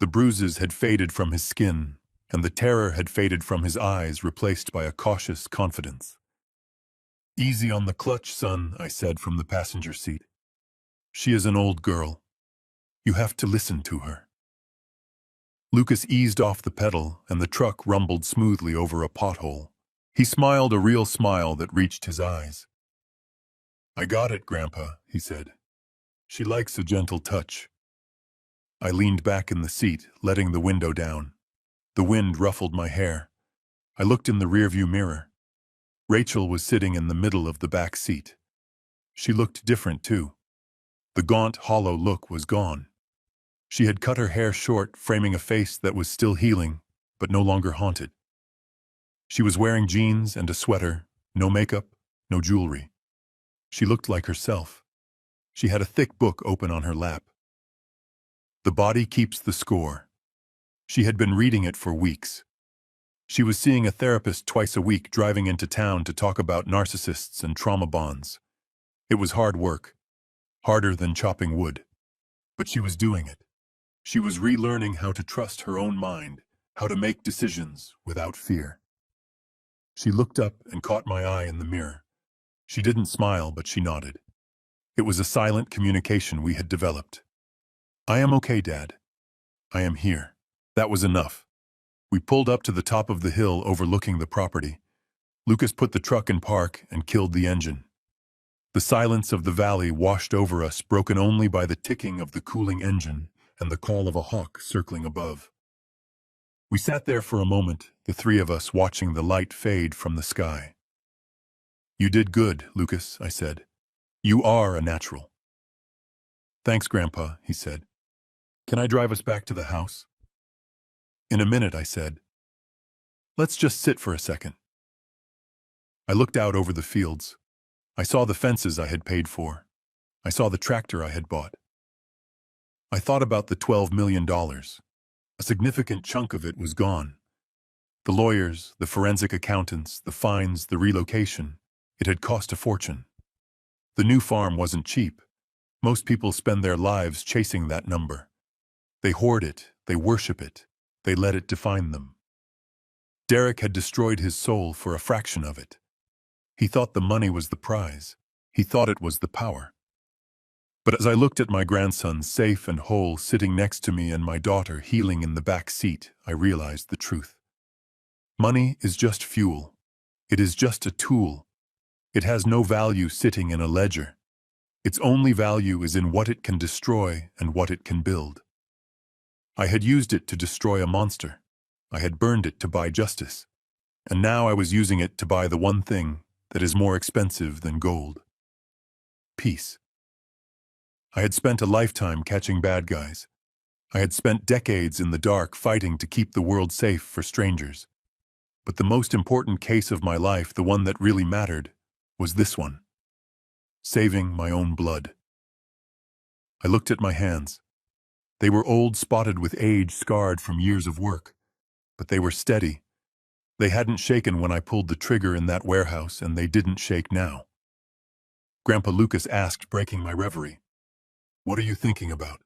[SPEAKER 1] The bruises had faded from his skin, and the terror had faded from his eyes, replaced by a cautious confidence. "Easy on the clutch, son," I said from the passenger seat. "She is an old girl. You have to listen to her." Lucas eased off the pedal, and the truck rumbled smoothly over a pothole. He smiled, a real smile that reached his eyes. "I got it, Grandpa," he said. "She likes a gentle touch." I leaned back in the seat, letting the window down. The wind ruffled my hair. I looked in the rearview mirror. Rachel was sitting in the middle of the back seat. She looked different, too. The gaunt, hollow look was gone. She had cut her hair short, framing a face that was still healing, but no longer haunted. She was wearing jeans and a sweater, no makeup, no jewelry. She looked like herself. She had a thick book open on her lap. "The Body Keeps the Score." She had been reading it for weeks. She was seeing a therapist twice a week, driving into town to talk about narcissists and trauma bonds. It was hard work, harder than chopping wood. But she was doing it. She was relearning how to trust her own mind, how to make decisions without fear. She looked up and caught my eye in the mirror. She didn't smile, but she nodded. It was a silent communication we had developed. "I am okay, Dad. I am here." That was enough. We pulled up to the top of the hill overlooking the property. Lucas put the truck in park and killed the engine. The silence of the valley washed over us, broken only by the ticking of the cooling engine and the call of a hawk circling above. We sat there for a moment, the three of us, watching the light fade from the sky. "You did good, Lucas," I said. "You are a natural." "Thanks, Grandpa," he said. "Can I drive us back to the house?" "In a minute," I said. "Let's just sit for a second." I looked out over the fields. I saw the fences I had paid for. I saw the tractor I had bought. I thought about the $12 million. A significant chunk of it was gone. The lawyers, the forensic accountants, the fines, the relocation. It had cost a fortune. The new farm wasn't cheap. Most people spend their lives chasing that number. They hoard it, they worship it, they let it define them. Derek had destroyed his soul for a fraction of it. He thought the money was the prize. He thought it was the power. But as I looked at my grandson safe and whole sitting next to me and my daughter healing in the back seat, I realized the truth. Money is just fuel. It is just a tool. It has no value sitting in a ledger. Its only value is in what it can destroy and what it can build. I had used it to destroy a monster. I had burned it to buy justice. And now I was using it to buy the one thing that is more expensive than gold. Peace. I had spent a lifetime catching bad guys. I had spent decades in the dark fighting to keep the world safe for strangers. But the most important case of my life, the one that really mattered, was this one. Saving my own blood. I looked at my hands. They were old, spotted with age, scarred from years of work. But they were steady. They hadn't shaken when I pulled the trigger in that warehouse, and they didn't shake now. Grandpa Lucas asked, breaking my reverie, "What are you thinking about?"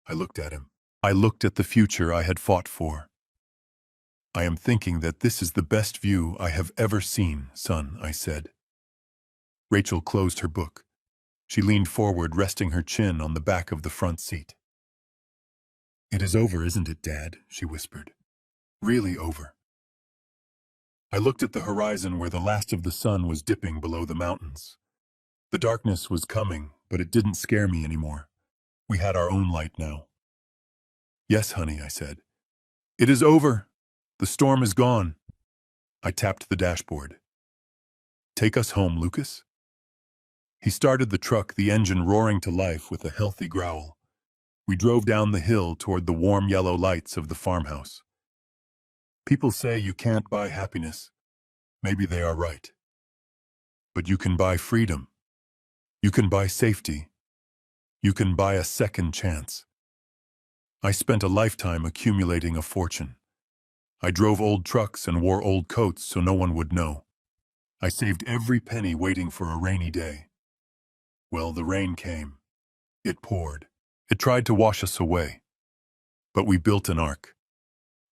[SPEAKER 1] I looked at him. I looked at the future I had fought for. "I am thinking that this is the best view I have ever seen, son," I said. Rachel closed her book. She leaned forward, resting her chin on the back of the front seat. "It is over, isn't it, Dad?" she whispered. "Really over." I looked at the horizon where the last of the sun was dipping below the mountains. The darkness was coming, but it didn't scare me anymore. We had our own light now. "Yes, honey," I said. "It is over. The storm is gone." I tapped the dashboard. "Take us home, Lucas." He started the truck, the engine roaring to life with a healthy growl. We drove down the hill toward the warm yellow lights of the farmhouse. People say you can't buy happiness. Maybe they are right. But you can buy freedom. You can buy safety. You can buy a second chance. I spent a lifetime accumulating a fortune. I drove old trucks and wore old coats so no one would know. I saved every penny waiting for a rainy day. Well, the rain came. It poured. It tried to wash us away. But we built an ark.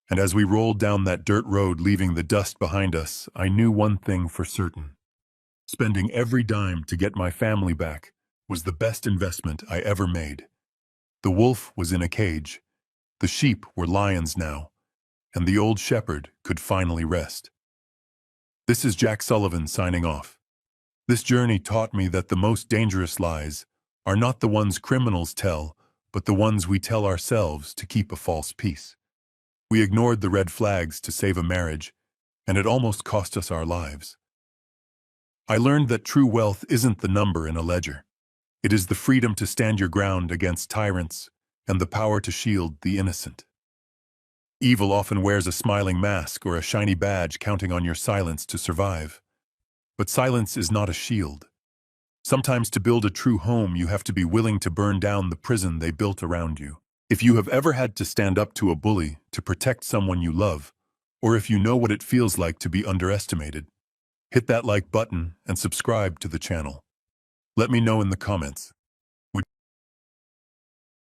[SPEAKER 1] And as we rolled down that dirt road leaving the dust behind us, I knew one thing for certain. Spending every dime to get my family back was the best investment I ever made. The wolf was in a cage. The sheep were lions now. And the old shepherd could finally rest. This is Jack Sullivan signing off. This journey taught me that the most dangerous lies are not the ones criminals tell, but the ones we tell ourselves to keep a false peace. We ignored the red flags to save a marriage, and it almost cost us our lives. I learned that true wealth isn't the number in a ledger. It is the freedom to stand your ground against tyrants and the power to shield the innocent. Evil often wears a smiling mask or a shiny badge counting on your silence to survive. But silence is not a shield. Sometimes to build a true home, you have to be willing to burn down the prison they built around you. If you have ever had to stand up to a bully to protect someone you love, or if you know what it feels like to be underestimated, hit that like button and subscribe to the channel. Let me know in the comments.